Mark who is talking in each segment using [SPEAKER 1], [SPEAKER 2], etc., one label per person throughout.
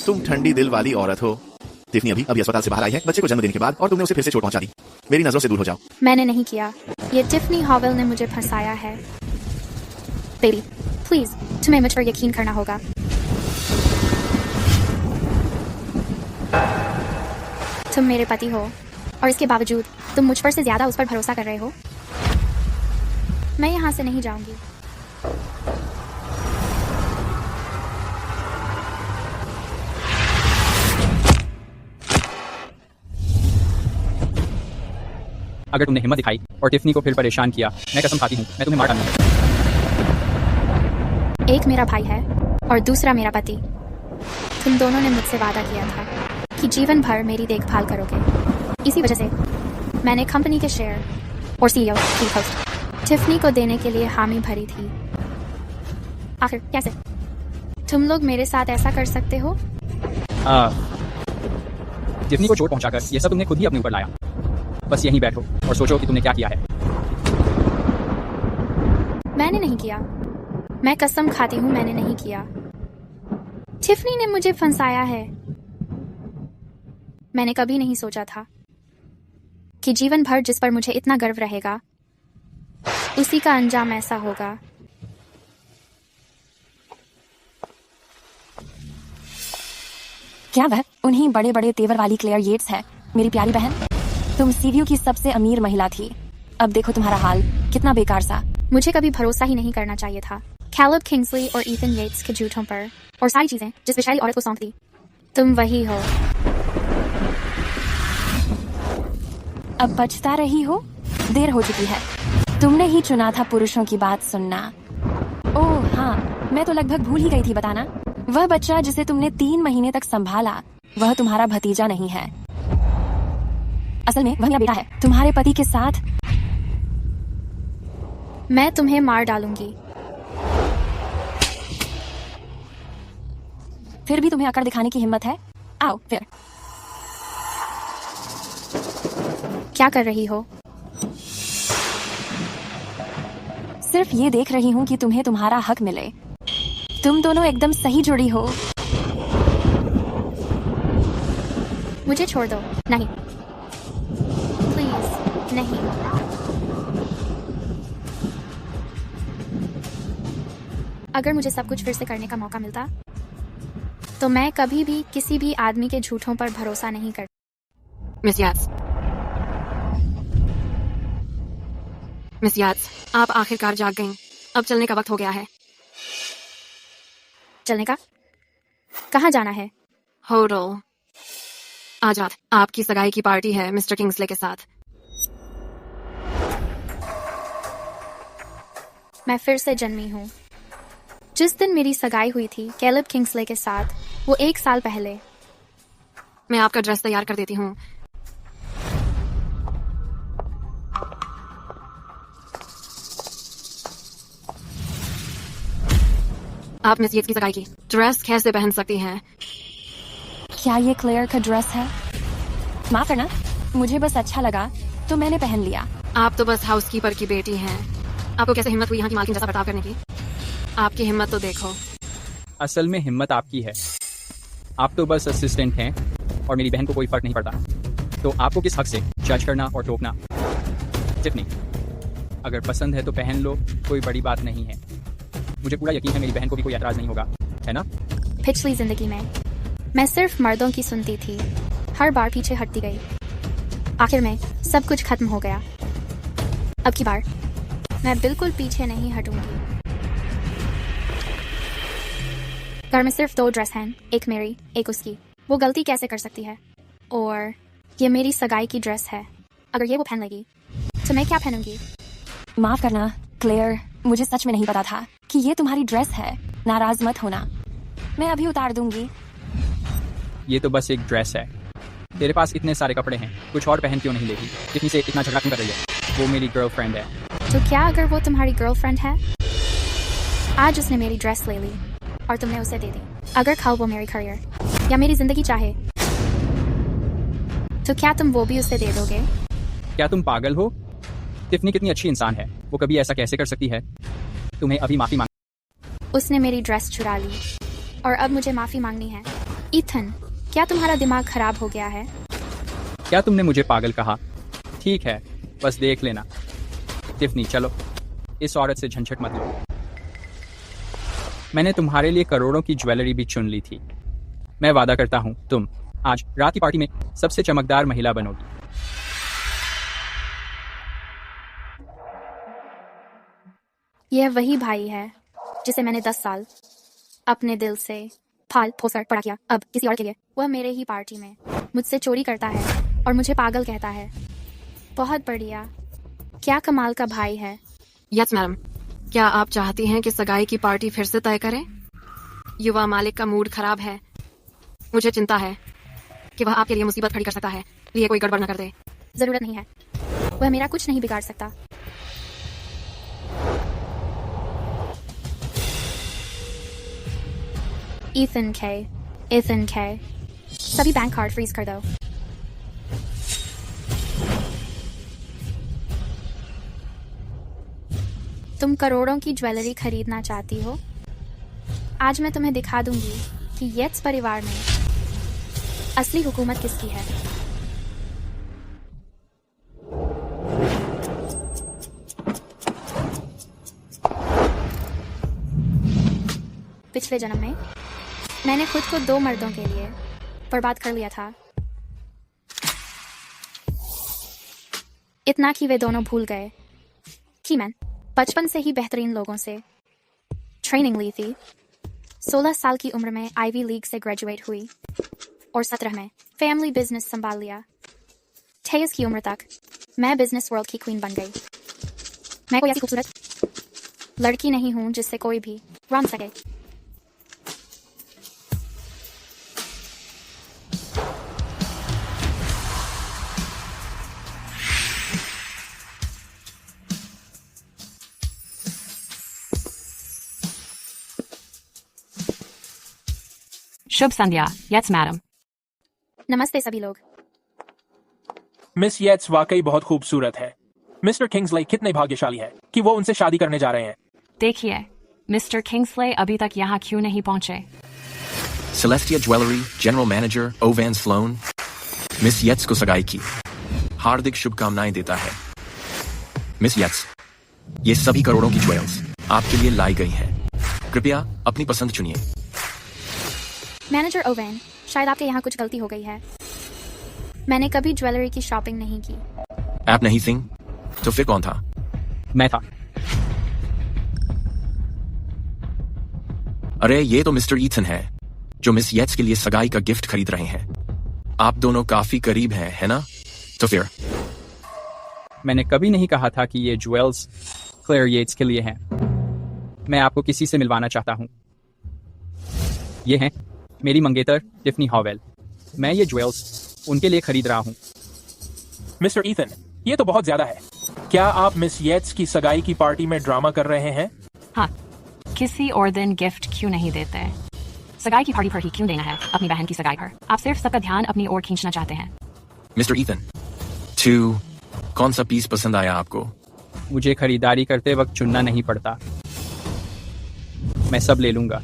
[SPEAKER 1] तुम ठंडी दिल वाली औरत हो। टिफनी अभी अस्पताल से बाहर आई है बच्चे को जन्म देने के बाद, और तुमने उसे फिर से चोट पहुंचा दी। मेरी नजरों से दूर हो जाओ।
[SPEAKER 2] मैंने नहीं किया, ये टिफनी हॉवेल ने मुझे फंसाया है। बेबी प्लीज, तुम्हें मुझ पर यकीन करना होगा। तुम मेरे पति हो और इसके बावजूद तुम मुझ पर से ज्यादा उस पर भरोसा कर रहे हो। मैं यहाँ से नहीं जाऊंगी।
[SPEAKER 3] अगर तुमने हिम्मत दिखाई और टिफनी को फिर परेशान किया, मैं कसम खाती हूँ मैं तुम्हें मार डालूंगा।
[SPEAKER 2] एक मेरा भाई है और दूसरा मेरा पति। तुम दोनों ने मुझसे वादा किया था कि जीवन भर मेरी देखभाल करोगे। इसी वजह से मैंने कंपनी के शेयर और सीईओ की पोस्ट टिफनी को देने के लिए हामी भरी थी। आखिर कैसे तुम लोग मेरे साथ ऐसा कर सकते हो?
[SPEAKER 3] टिफनी को चोट पहुंचाकर यह सब तुमने खुद ही अपने ऊपर लाया। बस यहीं बैठो और सोचो कि तुमने क्या किया है।
[SPEAKER 2] मैंने नहीं किया, मैं कसम खाती हूँ मैंने नहीं किया। टिफनी ने मुझे फंसाया है। मैंने कभी नहीं सोचा था कि जीवन भर जिस पर मुझे इतना गर्व रहेगा उसी का अंजाम ऐसा होगा।
[SPEAKER 4] क्या वह उन्हीं बड़े बड़े तेवर वाली क्लेयर येट्स है? मेरी प्यारी बहन, तुम सीवीयू की सबसे अमीर महिला थी। अब देखो तुम्हारा हाल कितना बेकार सा।
[SPEAKER 2] मुझे कभी भरोसा ही नहीं करना चाहिए था कैलब किंग्सली और ईथन येट्स के झूठों पर और सारी चीजें जिस बेचारी औरत को सौंप दी। तुम वही हो।
[SPEAKER 4] अब बचता रही हो, देर हो चुकी है। तुमने ही चुना था पुरुषों की बात सुनना। ओह हाँ, मैं तो लगभग भूल ही गई थी बताना। वह बच्चा जिसे तुमने 3 महीने तक संभाला वह तुम्हारा भतीजा नहीं है। असल में वह मेरा बेटा है। तुम्हारे पति के साथ
[SPEAKER 2] मैं तुम्हें मार डालूंगी।
[SPEAKER 4] फिर भी तुम्हें अकड़ दिखाने की हिम्मत है? आओ फिर।
[SPEAKER 2] क्या कर रही हो?
[SPEAKER 4] सिर्फ ये देख रही हूँ कि तुम्हें तुम्हारा हक मिले। तुम दोनों एकदम सही जुड़ी हो।
[SPEAKER 2] मुझे छोड़ दो। नहीं प्लीज नहीं। अगर मुझे सब कुछ फिर से करने का मौका मिलता तो मैं कभी भी किसी भी आदमी के झूठों पर भरोसा नहीं करती।
[SPEAKER 5] मिस यात्स, आप आखिरकार जाग गईं। अब चलने का वक्त हो गया है।
[SPEAKER 2] चलने का? कहाँ जाना है?
[SPEAKER 5] होटल। आज रात आपकी सगाई की पार्टी है मिस्टर किंग्सले के साथ।
[SPEAKER 2] मैं फिर से जन्मी हूँ। जिस दिन मेरी सगाई हुई थी कैलब किंग्सले के साथ, वो 1 साल पहले।
[SPEAKER 5] मैं आपका ड्रेस तैयार कर देती हूँ। आप मिस येट्स की सगाई की ड्रेस कैसे पहन सकती हैं?
[SPEAKER 4] क्या ये क्लेयर का ड्रेस है? माफ करना, मुझे बस अच्छा लगा तो मैंने पहन लिया।
[SPEAKER 5] आप तो बस हाउसकीपर की बेटी हैं। आपको कैसे हिम्मत हुई यहाँ की मालकिन जैसा बर्ताव करने की? आपकी हिम्मत तो देखो।
[SPEAKER 3] असल में हिम्मत आपकी है। आप तो बस असिस्टेंट हैं और मेरी बहन को कोई फर्क नहीं पड़ता। तो आपको किस हक से जज करना और टोकना? टिफनी, अगर पसंद है तो पहन लो, कोई बड़ी बात नहीं है। मुझे पूरा यकीन है मेरी बहन को भी कोई एतराज नहीं होगा, है ना?
[SPEAKER 2] पिछली जिंदगी में मैं सिर्फ मर्दों की सुनती थी, हर बार पीछे हटती गई। आखिर में सब कुछ खत्म हो गया। अब की बार मैं बिल्कुल पीछे नहीं हटूंगी। घर में सिर्फ 2 ड्रेस हैं, एक मेरी एक उसकी। वो गलती कैसे कर सकती है? और ये मेरी सगाई की ड्रेस है। अगर ये वो पहन लेगी तो मैं क्या पहनूंगी?
[SPEAKER 4] माफ करना क्लेयर, मुझे सच में नहीं पता था कि ये तुम्हारी ड्रेस है। नाराज मत होना, मैं अभी उतार दूंगी।
[SPEAKER 3] ये तो बस एक ड्रेस है। तेरे पास इतने सारे कपड़े हैं, कुछ और पहन क्यों नहीं लेगी? इतनी से इतना झगड़ा क्यों कर रही है? वो मेरी गर्लफ्रेंड है।
[SPEAKER 2] तो क्या अगर वो तुम्हारी गर्लफ्रेंड है? आज उसने मेरी ड्रेस ले ली और तुमने उसे दे दी। अगर कल वो मेरी करियर या मेरी जिंदगी चाहे तो क्या तुम वो भी उसे दे दोगे?
[SPEAKER 3] क्या तुम पागल हो? टिफनी कितनी अच्छी इंसान है, वो कभी ऐसा कैसे कर सकती है? तुम्हें अभी माफी मांग।
[SPEAKER 2] उसने मेरी ड्रेस चुरा ली और अब मुझे माफी मांगनी है। ईथन, क्या तुम्हारा दिमाग खराब हो गया है?
[SPEAKER 3] क्या तुमने मुझे पागल कहा? ठीक है, बस देख लेना। टिफनी, चलो, इस औरत से झंझट मत लो। मैंने तुम्हारे लिए करोड़ों की ज्वेलरी भी चुन ली थी। मैं वादा करता हूँ तुम आज रात की पार्टी में सबसे चमकदार महिला बनोगी।
[SPEAKER 2] यह वही भाई है जिसे मैंने 10 साल अपने दिल से फाल फूसकर पड़ा किया। अब किसी और के लिए वह मेरे ही पार्टी में मुझसे चोरी करता है और मुझे पागल कहता है। बहुत बढ़िया, क्या कमाल का भाई है।
[SPEAKER 5] यस मैडम, क्या आप चाहती हैं कि सगाई की पार्टी फिर से तय करें? युवा मालिक का मूड खराब है। मुझे चिंता है कि वह आपके लिए मुसीबत खड़ी कर सकता है, लिए कोई गड़बड़ न कर दे।
[SPEAKER 2] जरूरत नहीं है, वह मेरा कुछ नहीं बिगाड़ सकता। इथन के सभी बैंक कार्ड फ्रीज कर दो। तुम करोड़ों की ज्वेलरी खरीदना चाहती हो? आज मैं तुम्हें दिखा दूंगी कि येट्स परिवार में असली हुकूमत किसकी है। पिछले जन्म में मैंने खुद को 2 मर्दों के लिए बर्बाद कर लिया था, इतना कि वे दोनों भूल गए कि मैं बचपन से ही बेहतरीन लोगों से ट्रेनिंग ली थी। 16 साल की उम्र में आईवी लीग से ग्रेजुएट हुई और 17 में फैमिली बिजनेस संभाल लिया। 28 की उम्र तक मैं बिजनेस वर्ल्ड की क्वीन बन गई। मैं कोई ऐसी खूबसूरत लड़की नहीं हूं जिससे कोई भी रन सके।
[SPEAKER 5] शुभ संध्या। Yes madam.
[SPEAKER 2] नमस्ते सभी लोग।
[SPEAKER 6] मिस येट्स वाकई बहुत खूबसूरत है। मिस्टर किंग्सले कितने भाग्यशाली है कि वो उनसे शादी करने जा रहे हैं।
[SPEAKER 7] देखिए, मिस्टर किंग्सले अभी तक यहाँ क्यों नहीं पहुंचे?
[SPEAKER 8] Celestia Jewelry general manager Owen Sloan Miss Yates को सगाई की हार्दिक शुभकामनाएं देता है। मिस येट्स, ये सभी करोड़ों की ज्वेल्स आपके लिए लाई गई हैं। कृपया अपनी पसंद चुनिए।
[SPEAKER 2] मैनेजर ओवेन, शायद आपके यहाँ कुछ गलती हो गई है। मैंने कभी ज्वेलरी की शॉपिंग नहीं की।
[SPEAKER 8] आप नहीं सिंह, तो फिर कौन था?
[SPEAKER 3] मैं था।
[SPEAKER 8] अरे ये तो मिस्टर ईथन है जो मिस येट्स के लिए सगाई का गिफ्ट खरीद रहे हैं। आप दोनों काफी करीब हैं, है ना? तो फिर
[SPEAKER 3] मैंने कभी नहीं कहा था कि ये ज्वेल्स क्लेयर येट्स के लिए हैं। मैं आपको किसी से मिलवाना चाहता हूँ। ये हैं मेरी मंगेतर टिफनी हॉवेल। मैं ये ज्वेल्स उनके लिए खरीद रहा हूँ।
[SPEAKER 6] मिस्टर ईथन, ये तो बहुत ज्यादा है। क्या आप मिस येट्स की सगाई की पार्टी में ड्रामा कर रहे हैं?
[SPEAKER 7] हाँ, किसी और दिन गिफ्ट क्यों नहीं देते? सगाई की पार्टी पर ही क्यों देना है अपनी बहन की सगाई पर? आप सिर्फ सबका ध्यान अपनी ओर खींचना चाहते हैं।
[SPEAKER 8] मिस्टर ईथन, कौन सा पीस पसंद आया आपको?
[SPEAKER 3] मुझे खरीदारी करते वक्त चुनना नहीं पड़ता, मैं सब ले लूंगा।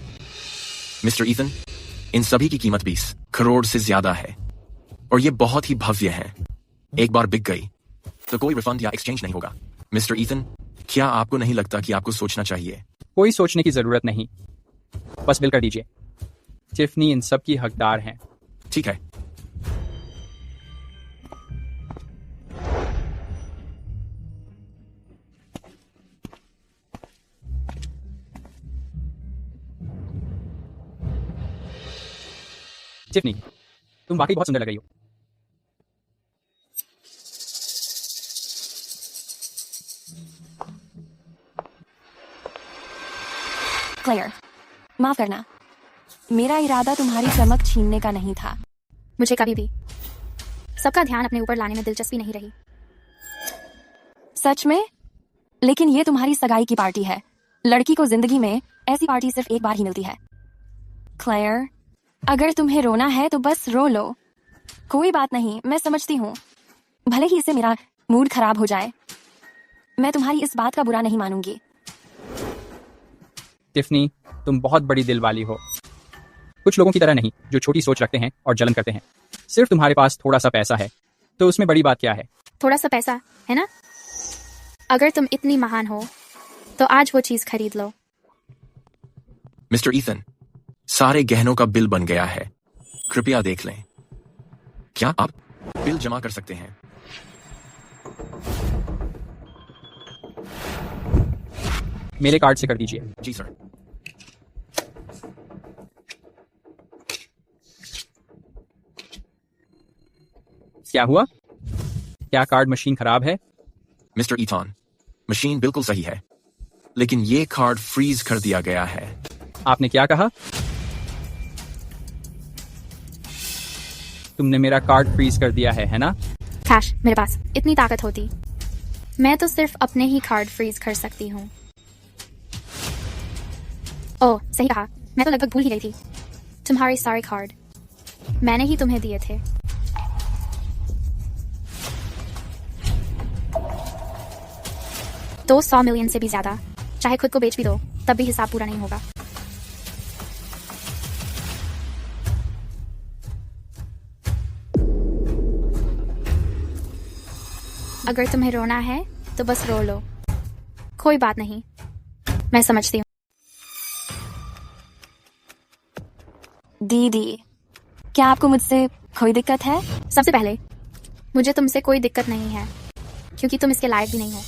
[SPEAKER 8] मिस्टर ईथन, इन सभी की कीमत 20 करोड़ से ज्यादा है और ये बहुत ही भव्य है। एक बार बिक गई तो कोई रिफंड या एक्सचेंज नहीं होगा। मिस्टर ईथन, क्या आपको नहीं लगता कि आपको सोचना चाहिए?
[SPEAKER 3] कोई सोचने की जरूरत नहीं, बस बिल कर दीजिए। टिफनी इन सब की हकदार हैं।
[SPEAKER 8] ठीक है।
[SPEAKER 3] टिफनी, तुम वाकई बहुत सुंदर लग रही हो।
[SPEAKER 4] क्लेयर, माफ करना, मेरा इरादा तुम्हारी चमक छीनने का नहीं था।
[SPEAKER 2] मुझे कभी भी सबका ध्यान अपने ऊपर लाने में दिलचस्पी नहीं रही।
[SPEAKER 4] सच में? लेकिन ये तुम्हारी सगाई की पार्टी है। लड़की को जिंदगी में ऐसी पार्टी सिर्फ एक बार ही मिलती है। क्लेयर, अगर तुम्हें रोना है तो बस रो लो। कोई बात नहीं, मैं समझती हूँ। भले ही इससे मेरा मूड खराब हो जाए, मैं तुम्हारी इस बात का बुरा नहीं मानूंगी।
[SPEAKER 3] टिफनी, तुम बहुत बड़ी दिल वाली हो। कुछ लोगों की तरह नहीं जो छोटी सोच रखते हैं और जलन करते हैं। सिर्फ तुम्हारे पास थोड़ा सा पैसा है तो उसमें बड़ी बात क्या है?
[SPEAKER 2] थोड़ा सा पैसा है ना? अगर तुम इतनी महान हो तो आज वो चीज खरीद लो।
[SPEAKER 8] मिस्टर ईथन, सारे गहनों का बिल बन गया है, कृपया देख लें। क्या आप बिल जमा कर सकते हैं?
[SPEAKER 3] मेरे कार्ड से कर दीजिए।
[SPEAKER 8] जी सर।
[SPEAKER 3] क्या हुआ? क्या कार्ड मशीन खराब है?
[SPEAKER 8] मिस्टर ईथन, मशीन बिल्कुल सही है, लेकिन ये कार्ड फ्रीज कर दिया गया है।
[SPEAKER 3] आपने क्या कहा? तुमने मेरा कार्ड फ्रीज कर दिया है ना?
[SPEAKER 2] कैश, मेरे पास इतनी ताकत होती मैं तो सिर्फ अपने ही कार्ड फ्रीज कर सकती हूँ। ओह, सही कहा, मैं तो लगभग भूल ही गई थी। तुम्हारे सारे कार्ड मैंने ही तुम्हें दिए थे। तो 100 मिलियन से भी ज्यादा, चाहे खुद को बेच भी दो तब भी हिसाब पूरा नहीं होगा। अगर तुम्हें रोना है तो बस रो लो, कोई बात नहीं, मैं समझती हूँ।
[SPEAKER 4] दीदी, क्या आपको मुझसे कोई दिक्कत है?
[SPEAKER 2] सबसे पहले मुझे तुमसे कोई दिक्कत नहीं है क्योंकि तुम इसके लायक भी नहीं हो।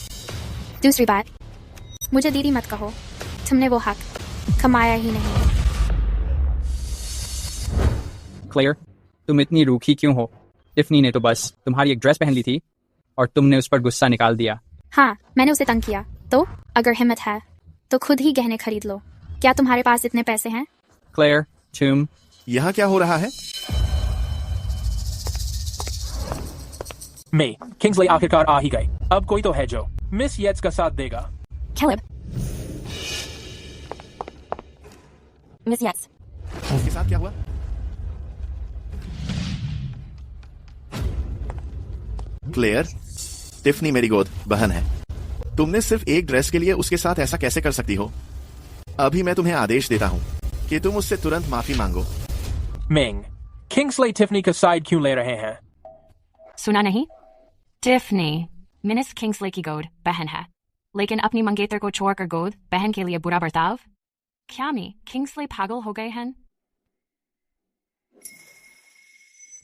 [SPEAKER 2] दूसरी बात, मुझे दीदी मत कहो, तुमने वो हक कमाया ही नहीं।
[SPEAKER 3] क्लेयर, तुम इतनी रूखी क्यों हो? टिफनी ने तो बस तुम्हारी एक ड्रेस पहन ली थी और तुमने उस पर गुस्सा निकाल दिया।
[SPEAKER 2] हाँ, मैंने उसे तंग किया, तो अगर हिम्मत है तो खुद ही गहने खरीद लो। क्या तुम्हारे पास इतने पैसे हैं?
[SPEAKER 3] क्लेयर, तुम
[SPEAKER 1] यहाँ क्या हो रहा है?
[SPEAKER 6] मे, किंग्सले आखिरकार आ ही गए। अब कोई तो है जो मिस येट्स का साथ देगा।
[SPEAKER 4] Caleb. Miss Yates.
[SPEAKER 1] उसके साथ क्या हुआ? क्लेयर, टिफनी मेरी गोद बहन है। तुमने सिर्फ एक ड्रेस के लिए उसके साथ ऐसा कैसे कर सकती हो? अभी मैं तुम्हें आदेश देता हूँ कि तुम उससे तुरंत माफी मांगो।
[SPEAKER 6] मिंग, किंग्सले टिफनी का साइड क्यों ले रहे हैं?
[SPEAKER 7] सुना नहीं? टिफनी मिनिस किंग्सले की गोद बहन है, लेकिन अपनी मंगेतर को छोड़कर गोद बहन के लिए बुरा बर्ताव? क्या मी किंग्सले पागल हो गए हैं?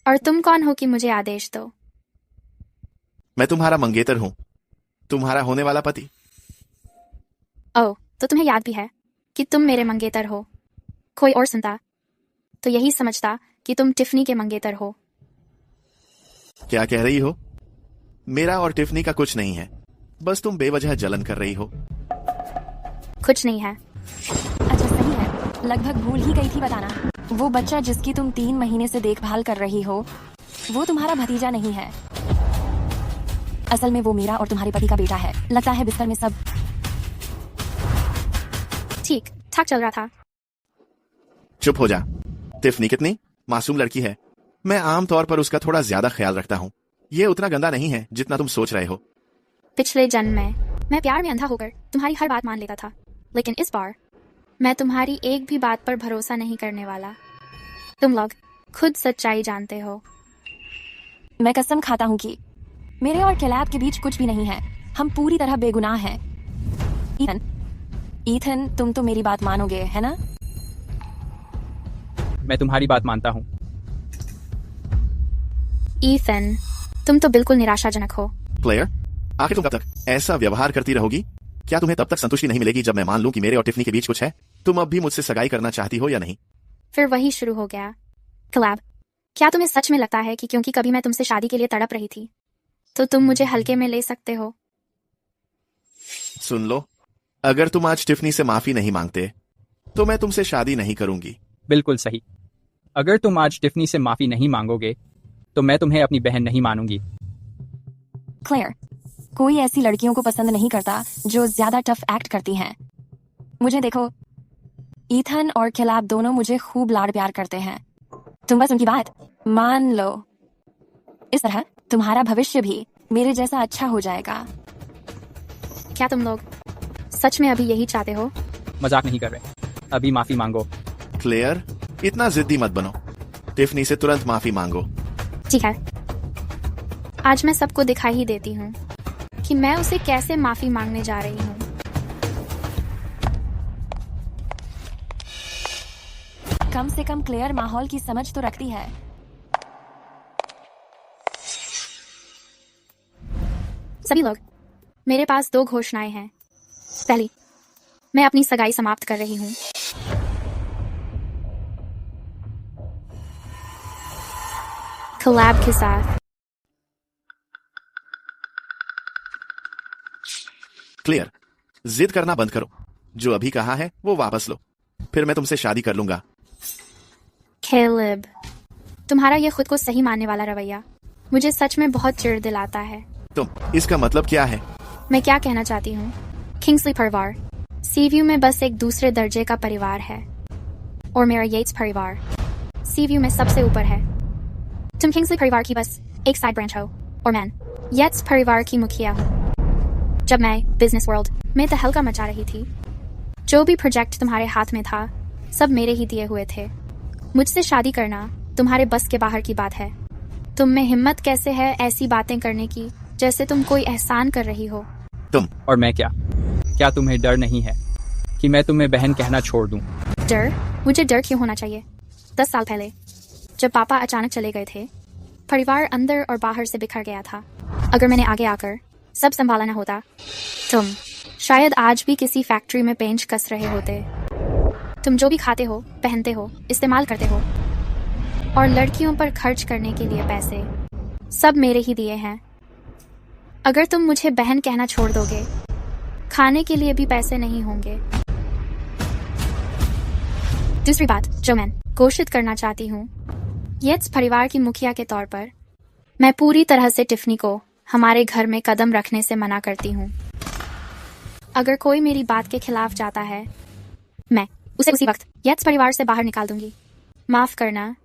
[SPEAKER 2] और तुम कौन हो कि मुझे आदेश दो?
[SPEAKER 1] मैं तुम्हारा मंगेतर हूँ, तुम्हारा होने वाला पति।
[SPEAKER 2] ओह, तो तुम्हें याद भी है कि तुम मेरे मंगेतर हो। कोई और सुनता तो यही समझता कि तुम टिफनी के मंगेतर हो।
[SPEAKER 1] क्या कह रही हो? मेरा और टिफनी का कुछ नहीं है, बस तुम बेवजह जलन कर रही हो।
[SPEAKER 2] कुछ नहीं है।
[SPEAKER 4] अच्छा सही है, लगभग भूल ही गई थी बताना। वो बच्चा जिसकी तुम 3 महीने से देखभाल कर रही हो, वो तुम्हारा भतीजा नहीं है। असल में वो मेरा और तुम्हारे पति का बेटा है। लगता है बिस्तर में सब
[SPEAKER 2] ठीक ठाक चल रहा था।
[SPEAKER 1] चुप हो जा। टिफनी कितनी मासूम लड़की है। मैं आमतौर पर उसका थोड़ा ज्यादा ख्याल रखता हूँ। ये उतना गंदा नहीं है जितना तुम सोच रहे हो।
[SPEAKER 2] पिछले जन्म में मैं प्यार में अंधा होकर तुम्हारी हर बात मान लेता था, लेकिन इस बार मैं तुम्हारी एक भी बात पर भरोसा नहीं करने वाला। तुम लोग खुद सच्चाई जानते हो।
[SPEAKER 4] मैं कसम खाता हूँ कि मेरे और कैलेब के बीच कुछ भी नहीं है। हम पूरी तरह बेगुनाह हैं। ईथन, तुम तो मेरी बात मानोगे, है ना?
[SPEAKER 3] मैं तुम्हारी बात मानता हूँ।
[SPEAKER 2] ईथन, तुम तो बिल्कुल निराशाजनक हो।
[SPEAKER 1] क्लेयर, आखिर तुम कब तक ऐसा व्यवहार करती रहोगी? क्या तुम्हें तब तक संतुष्टि नहीं मिलेगी जब मैं मान लूं कि मेरे और टिफनी के बीच कुछ है? तुम अब भी मुझसे सगाई करना चाहती हो या नहीं?
[SPEAKER 2] फिर वही शुरू हो गया। कैलेब, क्या तुम्हें सच में लगता है कि क्योंकि कभी मैं तुमसे शादी के लिए तड़प रही थी तो तुम मुझे हल्के में ले सकते हो?
[SPEAKER 1] सुन लो, अगर तुम आज टिफनी से माफी नहीं मांगते तो मैं तुमसे शादी नहीं करूंगी।
[SPEAKER 3] बिल्कुल सही। अगर तुम आज टिफनी से माफी नहीं मांगोगे तो मैं तुम्हें अपनी बहन नहीं मानूंगी।
[SPEAKER 4] क्लेयर, कोई ऐसी लड़कियों को पसंद नहीं करता जो ज्यादा टफ एक्ट करती हैं। मुझे देखो, ईथन और कैलेब दोनों मुझे खूब लाड़ प्यार करते हैं। तुम बस उनकी बात मान लो। इस तरह तुम्हारा भविष्य भी मेरे जैसा अच्छा हो जाएगा।
[SPEAKER 2] क्या तुम लोग सच में अभी यही चाहते हो?
[SPEAKER 3] मजाक नहीं कर रहे। अभी माफी मांगो।
[SPEAKER 1] क्लेयर, इतना जिद्दी मत बनो। टिफनी से तुरंत माफी मांगो।
[SPEAKER 2] ठीक है, आज मैं सबको दिखा ही देती हूँ कि मैं उसे कैसे माफी मांगने जा रही हूँ।
[SPEAKER 4] कम से कम क्लेयर माहौल की समझ तो रखती है।
[SPEAKER 2] सभी लोग, मेरे पास 2 घोषणाएं हैं। पहली, मैं अपनी सगाई समाप्त कर रही हूँ। कोलैब के साथ।
[SPEAKER 1] क्लियर, जिद करना बंद करो। जो अभी कहा है वो वापस लो, फिर मैं तुमसे शादी कर लूंगा।
[SPEAKER 2] कैलेब, तुम्हारा ये खुद को सही मानने वाला रवैया मुझे सच में बहुत चिढ़ दिलाता है।
[SPEAKER 1] तुम, इसका मतलब क्या है?
[SPEAKER 2] मैं क्या कहना चाहती हूँ, किंग्सली परिवार सीव्यू में बस एक दूसरे दर्जे का परिवार है, और मेरा येट्स परिवार सीव्यू में सबसे ऊपर है। तुम किंग्सली परिवार की बस एक साइड ब्रांच हो, और मैं येट्स परिवार की मुखिया हूँ। जब मैं बिजनेस वर्ल्ड में तहलका मचा रही थी, जो भी प्रोजेक्ट तुम्हारे हाथ में था सब मेरे ही दिए हुए थे। मुझसे शादी करना तुम्हारे बस के बाहर की बात है। तुम में हिम्मत कैसे है ऐसी बातें करने की जैसे तुम कोई एहसान कर रही हो।
[SPEAKER 1] तुम
[SPEAKER 3] और मैं क्या तुम्हें डर नहीं है कि मैं तुम्हें बहन कहना छोड़ दूं?
[SPEAKER 2] डर? मुझे डर क्यों होना चाहिए? 10 साल पहले जब पापा अचानक चले गए थे, परिवार अंदर और बाहर से बिखर गया था। अगर मैंने आगे आकर सब संभाला ना होता, तुम शायद आज भी किसी फैक्ट्री में पेंच कस रहे होते। तुम जो भी खाते हो, पहनते हो, इस्तेमाल करते हो, और लड़कियों पर खर्च करने के लिए पैसे सब मेरे ही दिए हैं। अगर तुम मुझे बहन कहना छोड़ दोगे, खाने के लिए भी पैसे नहीं होंगे। दूसरी बात जो मैं घोषित करना चाहती हूँ, येट्स परिवार की मुखिया के तौर पर मैं पूरी तरह से टिफनी को हमारे घर में कदम रखने से मना करती हूँ। अगर कोई मेरी बात के खिलाफ जाता है, मैं उसे उसी वक्त येट्स परिवार से बाहर निकाल दूंगी। माफ करना,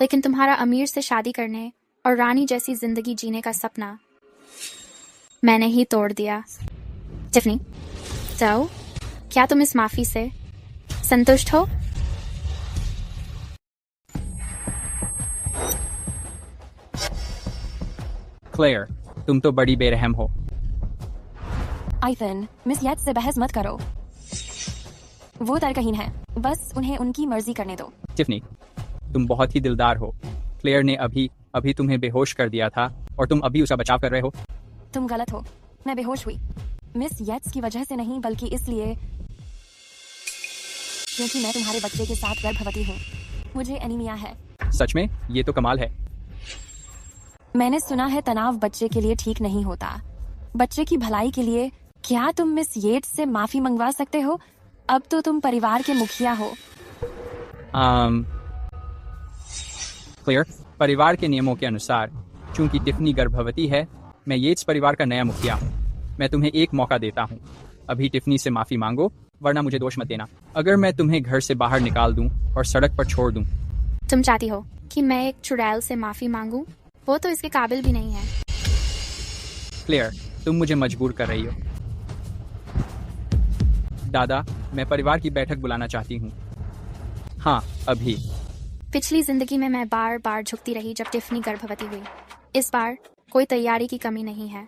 [SPEAKER 2] लेकिन तुम्हारा अमीर से शादी करने और रानी जैसी जिंदगी जीने का सपना मैंने ही तोड़ दिया। टिफनी, तो क्या तुम इस माफी से संतुष्ट हो?
[SPEAKER 3] क्लेयर, तुम तो बड़ी बेरहम हो।
[SPEAKER 4] आइथन, मिस येट्स से बहस मत करो। वो तर्कहीन है, बस उन्हें उनकी मर्जी करने दो।
[SPEAKER 3] टिफनी, तुम बहुत ही दिलदार हो। क्लेयर ने अभी तुम्हें बेहोश कर दिया था और तुम अभी उसका बचाव कर रहे हो।
[SPEAKER 4] तुम गलत हो, मैं बेहोश हुई मिस येट्स की वजह से नहीं, बल्कि इसलिए क्योंकि मैं तुम्हारे बच्चे के साथ गर्भवती हूँ। मुझे एनीमिया है।
[SPEAKER 3] सच में? ये तो कमाल है।
[SPEAKER 4] मैंने सुना है तनाव बच्चे के लिए ठीक नहीं होता। बच्चे की भलाई के लिए क्या तुम मिस येट्स से माफी मंगवा सकते हो? अब तो तुम परिवार के मुखिया हो।
[SPEAKER 3] क्लियर, परिवार के नियमों के अनुसार चूंकि टिफनी गर्भवती है, मैं येट्स परिवार का नया मुखिया हूँ। मैं तुम्हें एक मौका देता हूँ, अभी टिफनी से माफी मांगो, वरना मुझे दोष मत देना। अगर मैं तुम्हें घर से बाहर निकाल दूं और सड़क पर छोड़ दूं।
[SPEAKER 2] तुम चाहती हो कि मैं एक चुड़ैल से माफी मांगूं? वो तो इसके काबिल भी नहीं है।
[SPEAKER 3] क्लियर, तुम मुझे मजबूर कर रही हो। दादा, मैं परिवार की बैठक बुलाना चाहती हूँ। हाँ, अभी।
[SPEAKER 2] पिछली जिंदगी में मैं बार बार झुकती रही जब टिफनी गर्भवती हुई। इस बार कोई तैयारी की कमी नहीं है।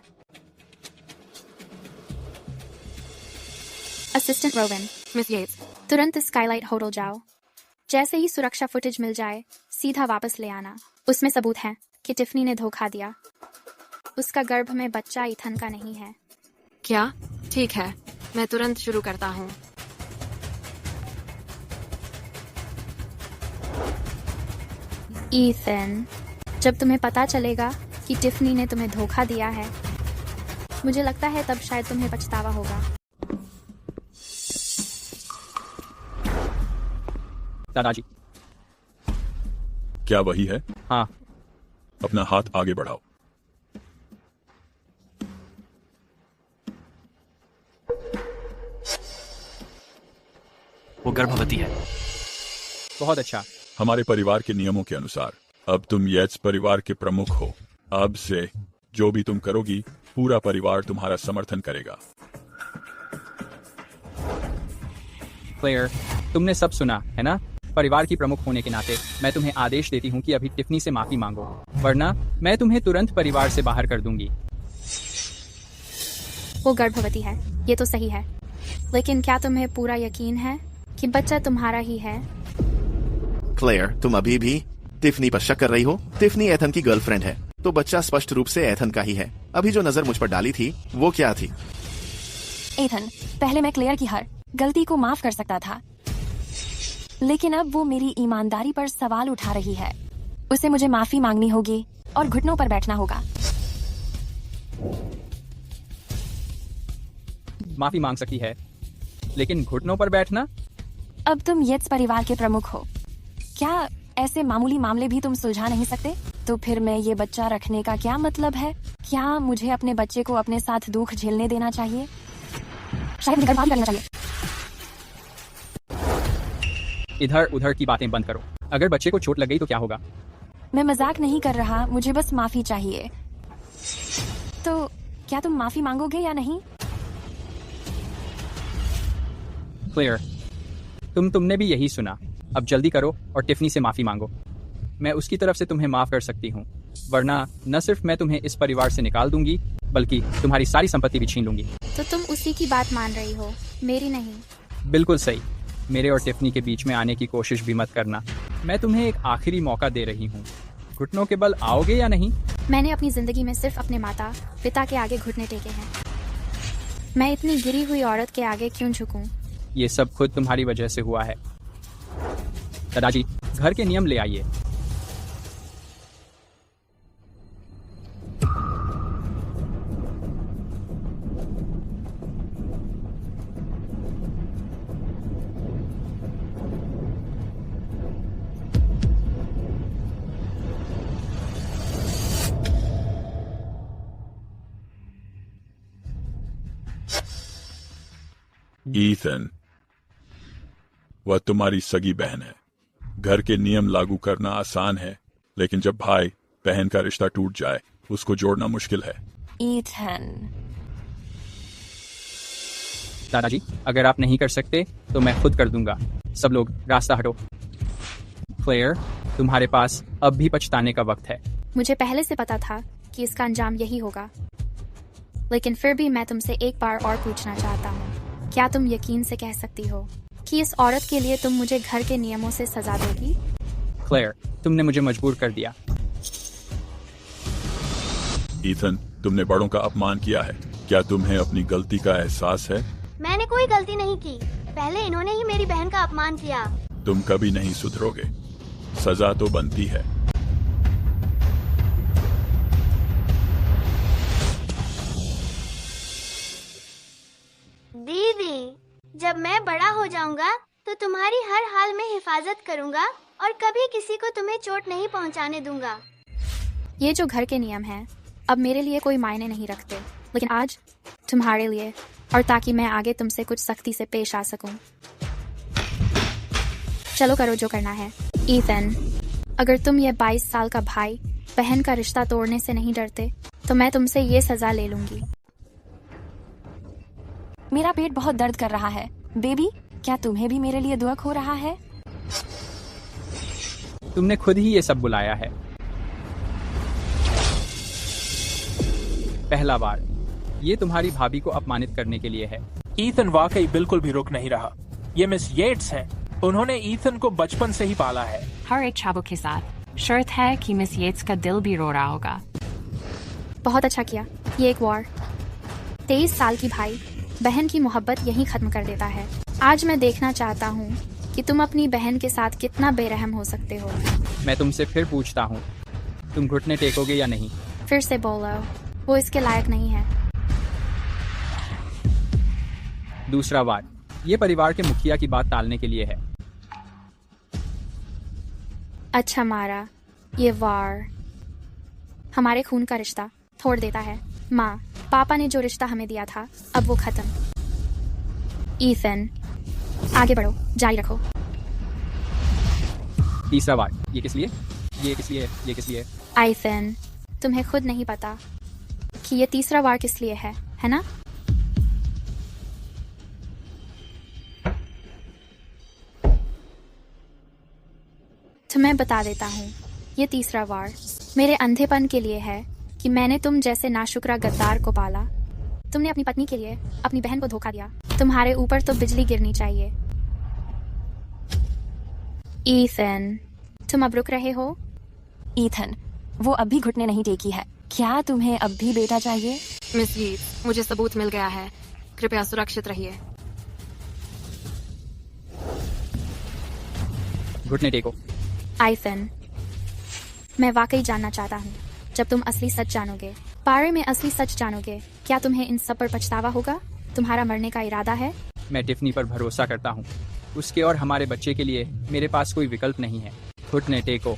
[SPEAKER 2] असिस्टेंट रोवन,
[SPEAKER 5] मिस येट्स,
[SPEAKER 2] तुरंत स्काईलाइट होटल जाओ। जैसे ही सुरक्षा फुटेज मिल जाए, सीधा वापस ले आना। उसमें सबूत है कि टिफनी ने धोखा दिया। उसका गर्भ में बच्चा ईथन का नहीं है।
[SPEAKER 5] क्या? ठीक है, मैं तुरंत शुरू करता हूँ।
[SPEAKER 2] ईथन, जब तुम्हें पता चलेगा कि टिफनी ने तुम्हें धोखा दिया है, मुझे लगता है तब शायद तुम्हें पछतावा होगा।
[SPEAKER 3] दादाजी।
[SPEAKER 9] क्या वही है?
[SPEAKER 3] हाँ।
[SPEAKER 9] अपना हाथ आगे बढ़ाओ।
[SPEAKER 8] वो गर्भवती है।
[SPEAKER 3] बहुत अच्छा।
[SPEAKER 9] हमारे परिवार के नियमों के अनुसार अब तुम येट्स परिवार के प्रमुख हो। अब से जो भी तुम करोगी, पूरा परिवार तुम्हारा समर्थन करेगा।
[SPEAKER 3] क्लेयर, तुमने सब सुना है ना? परिवार की प्रमुख होने के नाते मैं तुम्हें आदेश देती हूँ कि अभी टिफनी से माफी मांगो, वरना मैं तुम्हें तुरंत परिवार से बाहर कर दूंगी।
[SPEAKER 2] वो गर्भवती है, ये तो सही है, लेकिन क्या तुम्हें पूरा यकीन है कि बच्चा तुम्हारा ही है?
[SPEAKER 1] क्लेयर, तुम अभी भी टिफनी पर शक कर रही हो? टिफनी एथन की गर्लफ्रेंड है, तो बच्चा स्पष्ट रूप से एथन का ही है। अभी जो नजर मुझ पर डाली थी वो क्या थी?
[SPEAKER 4] एथन, पहले मैं क्लेयर की हर गलती को माफ कर सकता था, लेकिन अब वो मेरी ईमानदारी पर सवाल उठा रही है। उसे मुझे माफी मांगनी होगी और घुटनों पर बैठना होगा।
[SPEAKER 3] माफी मांग सकती है, लेकिन घुटनों पर बैठना?
[SPEAKER 4] अब तुम येट्स परिवार के प्रमुख हो, क्या ऐसे मामूली मामले भी तुम सुलझा नहीं सकते? तो फिर मैं ये बच्चा रखने का क्या मतलब है? क्या मुझे अपने बच्चे को अपने साथ दुख झेलने देना चाहिए? शायद मुझे गर्भपात करना चाहिए।
[SPEAKER 3] इधर उधर की बातें बंद करो। अगर बच्चे को चोट लग गई तो क्या होगा?
[SPEAKER 4] मैं मजाक नहीं कर रहा, मुझे बस माफी चाहिए। तो क्या तुम माफी मांगोगे या नहीं?
[SPEAKER 3] क्लियर, तुमने भी यही सुना। अब जल्दी करो और टिफनी से माफी मांगो। मैं उसकी तरफ से तुम्हें माफ कर सकती हूँ, वरना न सिर्फ मैं तुम्हें इस परिवार से निकाल दूंगी, बल्कि तुम्हारी सारी संपत्ति भी छीन लूंगी।
[SPEAKER 2] तो तुम उसी की बात मान रही हो, मेरी नहीं?
[SPEAKER 3] बिल्कुल सही। मेरे और टिफनी के बीच में आने की कोशिश भी मत करना। मैं तुम्हें एक आखिरी मौका दे रही हूँ। घुटनों के बल आओगे या नहीं?
[SPEAKER 2] मैंने अपनी जिंदगी में सिर्फ अपने माता पिता के आगे घुटने टेके हैं। मैं इतनी गिरी हुई औरत के आगे क्यों झुकूं?
[SPEAKER 3] ये सब खुद तुम्हारी वजह से हुआ है। दादाजी, घर के नियम ले आइए।
[SPEAKER 9] ईथन, वह तुम्हारी सगी बहन है। घर के नियम लागू करना आसान है, लेकिन जब भाई बहन का रिश्ता टूट जाए उसको जोड़ना मुश्किल है।
[SPEAKER 4] ईथन,
[SPEAKER 3] दादाजी, अगर आप नहीं कर सकते तो मैं खुद कर दूंगा। सब लोग रास्ता हटो। क्लेयर, तुम्हारे पास अब भी पछताने का वक्त है।
[SPEAKER 2] मुझे पहले से पता था कि इसका अंजाम यही होगा, लेकिन फिर भी मैं तुमसे एक बार और पूछना चाहता हूँ। क्या तुम यकीन से कह सकती हो कि इस औरत के लिए तुम मुझे घर के नियमों से सजा दोगी?
[SPEAKER 3] क्लेयर, तुमने मुझे मजबूर कर दिया।
[SPEAKER 9] ईथन, तुमने बड़ों का अपमान किया है। क्या तुम्हें अपनी गलती का एहसास है?
[SPEAKER 10] मैंने कोई गलती नहीं की। पहले इन्होंने ही मेरी बहन का अपमान किया।
[SPEAKER 9] तुम कभी नहीं सुधरोगे। सजा तो बनती है।
[SPEAKER 10] दीदी, जब मैं बड़ा हो जाऊंगा तो तुम्हारी हर हाल में हिफाजत करूंगा और कभी किसी को तुम्हें चोट नहीं पहुंचाने दूंगा।
[SPEAKER 2] ये जो घर के नियम हैं, अब मेरे लिए कोई मायने नहीं रखते, लेकिन आज तुम्हारे लिए, और ताकि मैं आगे तुमसे कुछ सख्ती से पेश आ सकूं। चलो करो जो करना है। ईथन, अगर तुम ये 22 साल का भाई बहन का रिश्ता तोड़ने से नहीं डरते तो मैं तुमसे ये सजा ले लूंगी।
[SPEAKER 4] मेरा पेट बहुत दर्द कर रहा है। बेबी, क्या तुम्हें भी मेरे लिए दुख हो रहा है?
[SPEAKER 3] तुमने खुद ही ये सब बुलाया है। पहला बार ये तुम्हारी भाभी को अपमानित करने के लिए है।
[SPEAKER 6] ईथन वाकई बिल्कुल भी रुक नहीं रहा। ये मिस येट्स हैं। उन्होंने ईथन को बचपन से ही पाला है।
[SPEAKER 7] हर एक चाबुक के साथ शर्त है कि मिस येट्स का दिल भी रो रहा होगा।
[SPEAKER 2] बहुत अच्छा किया। ये एक वॉर 23 साल की भाई बहन की मोहब्बत यहीं खत्म कर देता है। आज मैं देखना चाहता हूँ कि तुम अपनी बहन के साथ कितना बेरहम हो सकते हो।
[SPEAKER 3] मैं तुमसे फिर पूछता हूँ, तुम घुटने टेकोगे या नहीं?
[SPEAKER 2] फिर से बोलो, वो इसके लायक नहीं है।
[SPEAKER 3] दूसरा बार ये परिवार के मुखिया की बात टालने के लिए है।
[SPEAKER 2] अच्छा मारा, ये वार हमारे खून का रिश्ता तोड़ देता है। माँ पापा ने जो रिश्ता हमें दिया था, अब वो खत्म। ईथन, आगे बढ़ो, जारी रखो।
[SPEAKER 3] तीसरा बार ये किस लिए? ये किस लिए? ये किस लिए?
[SPEAKER 2] ईथन, तुम्हें खुद नहीं पता कि ये तीसरा वार किस लिए है ना? तो मैं बता देता हूँ, ये तीसरा वार मेरे अंधेपन के लिए है कि मैंने तुम जैसे नाशुक्रा गद्दार को पाला। तुमने अपनी पत्नी के लिए अपनी बहन को धोखा दिया। तुम्हारे ऊपर तो बिजली गिरनी चाहिए। ईथन, तुम अब रुक रहे हो?
[SPEAKER 4] ईथन, वो अब भी घुटने नहीं टेकी है। क्या तुम्हें अब भी बेटा चाहिए?
[SPEAKER 5] मिस यीट्स, मुझे सबूत मिल गया है। कृपया सुरक्षित रहिए।
[SPEAKER 3] घुटने टेको।
[SPEAKER 2] आइथन, मैं वाकई जानना चाहता हूँ, जब तुम असली सच जानोगे, पारे में असली सच जानोगे, क्या तुम्हें इन सब पर पछतावा होगा? तुम्हारा मरने का इरादा है?
[SPEAKER 3] मैं टिफनी पर भरोसा करता हूँ। उसके और हमारे बच्चे के लिए मेरे पास कोई विकल्प नहीं है। घुटने टेको।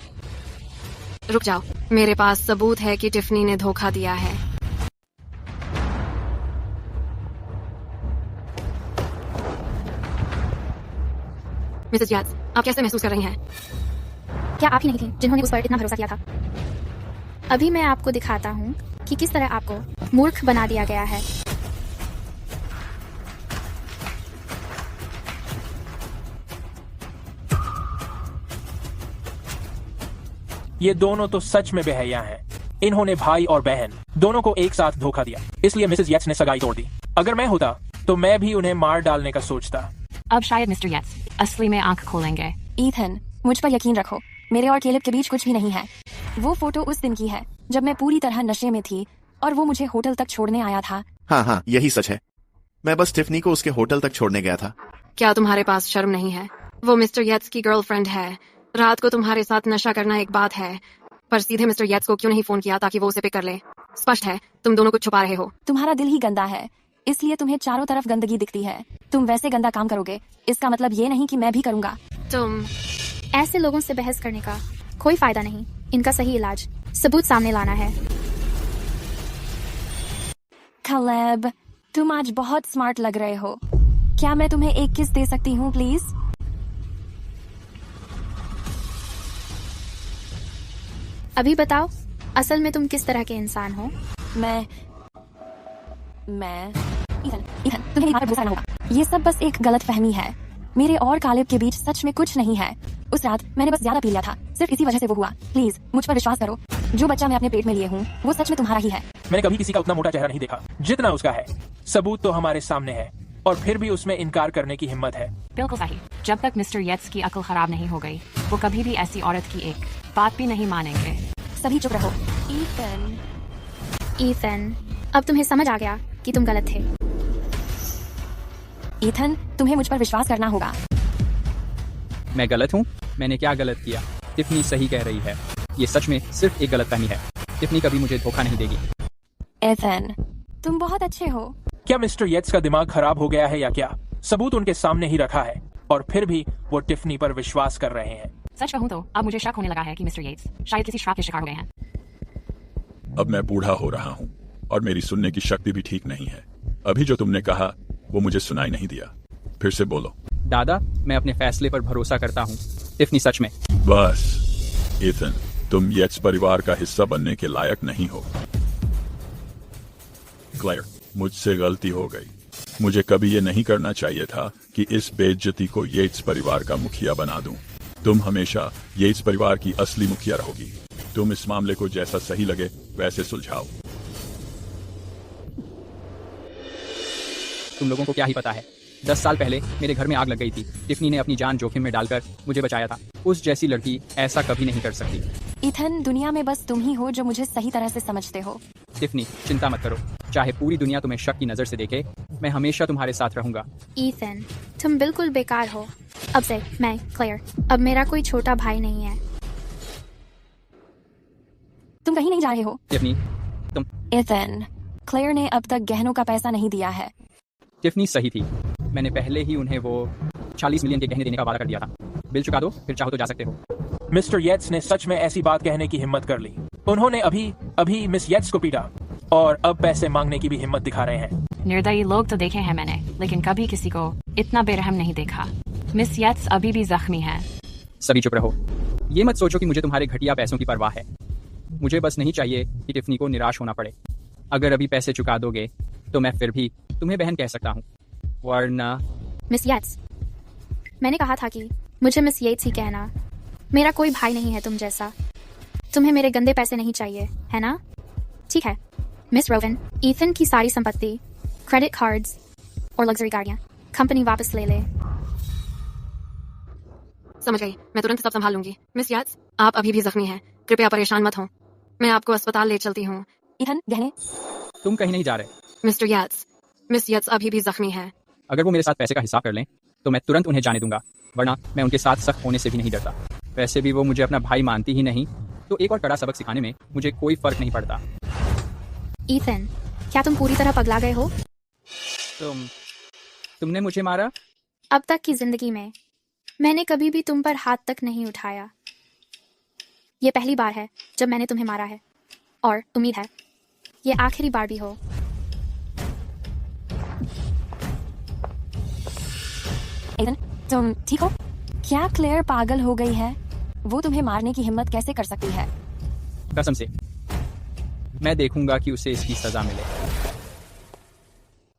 [SPEAKER 5] रुक जाओ, मेरे पास सबूत है कि टिफनी ने धोखा दिया है। मिसेस याट्स, आप कैसे महसूस कर रही हैं?
[SPEAKER 2] क्या आप ही नहीं थी जिन्होंने उस पर इतना भरोसा किया था? अभी मैं आपको दिखाता हूँ कि किस तरह आपको मूर्ख बना दिया गया है।
[SPEAKER 6] ये दोनों तो सच में बेहया हैं। इन्होंने भाई और बहन दोनों को एक साथ धोखा दिया, इसलिए मिसेस येट्स ने सगाई तोड़ दी। अगर मैं होता तो मैं भी उन्हें मार डालने का सोचता।
[SPEAKER 7] अब शायद मिस्टर येट्स असली में आंख खोलेंगे।
[SPEAKER 4] ईथन, मुझ पर यकीन रखो, मेरे और केलेब के बीच कुछ भी नहीं है। वो फोटो उस दिन की है जब मैं पूरी तरह नशे में थी और वो मुझे होटल तक छोड़ने आया था।
[SPEAKER 1] हाँ, यही सच है। मैं बस टिफनी को उसके होटल तक छोड़ने गया था।
[SPEAKER 5] क्या तुम्हारे पास शर्म नहीं है? वो मिस्टर येट्स की गर्लफ्रेंड है। रात को तुम्हारे साथ नशा करना एक बात है, पर सीधे मिस्टर येट्स को क्यों नहीं फोन किया ताकि वो उसे पिक कर ले? स्पष्ट है तुम दोनों कुछ छुपा रहे हो।
[SPEAKER 4] तुम्हारा दिल ही गंदा है, इसलिए तुम्हें चारों तरफ गंदगी दिखती है। तुम वैसे गंदा काम करोगे, इसका मतलब ये नहीं कि मैं भी करूँगा।
[SPEAKER 5] तुम
[SPEAKER 2] ऐसे लोगों से बहस करने का कोई फायदा नहीं। इनका सही इलाज सबूत सामने लाना है।
[SPEAKER 4] कलेब, तुम आज बहुत स्मार्ट लग रहे हो। क्या मैं तुम्हें एक किस दे सकती हूँ प्लीज?
[SPEAKER 2] अभी बताओ, असल में तुम किस तरह के इंसान हो?
[SPEAKER 4] मैं ईथन, तुम्हें हमारा भरोसा करना होगा। ये सब बस एक गलत फहमी है। मेरे और कालिब के बीच सच में कुछ नहीं है। उस रात मैंने बस ज्यादा पी लिया था, सिर्फ इसी वजह से वो हुआ। प्लीज मुझ पर विश्वास करो, जो बच्चा मैं अपने पेट में लिए हूँ वो सच में तुम्हारा ही है।
[SPEAKER 6] मैंने कभी किसी का उतना मोटा चेहरा नहीं देखा जितना उसका है। सबूत तो हमारे सामने है और फिर भी उसमें इनकार करने की हिम्मत है।
[SPEAKER 7] बिल्कुल सही। जब तक मिस्टर येट्स की अक्ल खराब नहीं हो गई, वो कभी भी ऐसी औरत की एक बात भी नहीं मानेंगे।
[SPEAKER 4] सभी चुप रहो।
[SPEAKER 2] ईथन, अब तुम्हें समझ आ गया कि तुम गलत थे।
[SPEAKER 4] ईथन, तुम्हें मुझ पर विश्वास करना होगा।
[SPEAKER 3] मैं गलत हूँ? मैंने क्या गलत किया? टिफनी सही कह रही है। ये सच में सिर्फ एक गलतफहमी है। टिफनी कभी मुझे धोखा नहीं देगी।
[SPEAKER 4] ईथन, तुम बहुत अच्छे हो।
[SPEAKER 6] क्या मिस्टर येट्स का दिमाग खराब हो गया है या क्या? सबूत उनके सामने ही रखा है और फिर भी वो टिफनी पर विश्वास कर रहे हैं।
[SPEAKER 7] सच कहूँ तो अब मुझे शक होने लगा है कि मिस्टर येट्स शायद किसी श्राप के शिकार हो गए हैं।
[SPEAKER 9] अब मैं बूढ़ा हो रहा हूँ और मेरी सुनने की शक्ति भी ठीक नहीं है। अभी जो तुमने कहा वो मुझे सुनाई नहीं दिया। फिर से बोलो।
[SPEAKER 3] दादा, मैं अपने फैसले पर भरोसा करता हूँ। टिफनी सच में।
[SPEAKER 9] बस ईथन, तुम येट्स परिवार का हिस्सा बनने के लायक नहीं हो। क्लेयर, मुझसे गलती हो गई। मुझे कभी ये नहीं करना चाहिए था कि इस बेइज्जती को येट्स परिवार का मुखिया बना दूं। तुम हमेशा येट्स परिवार की असली मुखिया रहोगी। तुम इस मामले को जैसा सही लगे वैसे सुलझाओ।
[SPEAKER 3] तुम लोगों को क्या ही पता है, 10 साल पहले मेरे घर में आग लग गई थी। टिफनी ने अपनी जान जोखिम में डालकर मुझे बचाया था। उस जैसी लड़की ऐसा कभी नहीं कर सकती।
[SPEAKER 4] ईथन, दुनिया में बस तुम ही हो जो मुझे सही तरह से समझते हो।
[SPEAKER 3] टिफनी, चिंता मत करो। चाहे पूरी दुनिया तुम्हें शक की नजर से देखे, मैं हमेशा तुम्हारे साथ रहूंगा।
[SPEAKER 2] ईथन, तुम बिल्कुल बेकार हो। अब से मैं क्लेयर, अब मेरा कोई छोटा भाई नहीं है।
[SPEAKER 4] तुम कहीं नहीं जा रहे हो।
[SPEAKER 3] टिफनी, तुम।
[SPEAKER 4] ईथन, क्लेयर ने अब तक गहनों का पैसा नहीं दिया है।
[SPEAKER 3] टिफनी सही थी। मैंने पहले ही उन्हें वो 40 मिलियन के गहने देने का वादा कर दिया था। बिल चुका दो, फिर चाहो तो जा सकते हो।
[SPEAKER 6] मिस्टर येट्स ने सच में ऐसी बात कहने की हिम्मत कर ली। उन्होंने अभी मिस येट्स को पीटा और अब पैसे मांगने की भी हिम्मत दिखा रहे हैं।
[SPEAKER 7] निर्दयी लोग तो देखे हैं मैंने, लेकिन कभी किसी को इतना बेरहम नहीं देखा। मिस येट्स अभी भी जख्मी है।
[SPEAKER 3] सभी चुप रहो। ये मत सोचो कि मुझे तुम्हारे घटिया पैसों की परवाह है। मुझे बस नहीं चाहिए कि टिफनी को निराश होना पड़े। अगर अभी पैसे चुका दोगे तो मैं फिर भी तुम्हें बहन कह सकता हूँ, वरना।
[SPEAKER 2] मिस येट्स, मैंने कहा था कि मुझे मिस येट्स ही कहना। मेरा कोई भाई नहीं है तुम जैसा। तुम्हें मेरे गंदे पैसे नहीं चाहिए, है ना? ठीक है मिस रोवन, ईथन की सारी संपत्ति, क्रेडिट कार्ड्स और लग्जरी गाड़ियां कंपनी वापस ले ले।
[SPEAKER 5] समझ गई, मैं तुरंत सब संभाल लूंगी। मिस याट्स, आप अभी भी जख्मी हैं, कृपया परेशान मत हो। मैं आपको अस्पताल ले चलती हूँ।
[SPEAKER 4] ईथन, गहने।
[SPEAKER 3] तुम कहीं नहीं जा रहे।
[SPEAKER 5] मिस्टर याट्स, मिस याट्स अभी भी जख्मी है।
[SPEAKER 3] अगर वो मेरे साथ पैसे का हिसाब कर लें तो मैं तुरंत उन्हें जाने दूंगा, वरना मैं उनके साथ सख्त होने से भी नहीं डरता। वैसे भी वो मुझे अपना भाई मानती ही नहीं, तो एक और कड़ा सबक सिखाने में मुझे कोई फर्क नहीं पड़ता।
[SPEAKER 2] ईथन, क्या तुम पूरी तरह पगला गए हो?
[SPEAKER 3] तुमने मुझे मारा?
[SPEAKER 2] अब तक की जिंदगी में मैंने कभी भी तुम पर हाथ तक नहीं उठाया। ये पहली बार है जब मैंने तुम्हें मारा है, और उम्मीद है ये आखिरी बार भी हो।
[SPEAKER 4] ईथन, तुम ठीक हो? क्या क्लेयर पागल हो गई है? वो तुम्हें मारने की हिम्मत कैसे कर सकती है?
[SPEAKER 3] कसम से मैं देखूंगा कि उसे इसकी सजा मिले।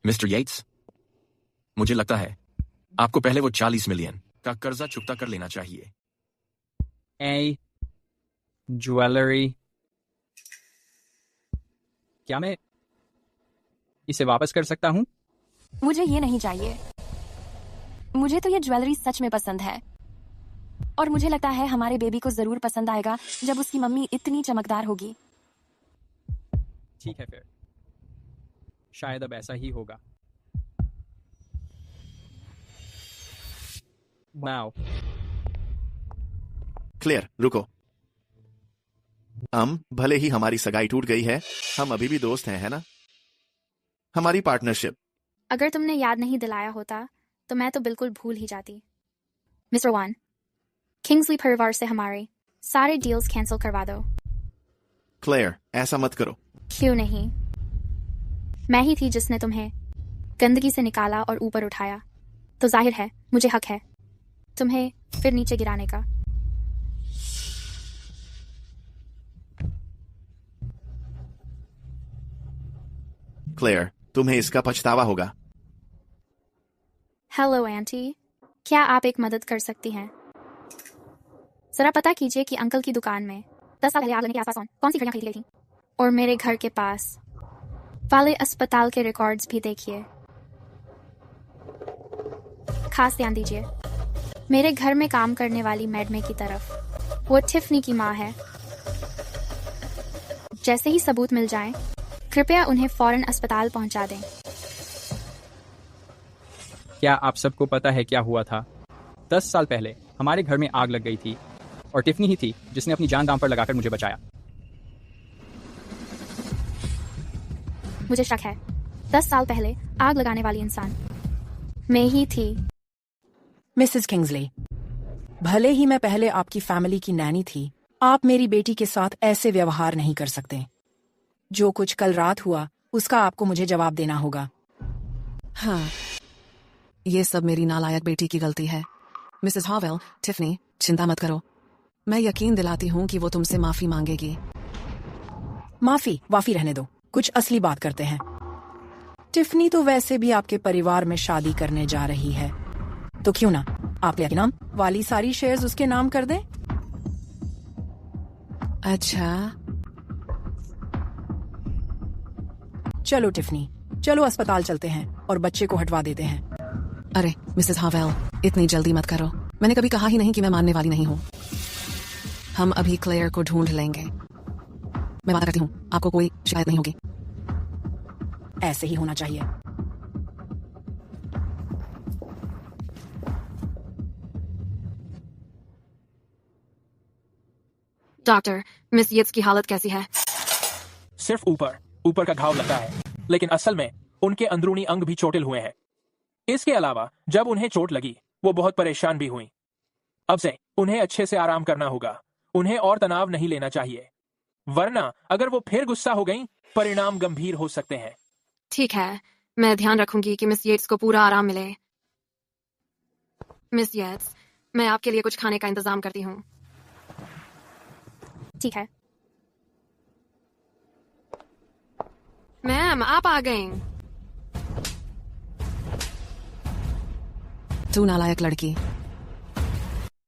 [SPEAKER 8] मिस्टर येट्स, मुझे लगता है आपको पहले वो 40 मिलियन का कर्जा चुकता कर लेना चाहिए।
[SPEAKER 3] ज्वेलरी, क्या मैं इसे वापस कर सकता हूँ?
[SPEAKER 4] मुझे ये नहीं चाहिए। मुझे तो ये ज्वेलरी सच में पसंद है, और मुझे लगता है हमारे बेबी को जरूर पसंद आएगा जब उसकी मम्मी इतनी चमकदार होगी।
[SPEAKER 3] ठीक है, फिर शायद अब ऐसा ही होगा। वाओ।
[SPEAKER 1] क्लेयर, रुको। भले ही हमारी सगाई टूट गई है, हम अभी भी दोस्त हैं, है ना? हमारी पार्टनरशिप।
[SPEAKER 2] अगर तुमने याद नहीं दिलाया होता तो मैं तो बिल्कुल भूल ही जाती। मिस्टर वान, किंग्सली परिवार से हमारे सारे डील्स कैंसिल करवा दो।
[SPEAKER 1] क्लेयर, ऐसा मत करो।
[SPEAKER 2] क्यों नहीं? मैं ही थी जिसने तुम्हें गंदगी से निकाला और ऊपर उठाया, तो जाहिर है मुझे हक है तुम्हें फिर नीचे गिराने का।
[SPEAKER 1] क्लेयर, तुम्हें इसका पछतावा होगा।
[SPEAKER 2] हेलो आंटी, क्या आप एक मदद कर सकती हैं? जरा पता कीजिए कि अंकल की दुकान में 10 साल पहले आग लगने के आसपास कौन सी घड़ियां खरीदी गई थी, और मेरे घर के पास वाले अस्पताल के रिकॉर्ड्स भी देखिए। खास ध्यान दीजिए मेरे घर में काम करने वाली मैडमे की तरफ। वो टिफनी की माँ है। जैसे ही सबूत मिल जाएं, कृपया उन्हें फौरन अस्पताल पहुंचा दें।
[SPEAKER 3] क्या आप सबको पता है क्या हुआ था? 10 साल पहले हमारे घर में आग लग गई थी, और टिफनी ही थी जिसने अपनी जान दांव पर लगाकर मुझे बचाया।
[SPEAKER 2] मुझे शक है 10 साल पहले आग लगाने वाली इंसान मैं ही थी।
[SPEAKER 11] मिसेस किंग्सले, भले ही मैं पहले आपकी फैमिली की नैनी थी, आप मेरी बेटी के साथ ऐसे व्यवहार नहीं कर सकते। जो कुछ कल रात हुआ उसका आपको मुझे जवाब देना होगा।
[SPEAKER 12] हाँ, ये सब मेरी नालायक बेटी की गलती है। मिसेस हावेल, टिफनी, चिंता मत करो। मैं यकीन दिलाती हूँ कि वो तुमसे माफी मांगेगी।
[SPEAKER 11] माफी वाफी रहने दो, कुछ असली बात करते हैं। टिफनी तो वैसे भी आपके परिवार में शादी करने जा रही है, तो क्यों ना आप के नाम वाली सारी शेयर्स उसके नाम कर दें?
[SPEAKER 12] अच्छा,
[SPEAKER 11] चलो टिफनी, चलो अस्पताल चलते हैं और बच्चे को हटवा देते हैं।
[SPEAKER 12] अरे मिसेस हावेल, इतनी जल्दी मत करो। मैंने कभी कहा ही नहीं कि मैं मानने वाली नहीं हूँ। हम अभी क्लेयर को ढूंढ लेंगे। मैं वादा करती हूँ आपको कोई शिकायत नहीं होगी।
[SPEAKER 11] ऐसे ही होना चाहिए।
[SPEAKER 5] डॉक्टर, मिस येट्स की हालत कैसी है?
[SPEAKER 6] सिर्फ ऊपर का घाव लगा है, लेकिन असल में उनके अंदरूनी अंग भी चोटिल हुए हैं। इसके अलावा जब उन्हें चोट लगी वो बहुत परेशान भी हुई। अब से उन्हें अच्छे से आराम करना होगा। उन्हें और तनाव नहीं लेना चाहिए, वरना अगर वो फिर गुस्सा हो गईं, परिणाम गंभीर हो सकते हैं।
[SPEAKER 5] ठीक है, मैं ध्यान रखूंगी कि मिस येट्स को पूरा आराम मिले। मिस येट्स, मैं आपके लिए कुछ खाने का इंतजाम करती हूँ।
[SPEAKER 2] ठीक है।
[SPEAKER 5] मैम, आप आ गई।
[SPEAKER 12] तू नालायक लड़की।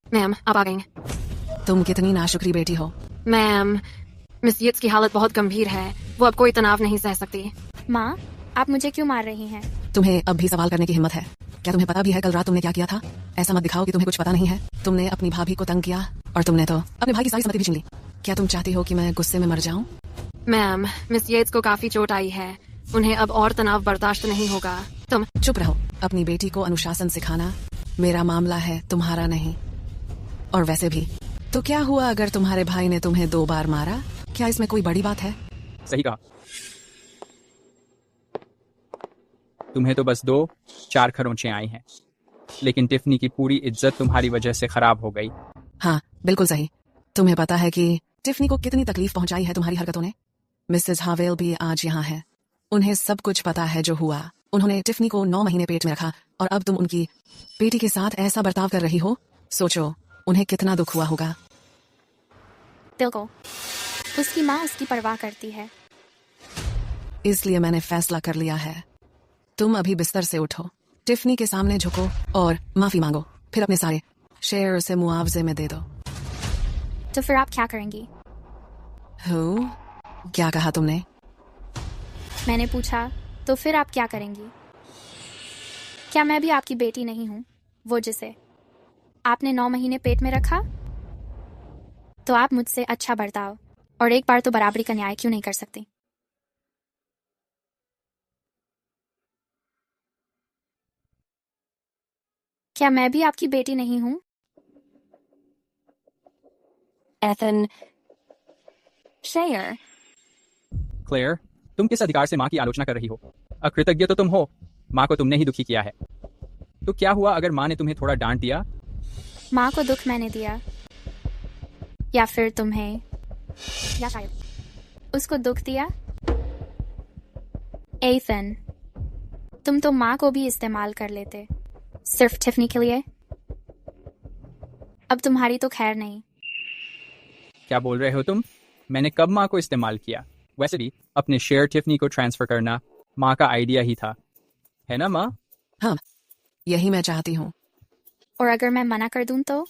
[SPEAKER 5] मैम, आप आ गई।
[SPEAKER 12] तुम कितनी नाशुक्री बेटी हो।
[SPEAKER 5] मैम, मिस येट्स की हालत बहुत गंभीर है। वो अब कोई तनाव नहीं सह सकती।
[SPEAKER 2] माँ, आप मुझे क्यों मार रही हैं?
[SPEAKER 12] तुम्हें अब भी सवाल करने की हिम्मत है? क्या तुम्हें पता भी है कल रात तुमने क्या किया था? ऐसा मत दिखाओ कि तुम्हें कुछ पता नहीं है। तुमने अपनी भाभी को तंग किया और तुमने तो अपने भाई की सारी सम्पत्ति भी छीन ली। क्या तुम चाहती हो कि मैं गुस्से में मर जाऊं?
[SPEAKER 5] मैम, मिस येट्स को काफी चोट आई है। उन्हें अब और तनाव बर्दाश्त नहीं होगा। तुम
[SPEAKER 12] चुप रहो। अपनी बेटी को अनुशासन सिखाना मेरा मामला है, तुम्हारा नहीं। और वैसे भी तो क्या हुआ अगर तुम्हारे भाई ने तुम्हें 2 बार मारा? क्या इसमें कोई बड़ी बात है?
[SPEAKER 3] सही कहा। तुम्हें तो बस 2-4 खरोंचें आई हैं, लेकिन टिफनी की पूरी इज्जत तुम्हारी वजह से खराब हो गई।
[SPEAKER 12] हाँ, बिल्कुल सही। तुम्हें पता है कि टिफनी को कितनी तकलीफ पहुंचाई है तुम्हारी हरकतों ने? मिसेस हावेल भी आज यहाँ है। उन्हें सब कुछ पता है जो हुआ। उन्होंने टिफनी को 9 महीने पेट में रखा और अब तुम उनकी बेटी के साथ ऐसा बर्ताव कर रही हो। सोचो उन्हें कितना दुख हुआ होगा।
[SPEAKER 2] दिल को उसकी माँ उसकी परवाह करती है।
[SPEAKER 12] इसलिए मैंने फैसला कर लिया है। तुम अभी बिस्तर से उठो, टिफनी के सामने झुको और माफी मांगो। फिर अपने सारे शेयर उसे मुआवजे में दे दो।
[SPEAKER 2] तो फिर आप क्या करेंगी?
[SPEAKER 12] हो? क्या कहा तुमने?
[SPEAKER 2] मैंने पूछा तो फिर आप क्या करेंगी? क्या मैं भी आपकी बेटी नहीं हूँ, वो जिसे आपने 9 महीने पेट में रखा? तो आप मुझसे अच्छा बर्ताव और एक बार तो बराबरी का न्याय क्यों नहीं कर सकती? क्या मैं भी आपकी बेटी नहीं हूँ?
[SPEAKER 4] एथन, शेयर,
[SPEAKER 3] क्लेयर, तुम किस अधिकार से माँ की आलोचना कर रही हो? अकृतज्ञ तो तुम हो। माँ को तुमने ही दुखी किया है। तो क्या हुआ अगर माँ ने तुम्हें थोड़ा डांट दिया?
[SPEAKER 2] माँ को दुख मैंने दिया, या फिर तुम्हें, या शायद उसको दुख दिया? एथन, तुम तो माँ को भी इस्तेमाल कर लेते, सिर्फ टिफनी के लिए। अब तुम्हारी तो खैर नहीं।
[SPEAKER 3] क्या बोल रहे हो तुम? मैंने कब माँ को इस्तेमाल किया? वैसे भी अपने शेयर टिफनी को ट्रांसफर करना माँ का आइडिया ही था, है ना माँ?
[SPEAKER 12] हाँ, यही मैं चाहती हूँ।
[SPEAKER 2] और अगर मैं मना कर दूं तो?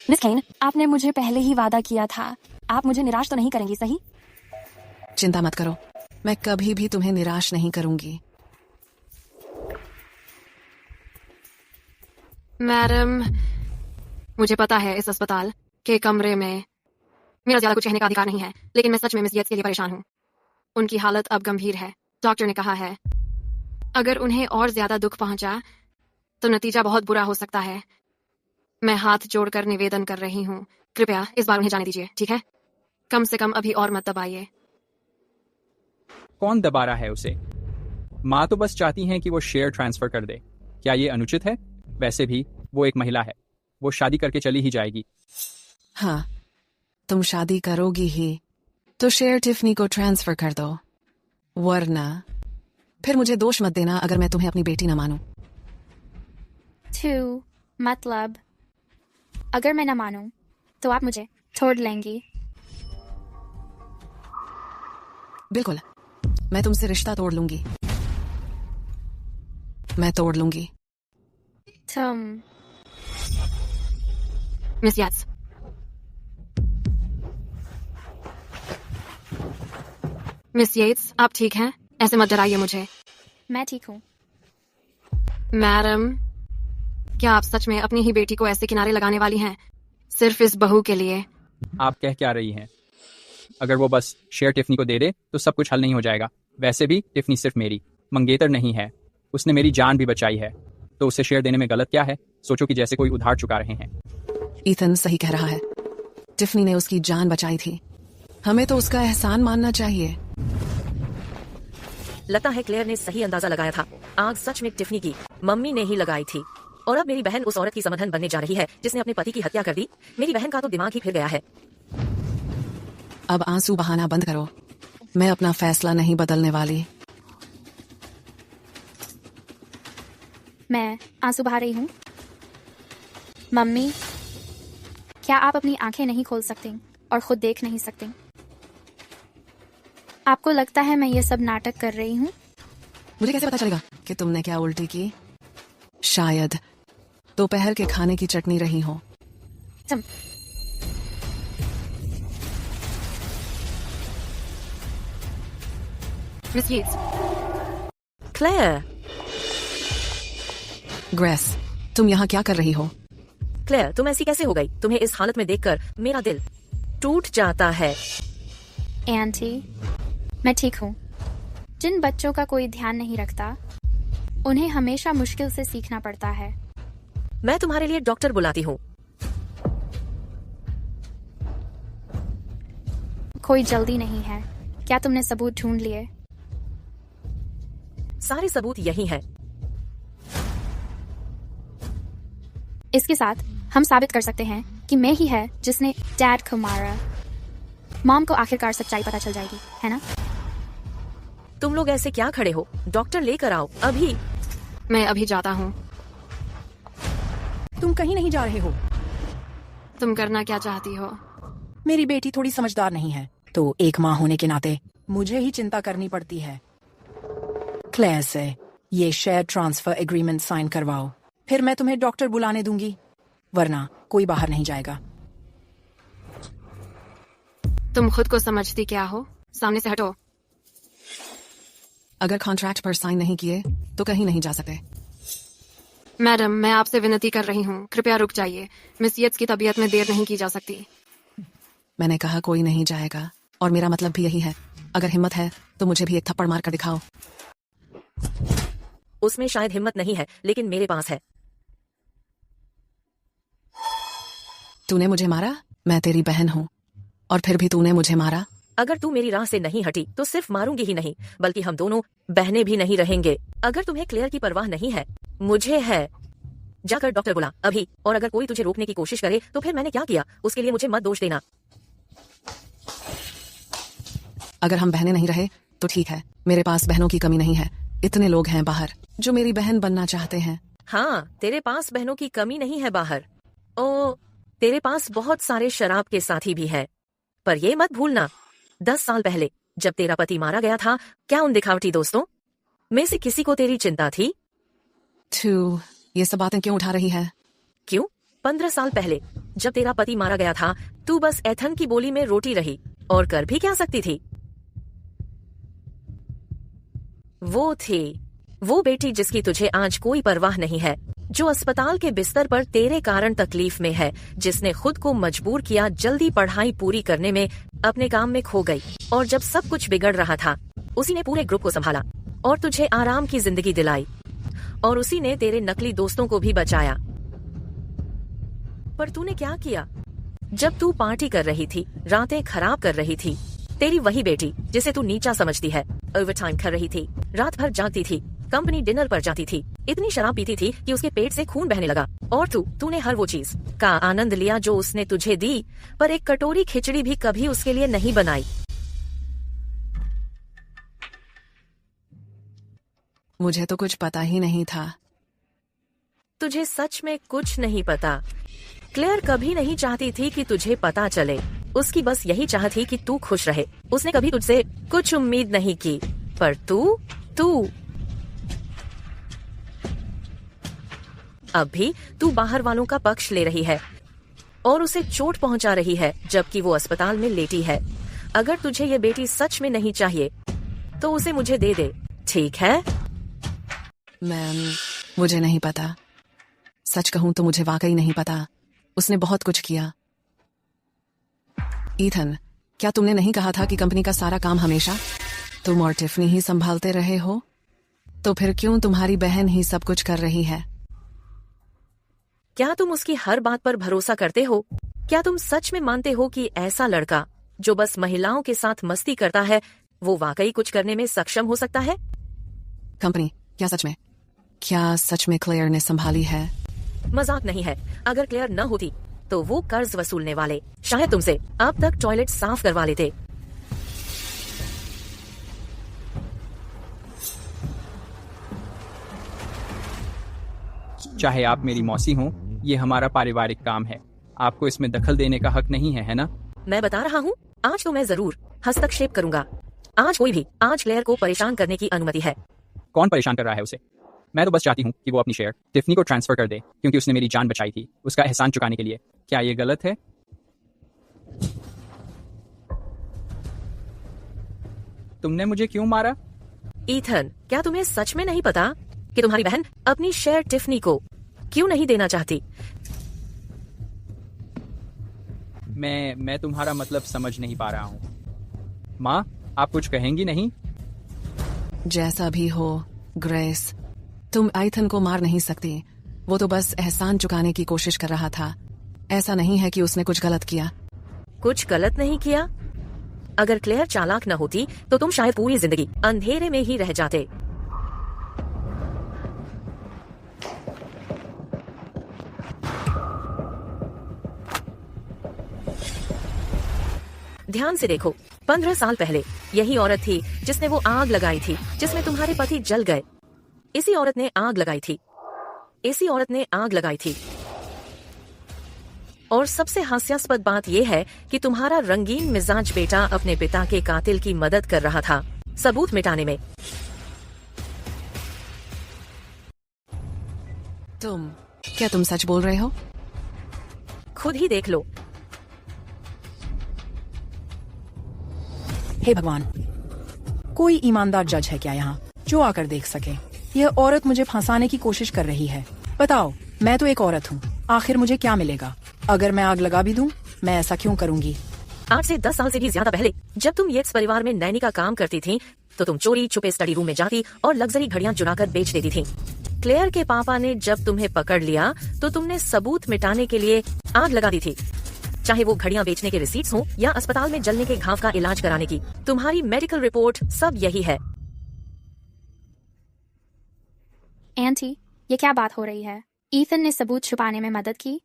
[SPEAKER 4] मिस केन, आपने मुझे पहले ही वादा किया था। आप मुझे निराश तो नहीं करेंगी, सही?
[SPEAKER 12] चिंता मत करो, मैं कभी भी तुम्हें निराश नहीं करूंगी।
[SPEAKER 5] मैडम, मुझे पता है इस अस्पताल के कमरे में मेरा ज्यादा कुछ कहने का अधिकार नहीं है, लेकिन मैं सच में मिस येट्स के लिए परेशान हूँ। उनकी हालत अब गंभीर है। डॉक्टर ने कहा है अगर उन्हें और ज्यादा दुख पहुंचा तो नतीजा बहुत बुरा हो सकता है। मैं हाथ जोड़कर निवेदन कर रही हूँ, कृपया इस बार उन्हें जाने दीजिए, ठीक है? कम से कम अभी और मत दबाइए।
[SPEAKER 3] कौन दबा रहा है उसे? माँ तो बस चाहती हैं कि वो शेयर ट्रांसफर कर दे। क्या ये अनुचित है? वैसे भी वो एक महिला है, वो शादी करके चली ही जाएगी।
[SPEAKER 12] हाँ, तुम शादी करोगी ही तो शेयर टिफनी को ट्रांसफर कर दो, वरना फिर मुझे दोष मत देना अगर मैं तुम्हें अपनी बेटी न मानूं।
[SPEAKER 2] मतलब अगर मैं न मानूं तो आप मुझे छोड़ लेंगी?
[SPEAKER 12] बिल्कुल, मैं तुमसे रिश्ता तोड़ लूंगी। मैं तोड़ लूंगी।
[SPEAKER 2] तुम
[SPEAKER 5] मिस येट्स, मिस येट्स, आप ठीक हैं? ऐसे मत डराइए मुझे।
[SPEAKER 2] मैं ठीक हूँ।
[SPEAKER 5] मैडम, क्या आप सच में अपनी ही बेटी को ऐसे किनारे लगाने वाली हैं, सिर्फ इस बहू के लिए?
[SPEAKER 3] आप कह क्या रही हैं? अगर वो बस शेयर टिफनी को दे दे तो सब कुछ हल नहीं हो जाएगा। वैसे भी टिफनी सिर्फ मेरी मंगेतर नहीं है, उसने मेरी जान भी बचाई है, तो उसे शेयर देने में गलत क्या है? सोचो कि जैसे कोई उधार चुका रहे हैं।
[SPEAKER 12] ईथन सही कह रहा है, टिफनी ने उसकी जान बचाई थी, हमें तो उसका एहसान मानना चाहिए।
[SPEAKER 13] लगता है क्लेयर ने सही अंदाजा लगाया था। आग सच में टिफनी की मम्मी ने ही लगाई थी और अब मेरी बहन उस औरत की समधन बनने जा रही है जिसने अपने पति की हत्या कर दी। मेरी बहन का तो दिमाग ही फिर गया है।
[SPEAKER 12] अब आंसू बहाना बंद करो, मैं अपना फैसला नहीं बदलने वाली।
[SPEAKER 2] मैं आंसू बहा रही हूँ? मम्मी, क्या आप अपनी आंखें नहीं खोल सकती और खुद देख नहीं सकती? आपको लगता है मैं ये सब नाटक कर रही हूँ?
[SPEAKER 12] मुझे कैसे पता चलेगा कि तुमने क्या उल्टी की? शायद दोपहर के खाने की चटनी रही हो।
[SPEAKER 2] तुम
[SPEAKER 5] मिस येट्स,
[SPEAKER 13] क्लेयर,
[SPEAKER 12] ग्रेस, तुम यहाँ क्या कर रही हो?
[SPEAKER 13] क्लेयर, तुम ऐसी कैसे हो गई? तुम्हें इस हालत में देखकर मेरा दिल टूट जाता है।
[SPEAKER 2] आंटी, मैं ठीक हूँ। जिन बच्चों का कोई ध्यान नहीं रखता, उन्हें हमेशा मुश्किल से सीखना पड़ता है।
[SPEAKER 13] मैं तुम्हारे लिए डॉक्टर बुलाती हूँ।
[SPEAKER 2] कोई जल्दी नहीं है। क्या तुमने सबूत ढूंढ लिए?
[SPEAKER 13] सारे सबूत यही हैं।
[SPEAKER 2] इसके साथ हम साबित कर सकते हैं कि मैं ही है जिसने डैड को मारा। मॉम को आखिरकार सच्चाई पता चल जाएगी, है ना?
[SPEAKER 13] तुम लोग ऐसे क्या खड़े हो? डॉक्टर लेकर आओ अभी।
[SPEAKER 5] मैं अभी जाता हूँ।
[SPEAKER 11] तुम कहीं नहीं जा रहे हो।
[SPEAKER 5] तुम करना क्या चाहती हो?
[SPEAKER 11] मेरी बेटी थोड़ी समझदार नहीं है, तो एक माँ होने के नाते मुझे ही चिंता करनी पड़ती है। क्लेयर से ये शेयर ट्रांसफर एग्रीमेंट साइन करवाओ, फिर मैं तुम्हें डॉक्टर बुलाने दूंगी, वरना कोई बाहर नहीं जाएगा।
[SPEAKER 5] तुम खुद को समझती क्या हो? सामने से हटो।
[SPEAKER 12] अगर कॉन्ट्रैक्ट पर साइन नहीं किए तो कहीं नहीं जा सकते।
[SPEAKER 5] मैडम, मैं आपसे विनती कर रही हूँ, कृपया रुक जाइए। मिस येट्स की तबीयत में देर नहीं की जा सकती।
[SPEAKER 12] मैंने कहा कोई नहीं जाएगा, और मेरा मतलब भी यही है। अगर हिम्मत है तो मुझे भी एक थप्पड़ मार कर दिखाओ।
[SPEAKER 13] उसमें शायद हिम्मत नहीं है, लेकिन मेरे पास है।
[SPEAKER 12] तूने मुझे मारा? मैं तेरी बहन हूँ, और फिर भी तूने मुझे मारा।
[SPEAKER 13] अगर तू मेरी राह से नहीं हटी तो सिर्फ मारूंगी ही नहीं, बल्कि हम दोनों बहनें भी नहीं रहेंगे। अगर तुम्हें क्लेयर की परवाह नहीं है, मुझे है। जाकर डॉक्टर बुला अभी, और अगर कोई तुझे रोकने की कोशिश करे तो फिर मैंने क्या किया उसके लिए मुझे मत दोष देना।
[SPEAKER 12] अगर हम बहनें नहीं रहे तो ठीक है, मेरे पास बहनों की कमी नहीं है। इतने लोग हैं बाहर जो मेरी बहन बनना चाहते हैं।
[SPEAKER 13] हाँ, तेरे पास बहनों की कमी नहीं है बाहर। ओ, तेरे पास बहुत सारे शराब के साथी भी है। पर ये मत भूलना, 10 साल पहले जब तेरा पति मारा गया था, क्या उन दिखावटी दोस्तों में से किसी को तेरी चिंता थी?
[SPEAKER 12] तू ये सब बातें क्यों उठा रही है?
[SPEAKER 13] क्यों? 15 साल पहले जब तेरा पति मारा गया था, तू बस एथन की बोली में रोटी रही, और कर भी क्या सकती थी? वो थी वो बेटी जिसकी तुझे आज कोई परवाह नहीं है, जो अस्पताल के बिस्तर पर तेरे कारण तकलीफ में है, जिसने खुद को मजबूर किया जल्दी पढ़ाई पूरी करने में, अपने काम में खो गई, और जब सब कुछ बिगड़ रहा था उसी ने पूरे ग्रुप को संभाला और तुझे आराम की जिंदगी दिलाई, और उसी ने तेरे नकली दोस्तों को भी बचाया। पर तूने क्या किया? जब तू पार्टी कर रही थी, रातें खराब कर रही थी, तेरी वही बेटी जिसे तू नीचा समझती है ओवरटाइम कर रही थी, रात भर जागती थी, कंपनी डिनर पर जाती थी, इतनी शराब पीती थी कि उसके पेट से खून बहने लगा, और तूने हर वो चीज का आनंद लिया जो उसने तुझे दी, पर एक कटोरी खिचड़ी भी कभी उसके लिए नहीं बनाई।
[SPEAKER 12] मुझे तो कुछ पता ही नहीं था।
[SPEAKER 13] तुझे सच में कुछ नहीं पता। क्लेयर कभी नहीं चाहती थी कि तुझे पता चले, उसकी बस यही चाह थी कि तू खुश रहे। उसने कभी तुझसे कुछ उम्मीद नहीं की, पर तू अब भी तू बाहर वालों का पक्ष ले रही है और उसे चोट पहुंचा रही है, जबकि वो अस्पताल में लेटी है। अगर तुझे ये बेटी सच में नहीं चाहिए तो उसे मुझे दे दे, ठीक है?
[SPEAKER 12] मैम, मुझे नहीं पता। सच कहूं तो मुझे वाकई नहीं पता। उसने बहुत कुछ किया। ईथन, क्या तुमने नहीं कहा था कि कंपनी का सारा काम हमेशा तुम और टिफनी ही संभालते रहे हो? तो फिर क्यों तुम्हारी बहन ही सब कुछ कर रही है?
[SPEAKER 13] क्या तुम उसकी हर बात पर भरोसा करते हो? क्या तुम सच में मानते हो कि ऐसा लड़का जो बस महिलाओं के साथ मस्ती करता है, वो वाकई कुछ करने में सक्षम हो सकता है?
[SPEAKER 12] कंपनी क्या सच में क्लेयर ने संभाली है?
[SPEAKER 13] मजाक नहीं है। अगर क्लेयर न होती तो वो कर्ज वसूलने वाले शायद तुमसे अब तक टॉयलेट साफ करवा लेते।
[SPEAKER 3] चाहे आप मेरी मौसी हों, ये हमारा पारिवारिक काम है। आपको इसमें दखल देने का हक नहीं है ना?
[SPEAKER 13] मैं बता रहा हूँ, आज तो मैं जरूर हस्तक्षेप करूंगा। आज क्लेयर को परेशान करने की अनुमति है।
[SPEAKER 3] कौन परेशान कर रहा है उसे? मैं तो बस चाहती हूँ कि वो अपनी शेयर टिफनी को ट्रांसफर कर दे, क्योंकि उसने मेरी जान बचाई थी उसका एहसान चुकाने के लिए। क्या ये गलत है? तुमने मुझे क्यों मारा?
[SPEAKER 13] ईथन, क्या तुम्हें सच में नहीं पता कि तुम्हारी बहन अपनी शेयर टिफनी को क्यों नहीं देना चाहती?
[SPEAKER 3] मैं तुम्हारा मतलब समझ नहीं पा रहा हूँ। माँ, आप कुछ कहेंगी नहीं?
[SPEAKER 12] जैसा भी हो ग्रेस, तुम ईथन को मार नहीं सकती। वो तो बस एहसान चुकाने की कोशिश कर रहा था। ऐसा नहीं है कि उसने कुछ गलत किया।
[SPEAKER 13] कुछ गलत नहीं किया? अगर क्लेयर चालाक न होती तो तुम शायद पूरी जिंदगी अंधेरे में ही रह जाते। ध्यान से देखो, 15 साल पहले यही औरत थी जिसने वो आग लगाई थी जिसमें तुम्हारे पति जल गए। इसी औरत ने आग लगाई थी। इसी औरत ने आग लगाई थी। और सबसे हास्यास्पद बात यह है कि तुम्हारा रंगीन मिजाज बेटा अपने पिता के कातिल की मदद कर रहा था सबूत मिटाने में।
[SPEAKER 12] क्या तुम सच बोल रहे हो?
[SPEAKER 13] खुद ही देख लो।
[SPEAKER 11] हे भगवान, कोई ईमानदार जज है क्या यहाँ जो आकर देख सके? यह औरत मुझे फंसाने की कोशिश कर रही है। बताओ, मैं तो एक औरत हूँ, आखिर मुझे क्या मिलेगा? अगर मैं आग लगा भी दूं, मैं ऐसा क्यों करूंगी?
[SPEAKER 13] आज से 10 साल से भी ज्यादा पहले जब तुम येट्स परिवार में नैनी का काम करती थी तो तुम चोरी छुपे स्टडी रूम में जाती और लग्जरी घड़ियां चुराकर बेच देती थी। क्लेयर के पापा ने जब तुम्हें पकड़ लिया तो तुमने सबूत मिटाने के लिए आग लगा दी थी, चाहे वो घड़ियां बेचने के रिसीट्स हो या अस्पताल में जलने के घाव का इलाज कराने की। तुम्हारी मेडिकल रिपोर्ट सब यही है।
[SPEAKER 2] आंटी, ये क्या बात हो रही है? ईथन ने सबूत छुपाने में मदद की?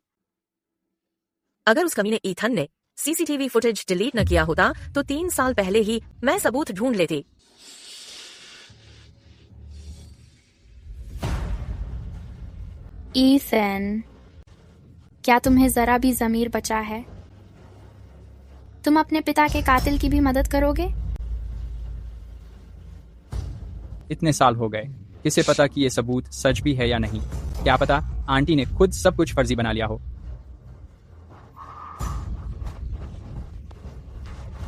[SPEAKER 13] अगर उस कमीने ईथन ने सीसीटीवी फुटेज डिलीट न किया होता तो 3 साल पहले ही मैं सबूत ढूंढ लेती।
[SPEAKER 2] ईथन, क्या तुम्हें जरा भी ज़मीर बचा है? तुम अपने पिता के कातिल की भी मदद करोगे?
[SPEAKER 3] इतने साल हो गए, किसे पता कि ये सबूत सच भी है या नहीं। क्या पता आंटी ने खुद सब कुछ फर्जी बना लिया हो।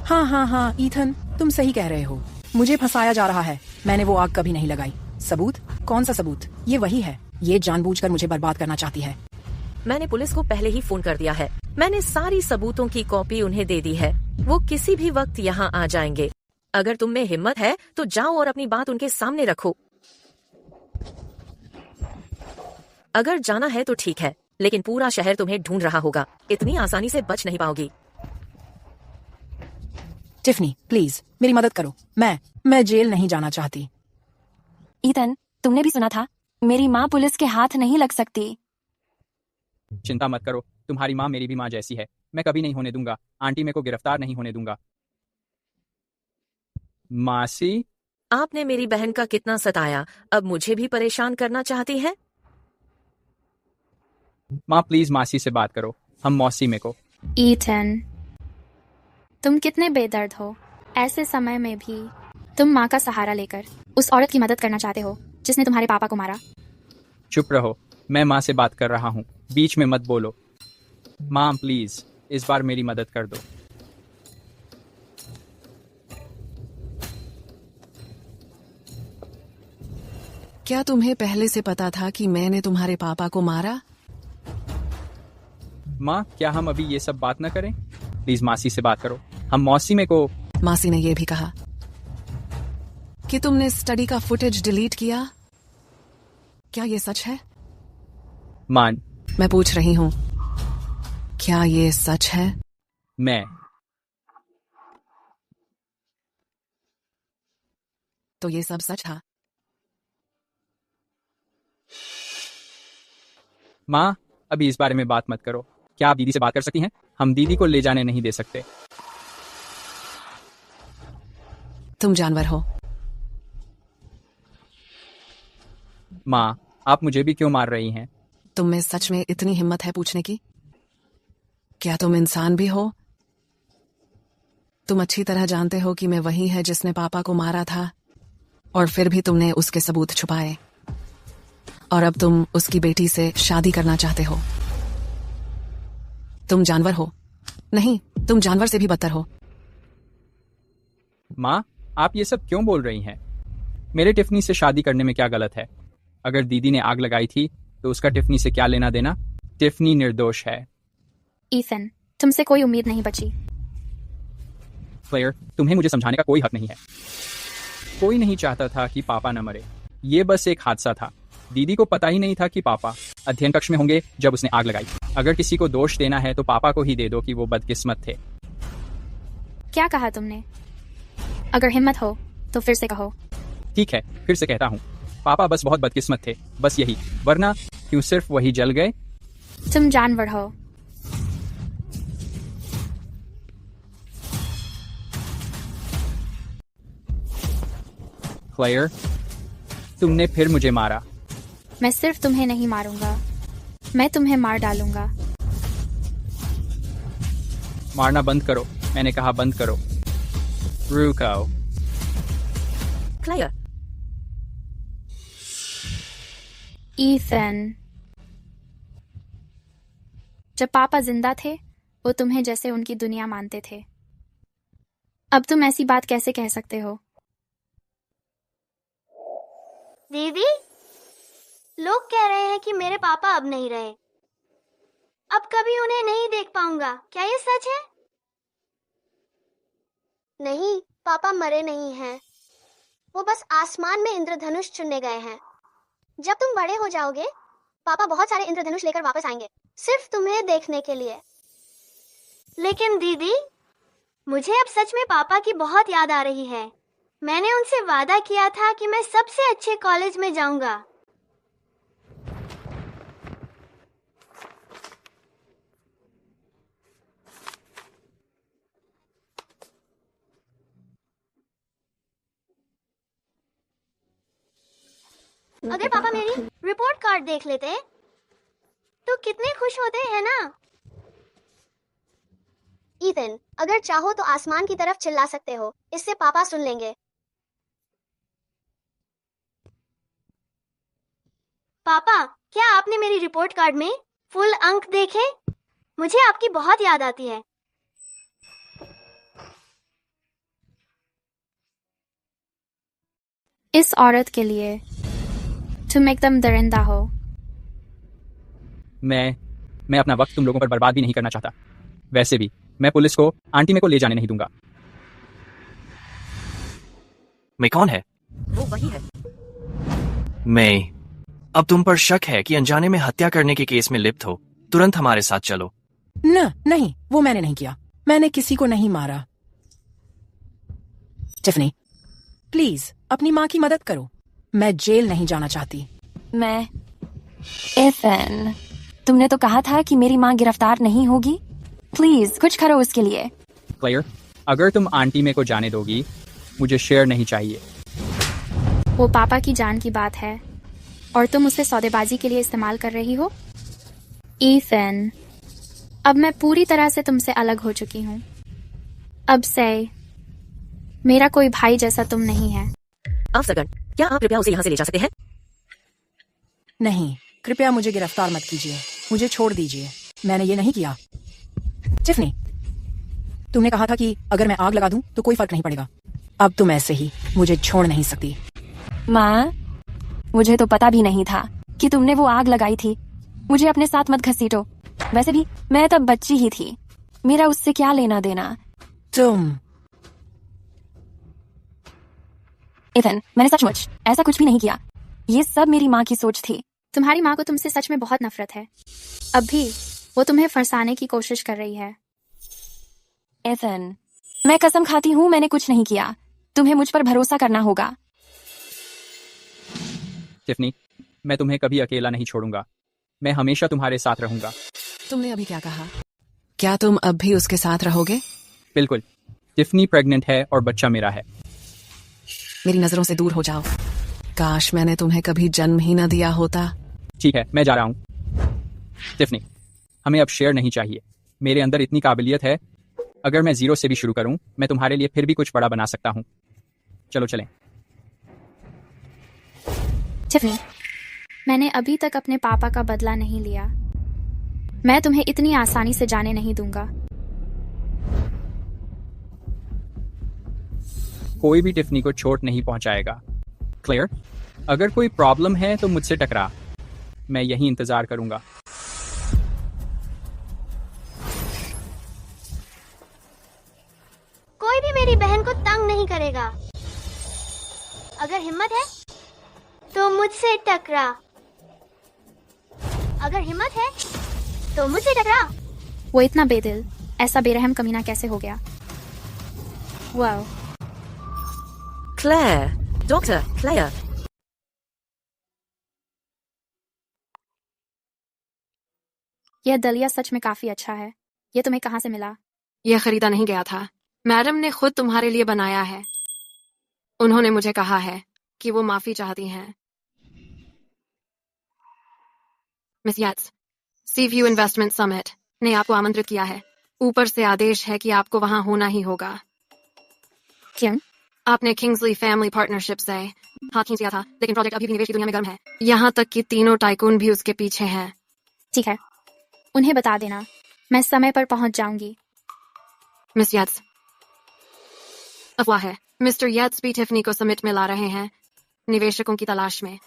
[SPEAKER 11] हाँ, ईथन, तुम सही कह रहे हो। मुझे फंसाया जा रहा है। मैंने वो आग कभी नहीं लगाई। सबूत? कौन सा सबूत? ये वही है। ये जानबूझकर मुझे बर्बाद करना चाहती है।
[SPEAKER 13] मैंने पुलिस को पहले ही फोन कर दिया है। मैंने सारी सबूतों की कॉपी उन्हें दे दी है। वो किसी भी वक्त यहाँ आ जाएंगे। अगर तुम में हिम्मत है तो जाओ और अपनी बात उनके सामने रखो। अगर जाना है तो ठीक है, लेकिन पूरा शहर तुम्हें ढूंढ रहा होगा। इतनी आसानी से बच नहीं पाओगी।
[SPEAKER 11] टिफनी, प्लीज मेरी मदद करो। मैं जेल नहीं जाना चाहती।
[SPEAKER 4] ईथन, तुमने भी सुना था, मेरी माँ पुलिस के हाथ नहीं लग सकती।
[SPEAKER 3] चिंता मत करो, तुम्हारी माँ मेरी भी माँ जैसी है। मैं कभी नहीं होने दूंगा। आंटी मेरे को गिरफ्तार नहीं होने दूंगा। मासी,
[SPEAKER 13] आपने मेरी बहन का कितना सताया, अब मुझे भी परेशान करना चाहती है?
[SPEAKER 3] माँ प्लीज मासी से बात करो। हम मौसी में को।
[SPEAKER 2] ईथन, तुम कितने बेदर्द हो। ऐसे समय में भी तुम माँ का सहारा लेकर उस औरत की मदद करना चाहते हो जिसने तुम्हारे पापा को मारा।
[SPEAKER 3] चुप रहो, मैं माँ से बात कर रहा हूँ, बीच में मत बोलो। माँ प्लीज इस बार मेरी मदद कर दो।
[SPEAKER 12] क्या तुम्हें पहले से पता था कि मैंने तुम्हारे पापा को मारा?
[SPEAKER 3] माँ, क्या हम अभी ये सब बात न करें? प्लीज मासी से बात करो। हम मौसी में को।
[SPEAKER 12] मासी ने यह भी कहा कि तुमने स्टडी का फुटेज डिलीट किया। क्या ये सच है?
[SPEAKER 3] मान,
[SPEAKER 12] मैं पूछ रही हूँ, क्या ये सच है?
[SPEAKER 3] मैं
[SPEAKER 12] तो ये सब सच था।
[SPEAKER 3] माँ, अभी इस बारे में बात मत करो। क्या आप दीदी से बात कर सकती हैं? हम दीदी को ले जाने नहीं दे सकते।
[SPEAKER 12] तुम जानवर हो।
[SPEAKER 3] माँ, आप मुझे भी क्यों मार रही हैं?
[SPEAKER 12] तुम में सच में इतनी हिम्मत है पूछने की? क्या तुम इंसान भी हो? तुम अच्छी तरह जानते हो कि मैं वही है जिसने पापा को मारा था, और फिर भी तुमने उसके सबूत छुपाए। और अब तुम उसकी बेटी से शादी करना चाहते हो। तुम जानवर हो। नहीं, तुम जानवर से भी बदतर हो।
[SPEAKER 3] माँ, आप ये सब क्यों बोल रही हैं? मेरे टिफनी से शादी करने में क्या गलत है? अगर दीदी ने आग लगाई थी तो उसका टिफनी से क्या लेना देना? टिफनी निर्दोष है।
[SPEAKER 2] ईथन, तुमसे कोई उम्मीद नहीं बची।
[SPEAKER 3] क्लेयर, तुम्हें मुझे समझाने का कोई हक नहीं है। कोई नहीं चाहता था कि पापा न मरे। ये बस एक हादसा था। दीदी को पता ही नहीं था कि पापा अध्ययन कक्ष में होंगे जब उसने आग लगाई। अगर किसी को दोष देना है तो पापा को ही दे दो कि वो बदकिस्मत थे।
[SPEAKER 2] क्या कहा तुमने? अगर हिम्मत हो तो फिर से कहो।
[SPEAKER 3] ठीक है, फिर से कहता हूँ, पापा बस बहुत बदकिस्मत थे, बस यही। वरना क्यों सिर्फ वही जल गए?
[SPEAKER 2] तुम जानवर हो।
[SPEAKER 3] क्लेयर, तुमने फिर मुझे मारा।
[SPEAKER 2] मैं सिर्फ तुम्हें नहीं मारूंगा, मैं तुम्हें मार डालूंगा।
[SPEAKER 3] मारना बंद करो, मैंने कहा बंद करो। रुको।
[SPEAKER 13] क्लेयर,
[SPEAKER 2] ईथन, जब पापा जिंदा थे वो तुम्हें जैसे उनकी दुनिया मानते थे। अब तुम ऐसी बात कैसे कह सकते हो?
[SPEAKER 10] दीदी, लोग कह रहे हैं कि मेरे पापा अब नहीं रहे। अब कभी उन्हें नहीं देख पाऊंगा। क्या ये सच है? नहीं, पापा मरे नहीं हैं। वो बस आसमान में इंद्रधनुष चुनने गए हैं। जब तुम बड़े हो जाओगे, पापा बहुत सारे इंद्रधनुष लेकर वापस आएंगे, सिर्फ तुम्हें देखने के लिए। लेकिन दीदी, मुझे अब सच में पापा की बहुत याद आ रही है। मैंने उनसे वादा किया था कि मैं सबसे अच्छे कॉलेज में जाऊंगा। अगर पापा मेरी रिपोर्ट कार्ड देख लेते तो कितने खुश होते हैं ना। ईथन, अगर चाहो तो आसमान की तरफ चिल्ला सकते हो, इससे पापा सुन लेंगे। पापा, क्या आपने मेरी रिपोर्ट कार्ड में फुल अंक देखे? मुझे आपकी बहुत याद आती है।
[SPEAKER 2] इस औरत के लिए तुम एकदम दरिंदा हो।
[SPEAKER 3] मैं अपना वक्त तुम लोगों पर बर्बाद भी नहीं करना चाहता। वैसे भी मैं पुलिस को आंटी में को ले जाने नहीं दूंगा।
[SPEAKER 8] मैं कौन है?
[SPEAKER 13] वो वही है।
[SPEAKER 8] मैं, अब तुम पर शक है कि अनजाने में हत्या करने के केस में लिप्त हो। तुरंत हमारे साथ चलो।
[SPEAKER 11] नहीं, वो मैंने नहीं किया। मैंने किसी को नहीं मारा। टिफनी, प्लीज अपनी माँ की मदद करो। मैं जेल नहीं जाना चाहती।
[SPEAKER 4] मैं ईथन, तुमने तो कहा था कि मेरी माँ गिरफ्तार नहीं होगी। प्लीज कुछ करो उसके लिए।
[SPEAKER 3] क्लेयर, अगर तुम आंटी में को जाने दोगी, मुझे शेयर नहीं चाहिए।
[SPEAKER 2] वो पापा की जान की बात है और तुम उसे सौदेबाजी के लिए इस्तेमाल कर रही हो। ईथन, अब मैं पूरी तरह से तुमसे अलग हो चुकी हूँ। अब से मेरा कोई भाई जैसा तुम नहीं है।
[SPEAKER 13] अफसरगण, क्या आप कृपया उसे यहाँ से ले जा सकते हैं?
[SPEAKER 11] नहीं, कृपया मुझे गिरफ्तार मत कीजिए। मुझे छोड़ दीजिए। मैंने ये नहीं किया। टिफनी, तुमने कहा था कि अगर मैं आग लगा दूं तो कोई फर्क नहीं पड़ेगा। अब तुम ऐसे ही मुझे छोड़ नहीं सकती।
[SPEAKER 4] माँ, मुझे तो पता भी नहीं था कि तुमने वो आग लगाई थी। मुझे अपने साथ मत घसीटो। वैसे भी मैं तब बच्ची ही थी। मेरा उससे क्या लेना देना।
[SPEAKER 11] तुम
[SPEAKER 4] ईथन, मैंने सचमुच ऐसा कुछ भी नहीं किया। ये सब मेरी माँ की सोच थी।
[SPEAKER 2] तुम्हारी माँ को तुमसे सच में बहुत नफरत है। अब भी वो तुम्हें फंसाने की कोशिश कर रही है।
[SPEAKER 4] ईथन, मैं कसम खाती हूँ मैंने कुछ नहीं किया। तुम्हें मुझ पर भरोसा करना होगा।
[SPEAKER 3] टिफनी, मैं तुम्हें कभी अकेला नहीं छोड़ूंगा। मैं हमेशा तुम्हारे साथ रहूंगा।
[SPEAKER 12] तुमने अभी क्या कहा? क्या तुम अब भी उसके साथ रहोगे?
[SPEAKER 3] बिल्कुल। टिफनी प्रेग्नेंट है और बच्चा मेरा है।
[SPEAKER 12] मेरी नजरों से दूर हो जाओ। काश मैंने तुम्हें कभी जन्म ही न दिया होता।
[SPEAKER 3] ठीक है, मैं जा रहा हूँ। टिफनी, हमें अब शेयर नहीं चाहिए। मेरे अंदर इतनी काबिलियत है, अगर मैं 0 से भी शुरू करूँ, मैं तुम्हारे लिए फिर भी कुछ बड़ा बना सकता हूँ। चलो चलें।
[SPEAKER 2] टिफनी, मैंने अभी तक अपने पापा का बदला नहीं लिया। मैं तुम्हें इतनी आसानी से जाने नहीं दूंगा।
[SPEAKER 3] कोई भी टिफनी को चोट नहीं पहुंचाएगा। क्लियर? अगर कोई प्रॉब्लम है तो मुझसे टकरा। मैं यहीं इंतजार करूंगा।
[SPEAKER 10] कोई भी मेरी बहन को तंग नहीं करेगा। अगर हिम्मत है तो मुझसे टकरा। अगर हिम्मत है तो मुझसे टकरा।
[SPEAKER 2] वो इतना बेदिल, ऐसा बेरहम कमीना कैसे हो गया? वाओ।
[SPEAKER 13] Claire, Dr. Claire.
[SPEAKER 2] यह दलिया सच में काफी अच्छा है। ये तुम्हें कहाँ से मिला?
[SPEAKER 5] यह खरीदा नहीं गया था। मैडम ने खुद तुम्हारे लिए बनाया है। उन्होंने मुझे कहा है कि वो माफी चाहती हैं। Miss Yates, Sea View Investment Summit ने आपको आमंत्रित किया है। ऊपर से आदेश है कि आपको वहां होना ही होगा।
[SPEAKER 2] क्यों?
[SPEAKER 5] आपने किंग्सली फैमिली पार्टनरशिप से हाथ खींच लिया था, लेकिन प्रोजेक्ट अभी भी निवेश की दुनिया में गर्म है। यहाँ तक कि तीनों टाइकून भी उसके पीछे हैं।
[SPEAKER 2] ठीक है, उन्हें बता देना। मैं समय पर पहुंच जाऊंगी।
[SPEAKER 5] मिस याट्स, अफवाह है मिस्टर याट्स भी टिफनी को समिट में ला रहे हैं, निवेशकों की तलाश में।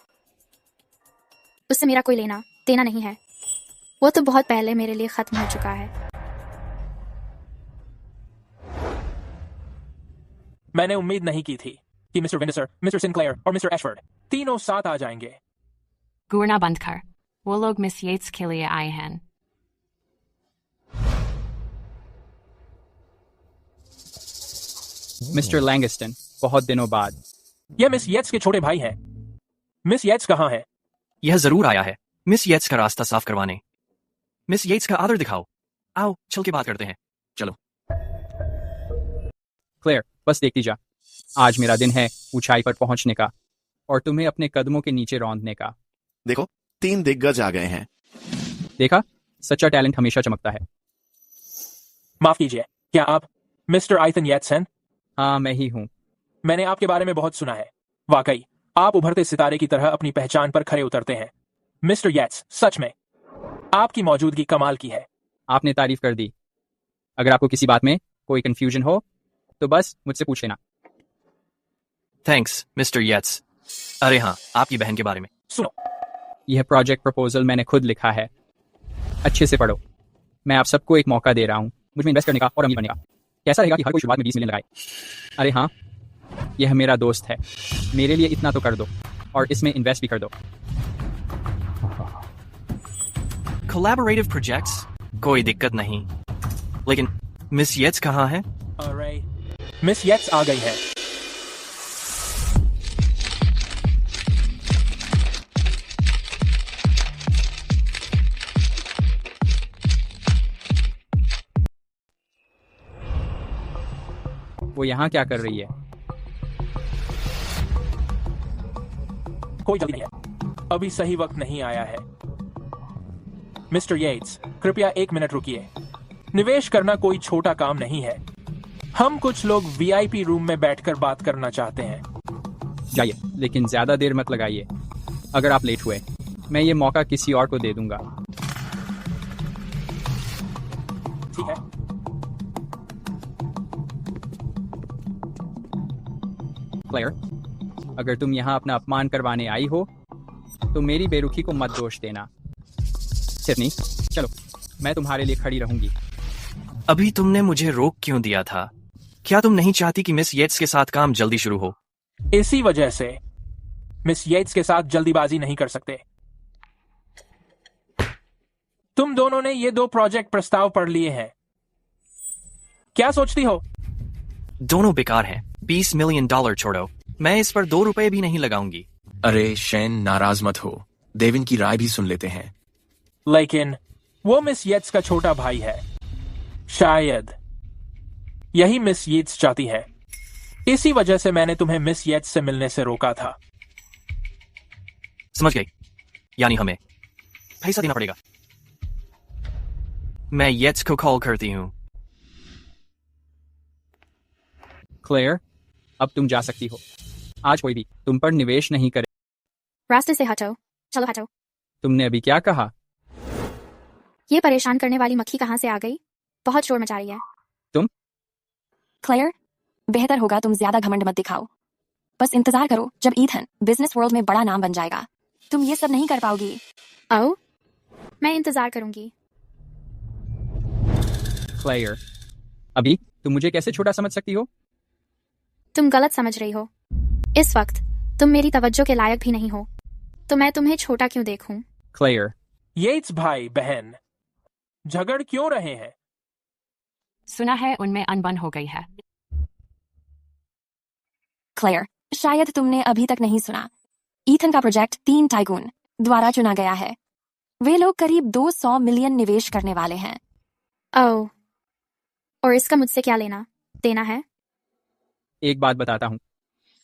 [SPEAKER 2] उससे मेरा कोई लेना देना नहीं है। वो तो बहुत पहले मेरे लिए खत्म हो चुका है।
[SPEAKER 6] मैंने उम्मीद नहीं की थी कि मिस्टर विंडसर, मिस्टर सिंक्लेयर और मिस्टर एशफोर्ड तीनों साथ आ जाएंगे।
[SPEAKER 7] घूरना बंद कर। वो लोग मिस येट्स के लिए आए हैं।
[SPEAKER 3] मिस्टर लैंगस्टन, बहुत दिनों बाद।
[SPEAKER 6] यह मिस येट्स के छोटे भाई हैं। मिस येट्स कहाँ है?
[SPEAKER 8] यह जरूर आया है मिस येट्स का रास्ता साफ करवाने। मिस येट्स का आदर दिखाओ। आओ चल के बात करते हैं। चलो।
[SPEAKER 3] क्लेयर, बस देखती जा। आज मेरा दिन है ऊंचाई पर पहुंचने का और तुम्हें अपने कदमों के नीचे रौंदने का।
[SPEAKER 1] देखो, 3 दिग्गज आ गए हैं।
[SPEAKER 3] देखा, सच्चा टैलेंट हमेशा चमकता है।
[SPEAKER 6] माफ कीजिए, क्या आप मिस्टर आइथन येट्स हैं?
[SPEAKER 3] हाँ, मैं ही हूँ।
[SPEAKER 6] मैंने आपके बारे में बहुत सुना है। वाकई आप उभरते सितारे की तरह अपनी पहचान पर खरे उतरते हैं। मिस्टर येट्स, सच में आपकी मौजूदगी कमाल की है।
[SPEAKER 3] आपने तारीफ कर दी। अगर आपको किसी बात में कोई कंफ्यूजन हो तो बस मुझसे पूछ लेना।
[SPEAKER 8] Thanks Mister Yates. अरे हाँ, आपकी बहन के बारे में
[SPEAKER 6] सुनो।
[SPEAKER 3] यह प्रोजेक्ट प्रपोजल मैंने खुद लिखा है। अच्छे से पढ़ो। मैं आप सबको एक मौका दे रहा हूँ मुझ में इन्वेस्ट करने का और अमीर बनने का। कैसा रहेगा कि हर कोई शुरुआत में 20 मिलियन लगाए? अरे हाँ, यह मेरा दोस्त है। मेरे लिए इतना तो कर दो और इसमें इन्वेस्ट भी कर दो।
[SPEAKER 8] Collaborative projects? कोई दिक्कत नहीं, लेकिन मिस येट्स कहाँ है?
[SPEAKER 6] अरे, मिस येट्स आ गई है।
[SPEAKER 3] वो यहाँ क्या कर रही है?
[SPEAKER 6] कोई जल्दी नहीं है, अभी सही वक्त नहीं आया है। मिस्टर येट्स, कृपया 1 मिनट रुकिए। निवेश करना कोई छोटा काम नहीं है। हम कुछ लोग वीआईपी रूम में बैठकर बात करना चाहते हैं।
[SPEAKER 3] जाइए, लेकिन ज्यादा देर मत लगाइए। अगर आप लेट हुए, मैं ये मौका किसी और को दे दूंगा।
[SPEAKER 6] ठीक है।
[SPEAKER 3] क्लेयर, अगर तुम यहाँ अपना अपमान करवाने आई हो तो मेरी बेरुखी को मत दोष देना। टिफनी, चलो, मैं तुम्हारे लिए खड़ी रहूंगी।
[SPEAKER 8] अभी तुमने मुझे रोक क्यों दिया था? क्या तुम नहीं चाहती कि मिस येट्स के साथ काम जल्दी शुरू हो?
[SPEAKER 6] इसी वजह से मिस येट्स के साथ जल्दीबाजी नहीं कर सकते। तुम दोनों ने ये 2 प्रोजेक्ट प्रस्ताव पढ़ लिए हैं। क्या सोचती हो?
[SPEAKER 8] दोनों बेकार हैं। $20 मिलियन छोड़ो, मैं इस पर 2 रुपए भी नहीं लगाऊंगी। अरे शैन, नाराज मत हो। देविन की राय भी सुन लेते हैं।
[SPEAKER 6] लेकिन वो मिस येट्स का छोटा भाई है। शायद यही मिस येट्स चाहती है। इसी वजह से मैंने तुम्हें मिस येट्स से मिलने से रोका था।
[SPEAKER 8] समझ गई, यानी हमें पैसा देना पड़ेगा। मैं येट्स को कॉल करती हूँ।
[SPEAKER 3] क्लेयर, अब तुम जा सकती हो। आज कोई भी तुम पर निवेश नहीं करे।
[SPEAKER 2] रास्ते से हटो। चलो हटो।
[SPEAKER 3] तुमने अभी क्या कहा?
[SPEAKER 2] ये परेशान करने वाली मक्खी कहाँ से आ गई? बहुत शोर मचा रही है।
[SPEAKER 3] तुम?
[SPEAKER 4] क्लेयर, बेहतर होगा तुम ज्यादा घमंड मत दिखाओ। बस इंतजार करो जब ईथन बिजनेस वर्ल्ड में बड़ा नाम बन जाएगा। तुम ये सब नहीं कर पाओगी।
[SPEAKER 2] ओ, मैं इंतजार करूंगी।
[SPEAKER 3] क्लेयर, अभी तुम मुझे कैसे छोटा समझ सकती हो?
[SPEAKER 2] तुम गलत समझ रही हो। इस वक्त तुम मेरी तवज्जो के लायक भी नहीं हो, तो मैं तुम्हें छोटा क्यों देखूं?
[SPEAKER 3] क्लेयर,
[SPEAKER 6] येट्स भाई बहन झगड़ क्यों रहे हैं?
[SPEAKER 7] सुना है उनमें अनबन हो गई है।
[SPEAKER 4] क्लेयर, शायद तुमने अभी तक नहीं सुना। ईथन का प्रोजेक्ट 3 टाइकून द्वारा चुना गया है। वे लोग करीब 200 मिलियन निवेश करने वाले हैं।
[SPEAKER 2] ओह, और इसका मुझसे क्या लेना देना है?
[SPEAKER 3] एक बात बताता हूँ,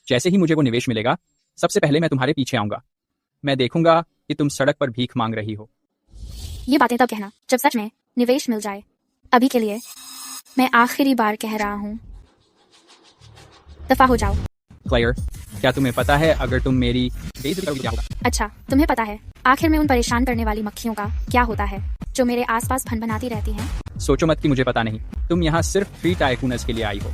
[SPEAKER 3] जैसे ही मुझे वो निवेश मिलेगा, सबसे पहले मैं तुम्हारे पीछे आऊंगा। मैं देखूंगा कि तुम सड़क पर भीख मांग रही हो।
[SPEAKER 2] ये बातें तब कहना जब सच में निवेश मिल जाए। अभी के लिए मैं आखिरी बार कह रहा हूँ, दफा हो जाओ।
[SPEAKER 3] क्लेयर, क्या तुम्हें पता है अगर तुम मेरी बेइज्जती करोगी क्या होगा?
[SPEAKER 2] अच्छा, तुम्हें पता है आखिर में उन परेशान करने वाली मक्खियों का क्या होता है जो मेरे आसपास भनभनाती रहती हैं?
[SPEAKER 3] सोचो मत कि मुझे पता नहीं। तुम यहाँ सिर्फ 3 टाइकूनर्स के लिए आई हो,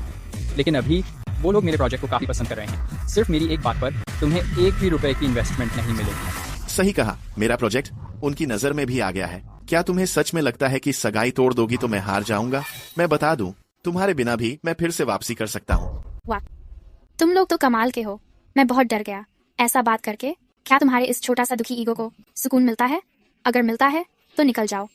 [SPEAKER 3] लेकिन अभी वो लोग मेरे प्रोजेक्ट को काफी पसंद कर रहे हैं। सिर्फ मेरी एक बात पर तुम्हें एक भी रुपए की इन्वेस्टमेंट नहीं मिलेगी।
[SPEAKER 1] सही कहा, मेरा प्रोजेक्ट उनकी नजर में भी आ गया है। क्या तुम्हें सच में लगता है कि सगाई तोड़ दोगी तो मैं हार जाऊंगा? मैं बता दूं, तुम्हारे बिना भी मैं फिर से वापसी कर सकता हूँ।
[SPEAKER 2] वाह, तुम लोग तो कमाल के हो। मैं बहुत डर गया ऐसा बात करके। क्या तुम्हारे इस छोटा सा दुखी ईगो को सुकून मिलता है? अगर मिलता है तो निकल जाओ,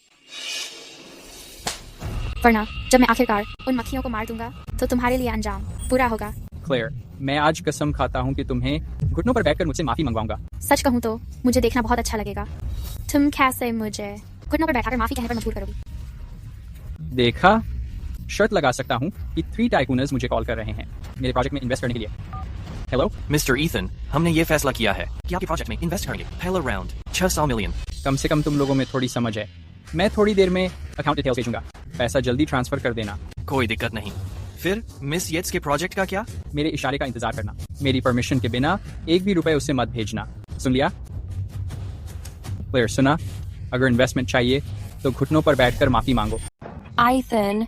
[SPEAKER 2] वरना जब मैं आखिरकार उन मक्खियों को मार दूंगा तो तुम्हारे लिए अंजाम बुरा होगा।
[SPEAKER 3] क्लेयर, मैं आज कसम खाता हूँ कि तुम्हें घुटनों पर बैठकर मुझसे माफी मंगवाऊंगा।
[SPEAKER 2] सच कहूँ तो मुझे देखना बहुत अच्छा लगेगा तुम कैसे मुझे घुटनों पर बैठाकर माफी कहने पर मजबूर करोगी।
[SPEAKER 3] देखा, शर्त लगा सकता हूँ कि 3 टाइकूनर्स मुझे कॉल कर रहे हैं मेरे प्रोजेक्ट में इन्वेस्ट करने के लिए। हेलो
[SPEAKER 8] मिस्टर ईथन, हमने ये फैसला किया है कि आपके प्रोजेक्ट में इन्वेस्ट करेंगे। पहला राउंड 600 मिलियन।
[SPEAKER 3] कम से कम तुम लोगों में थोड़ी समझ है। मैं थोड़ी देर में अकाउंट डिटेल्स भेजूंगा, पैसा जल्दी ट्रांसफर कर देना।
[SPEAKER 8] कोई दिक्कत नहीं। फिर मिस येट्स के प्रोजेक्ट का क्या?
[SPEAKER 3] मेरे इशारे का इंतजार करना। मेरी परमिशन के बिना एक भी रुपए उसे मत भेजना। सुन लिया? क्लियर, सुना? अगर इन्वेस्टमेंट चाहिए तो घुटनों पर बैठकर माफी मांगो।
[SPEAKER 4] ईथन,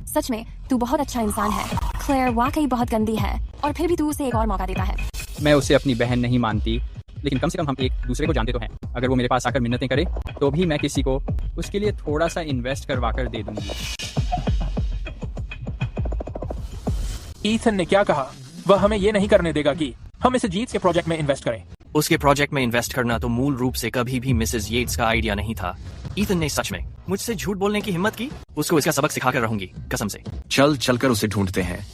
[SPEAKER 4] सच में तू बहुत अच्छा इंसान है। क्लेयर वाकई बहुत गंदी है और फिर भी तू उसे एक और मौका देता है।
[SPEAKER 3] मैं उसे अपनी बहन नहीं मानती, लेकिन कम से कम हम एक दूसरे को जानते तो हैं। अगर वो मेरे पास आकर मिन्नतें करे तो भी मैं किसी को उसके लिए थोड़ा सा इन्वेस्ट करवा कर दे दूंगी।
[SPEAKER 6] ईथन ने क्या कहा? वह हमें ये नहीं करने देगा कि हम इसे जीत के प्रोजेक्ट में इन्वेस्ट करें।
[SPEAKER 8] उसके प्रोजेक्ट में इन्वेस्ट करना तो मूल रूप से कभी भी मिसेस येट्स का आइडिया नहीं था। ईथन ने सच में मुझसे झूठ बोलने की हिम्मत की। उसको इसका सबक सिखाकर रहूंगी, कसम से।
[SPEAKER 14] चल कर उसे ढूंढते हैं।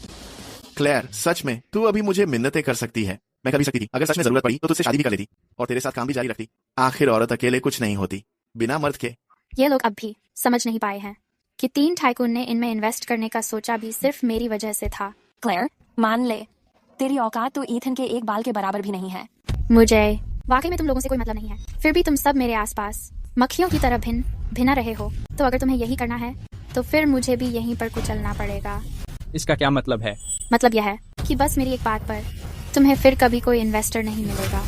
[SPEAKER 1] क्लेयर, सच में तू अभी मुझे मिन्नतें कर सकती है। मैं कभी सकती थी। अगर सच में जरूरत पड़ी तो तुझसे शादी भी कर लेती और तेरे साथ काम भी जारी रखती। आखिर औरत अकेले कुछ नहीं होती बिना मर्द के।
[SPEAKER 2] ये लोग अब भी समझ नहीं पाए हैं कि 3 टाइकून ने इनमें इन्वेस्ट करने का सोचा भी सिर्फ मेरी वजह से था।
[SPEAKER 4] क्लेयर, मान ले, तेरी औकात तो ईथन के एक बाल के बराबर भी नहीं है।
[SPEAKER 2] मुझे वाकई में तुम लोगों से कोई मतलब नहीं है। फिर भी तुम सब मेरे आसपास मक्खियों की तरह भिना रहे हो। तो अगर तुम्हें यही करना है तो फिर मुझे भी यहीं पर कुचलना पड़ेगा।
[SPEAKER 3] इसका क्या मतलब है?
[SPEAKER 2] मतलब यह है कि बस मेरी एक बात पर तुम्हें फिर कभी कोई इन्वेस्टर नहीं मिलेगा।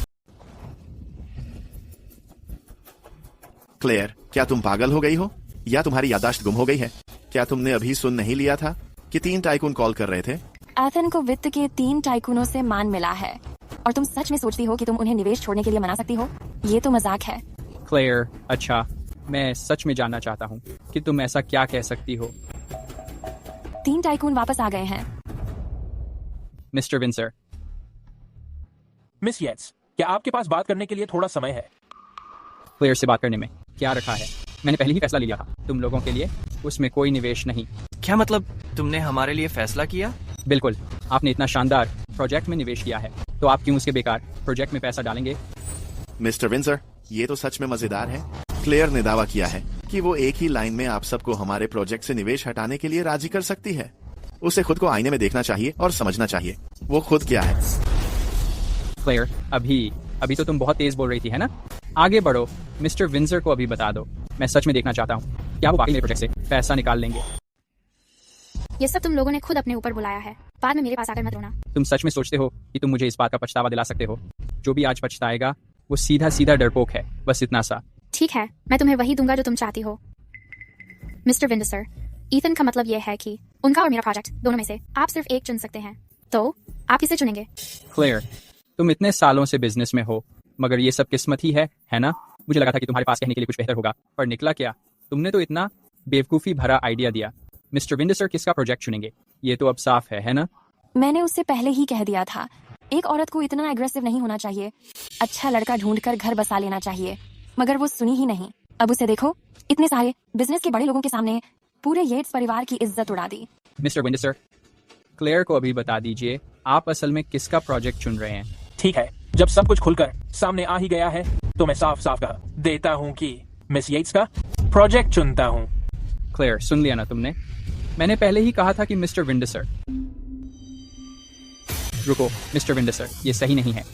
[SPEAKER 1] क्लेयर, क्या तुम पागल हो गई हो या तुम्हारी याददाश्त गुम हो गई है? क्या तुमने अभी सुन नहीं लिया था कि 3 टाइकून कॉल कर रहे थे?
[SPEAKER 4] ईथन को वित्त के 3 टाइकूनों से मान मिला है और तुम सच में सोचती हो कि तुम उन्हें निवेश छोड़ने के लिए मना सकती हो? ये तो मजाक है।
[SPEAKER 3] क्लेयर, अच्छा, मैं सच में जानना चाहता हूँ कि तुम ऐसा क्या कह सकती हो।
[SPEAKER 4] 3 टाइकून वापस आ गए हैं।
[SPEAKER 3] Mister Windsor.
[SPEAKER 6] मिस येट्स, क्या आपके पास बात करने के लिए थोड़ा समय है?
[SPEAKER 3] क्लेयर से बात करने में क्या रखा है? मैंने पहले ही फैसला लिया था, तुम लोगों के लिए उसमें कोई निवेश नहीं।
[SPEAKER 8] क्या मतलब? तुमने हमारे लिए फैसला किया?
[SPEAKER 3] बिल्कुल। आपने इतना शानदार प्रोजेक्ट में निवेश किया है तो आप क्यों उसके बेकार प्रोजेक्ट में पैसा डालेंगे?
[SPEAKER 1] मिस्टर विंसर, ये तो सच में मजेदार है। क्लेयर ने दावा किया है कि वो एक ही लाइन में आप सबको हमारे प्रोजेक्ट से निवेश हटाने के लिए राजी कर सकती है। उसे खुद को आईने में देखना चाहिए और समझना चाहिए वो खुद क्या है।
[SPEAKER 3] क्लेयर, अभी तो तुम बहुत तेज बोल रही थी, है ना? आगे बढ़ो। मिस्टर विंसर को अभी बता दो। मैं सच में देखना चाहता हूँ क्या वो वाकई मेरे प्रोजेक्ट से पैसा निकाल लेंगे।
[SPEAKER 2] ये सब तुम लोगों ने खुद अपने ऊपर बुलाया है। बाद में मेरे पास आकर मत रोना।
[SPEAKER 3] तुम सच में सोचते हो कि तुम मुझे इस बात का पछतावा दिला सकते हो? जो भी आज पछताएगा वो सीधा सीधा डरपोक है, बस इतना सा।
[SPEAKER 2] ठीक है, मैं तुम्हें वही दूंगा जो तुम चाहती हो। मिस्टर विंडसर, ईथन का मतलब यह है कि उनका और मेरा प्रोजेक्ट दोनों में से आप सिर्फ एक चुन सकते हैं, तो आप किसे चुनेंगे?
[SPEAKER 3] क्लेयर, तुम इतने सालों से बिजनेस में हो, मगर ये सब किस्मत ही है ना? मुझे लगा था कि तुम्हारे पास कहने के लिए कुछ बेहतर होगा, पर निकला क्या? तुमने तो इतना बेवकूफ़ी भरा आइडिया दिया। मिस्टर विंडसर किसका प्रोजेक्ट चुनेंगे? ये तो अब साफ है ना?
[SPEAKER 4] मैंने उससे पहले ही कह दिया था, एक औरत को इतना एग्रेसिव नहीं होना चाहिए। अच्छा लड़का ढूंढकर घर बसा लेना चाहिए, मगर वो सुनी ही नहीं। अब उसे देखो, इतने सारे बिजनेस के बड़े लोगों के सामने पूरे येट्स परिवार की इज्जत उड़ा दी।
[SPEAKER 3] मिस्टर विंडसर, क्लेयर को अभी बता दीजिए आप असल में किसका प्रोजेक्ट चुन रहे हैं।
[SPEAKER 6] ठीक है, जब सब कुछ खुलकर सामने आ ही गया है तो मैं साफ साफ कह देता हूँ कि मिस येट्स का प्रोजेक्ट चुनता हूँ।
[SPEAKER 3] क्लेयर, सुन लिया ना तुमने? मैंने पहले ही कहा था कि मिस्टर विंडसर। रुको मिस्टर विंडसर, ये सही नहीं है।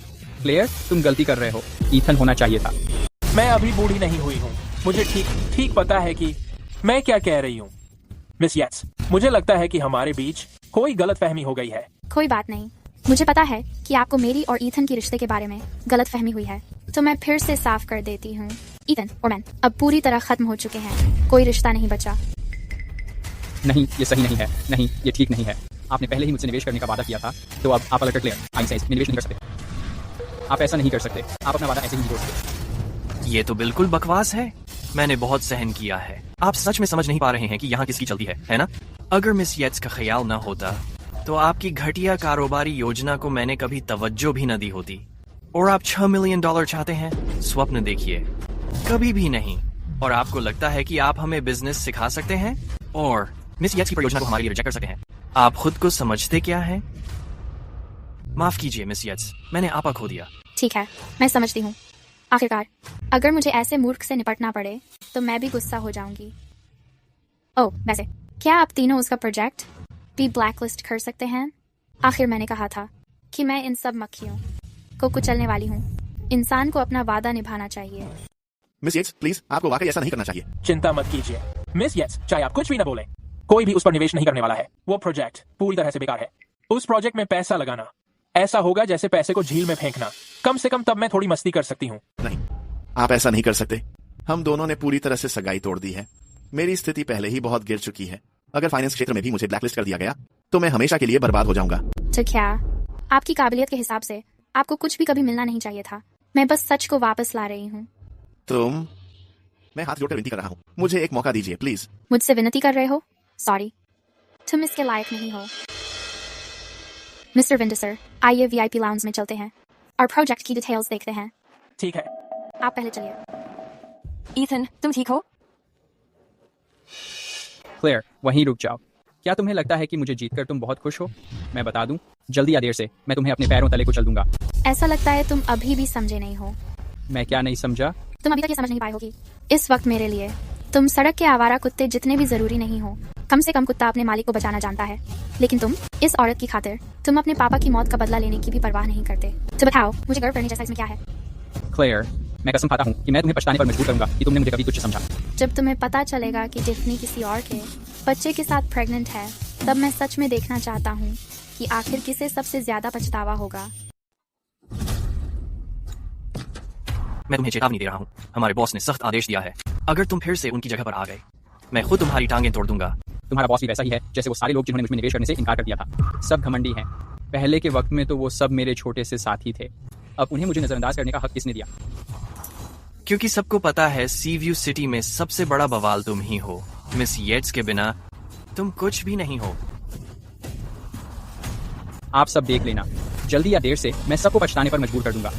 [SPEAKER 3] क्लेयर, तुम गलती कर रहे हो, ईथन होना चाहिए था।
[SPEAKER 6] मैं अभी बूढ़ी नहीं हुई हूँ, मुझे ठीक पता है कि मैं क्या कह रही हूँ। मिस येट्स, मुझे लगता है कि हमारे बीच कोई गलतफहमी हो गई है।
[SPEAKER 2] कोई बात नहीं, मुझे पता है कि आपको मेरी और ईथन के रिश्ते के बारे में गलतफहमी हुई है, तो मैं फिर से साफ कर देती हूँ। ईथन और मैं अब पूरी तरह खत्म हो चुके हैं, कोई रिश्ता नहीं बचा।
[SPEAKER 3] नहीं, ये सही नहीं है। नहीं, ये ठीक नहीं है। आपने पहले ही मुझसे निवेश करने का वादा किया था, तो अब आप अलग क्लियर आइंसाइंस में निवेश नहीं कर सकते। आप ऐसा नहीं कर सकते, आप अपना वादा ऐसे ही नहीं तोड़ सकते।
[SPEAKER 8] ये तो बिल्कुल बकवास है। मैंने बहुत सहन किया है। आप सच में समझ नहीं पा रहे हैं कि यहाँ किसकी चलती है ना? अगर मिस येट्स का ख्याल न होता तो आपकी घटिया कारोबारी योजना को मैंने कभी तवज्जो भी न दी होती। और आप $6 मिलियन चाहते हैं? स्वप्न देखिए, कभी भी नहीं। और आपको लगता है कि आप हमें बिजनेस सिखा सकते हैं और मिस येट्स की परियोजना को हमारे लिए रिजेक्ट कर सकते हैं? आप खुद को समझते क्या हैं? माफ कीजिए मिस येट्स, मैंने आपा खो दिया।
[SPEAKER 2] ठीक है, मैं समझती हूँ। आखिरकार अगर मुझे ऐसे मूर्ख से निपटना पड़े तो मैं भी गुस्सा हो जाऊंगी। ओह, वैसे क्या आप तीनों उसका प्रोजेक्ट भी ब्लैकलिस्ट कर सकते हैं? आखिर मैंने कहा था कि मैं इन सब मक्खियों को कुचलने वाली हूँ। इंसान को अपना वादा निभाना चाहिए।
[SPEAKER 1] मिस येट्स, प्लीज, आपको वाकई ऐसा नहीं करना चाहिए।
[SPEAKER 6] चिंता मत कीजिए मिस येट्स, चाहे आप कुछ भी न बोले, कोई भी उस पर निवेश नहीं करने वाला है। वो प्रोजेक्ट पूरी तरह से बेकार है। उस प्रोजेक्ट में पैसा लगाना ऐसा होगा जैसे पैसे को झील में फेंकना। कम से कम तब मैं थोड़ी मस्ती कर सकती हूँ।
[SPEAKER 1] नहीं, आप ऐसा नहीं कर सकते। हम दोनों ने पूरी तरह से सगाई तोड़ दी है। मेरी स्थिति पहले ही बहुत गिर चुकी है। अगर फाइनेंस क्षेत्र में भी मुझे ब्लैकलिस्ट कर दिया गया तो मैं हमेशा के लिए बर्बाद हो जाऊंगा।
[SPEAKER 2] तो क्या आपकी काबिलियत के हिसाब से आपको कुछ भी कभी मिलना नहीं चाहिए था? मैं बस सच को वापस ला रही हूँ।
[SPEAKER 1] मैं हाथ जोड़कर विनती कर रहा हूँ, मुझे एक मौका दीजिए प्लीज।
[SPEAKER 2] मुझसे विनती कर रहे हो? सॉरी, तुम इसके लायक नहीं हो। मिस्टर विंडसर, आइए वीआईपी लाउंज में चलते हैं और प्रोजेक्ट की डिटेल्स देखते हैं।
[SPEAKER 6] ठीक है,
[SPEAKER 2] आप पहले चलिए।
[SPEAKER 4] ईथन, तुम ठीक हो?
[SPEAKER 3] क्लेयर, वहीं रुक जाओ। क्या तुम्हें लगता है कि मुझे जीतकर तुम बहुत खुश हो? मैं बता दूं, जल्दी या देर से मैं तुम्हें अपने पैरों तले कुचल दूंगा।
[SPEAKER 2] ऐसा लगता है तुम अभी भी समझे नहीं हो।
[SPEAKER 3] मैं क्या नहीं समझा?
[SPEAKER 2] तुम अभी तक ये समझ नहीं पाए होगी। इस वक्त मेरे लिए तुम सड़क के आवारा कुत्ते जितने भी जरूरी नहीं हो। कम से कम कुत्ता अपने मालिक को बचाना जानता है, लेकिन तुम इस औरत की खातिर तुम अपने पापा की मौत का बदला लेने की भी परवाह नहीं करते। तो बताओ, मुझे गर्व करने जैसा इसमें क्या है?
[SPEAKER 3] क्लेयर, मैं कसम खाता हूँ कि मैं तुम्हें पछताने पर मजबूर करूंगा कि तुमने मुझे कभी कुछ समझा।
[SPEAKER 2] जब तुम्हें पता चलेगा कि टिफनी किसी और के बच्चे के साथ प्रेग्नेंट है, तब मैं सच में देखना चाहता हूँ कि आखिर किसे सबसे ज्यादा पछतावा होगा।
[SPEAKER 8] मैं तुम्हें चेतावनी दे रहा हूँ, हमारे बॉस ने सख्त आदेश दिया है। अगर तुम फिर से उनकी जगह पर आ गए, मैं खुद तुम्हारी टांगें तोड़ दूंगा।
[SPEAKER 3] तुम्हारा बॉस भी वैसा ही है जैसे वो सारे लोग जिन्होंने मुझमें निवेश करने से इनकार कर दिया था। सब घमंडी हैं। पहले के वक्त में तो वो सब मेरे छोटे से साथी थे, अब उन्हें मुझे नजरअंदाज करने का हक किसने दिया?
[SPEAKER 8] क्योंकि सबको पता है सीव्यू सिटी में सबसे बड़ा बवाल तुम ही हो। मिस येट्स के बिना तुम कुछ भी नहीं हो।
[SPEAKER 3] आप सब देख लेना, जल्दी या देर से मैं सबको पछताने पर मजबूर कर दूंगा।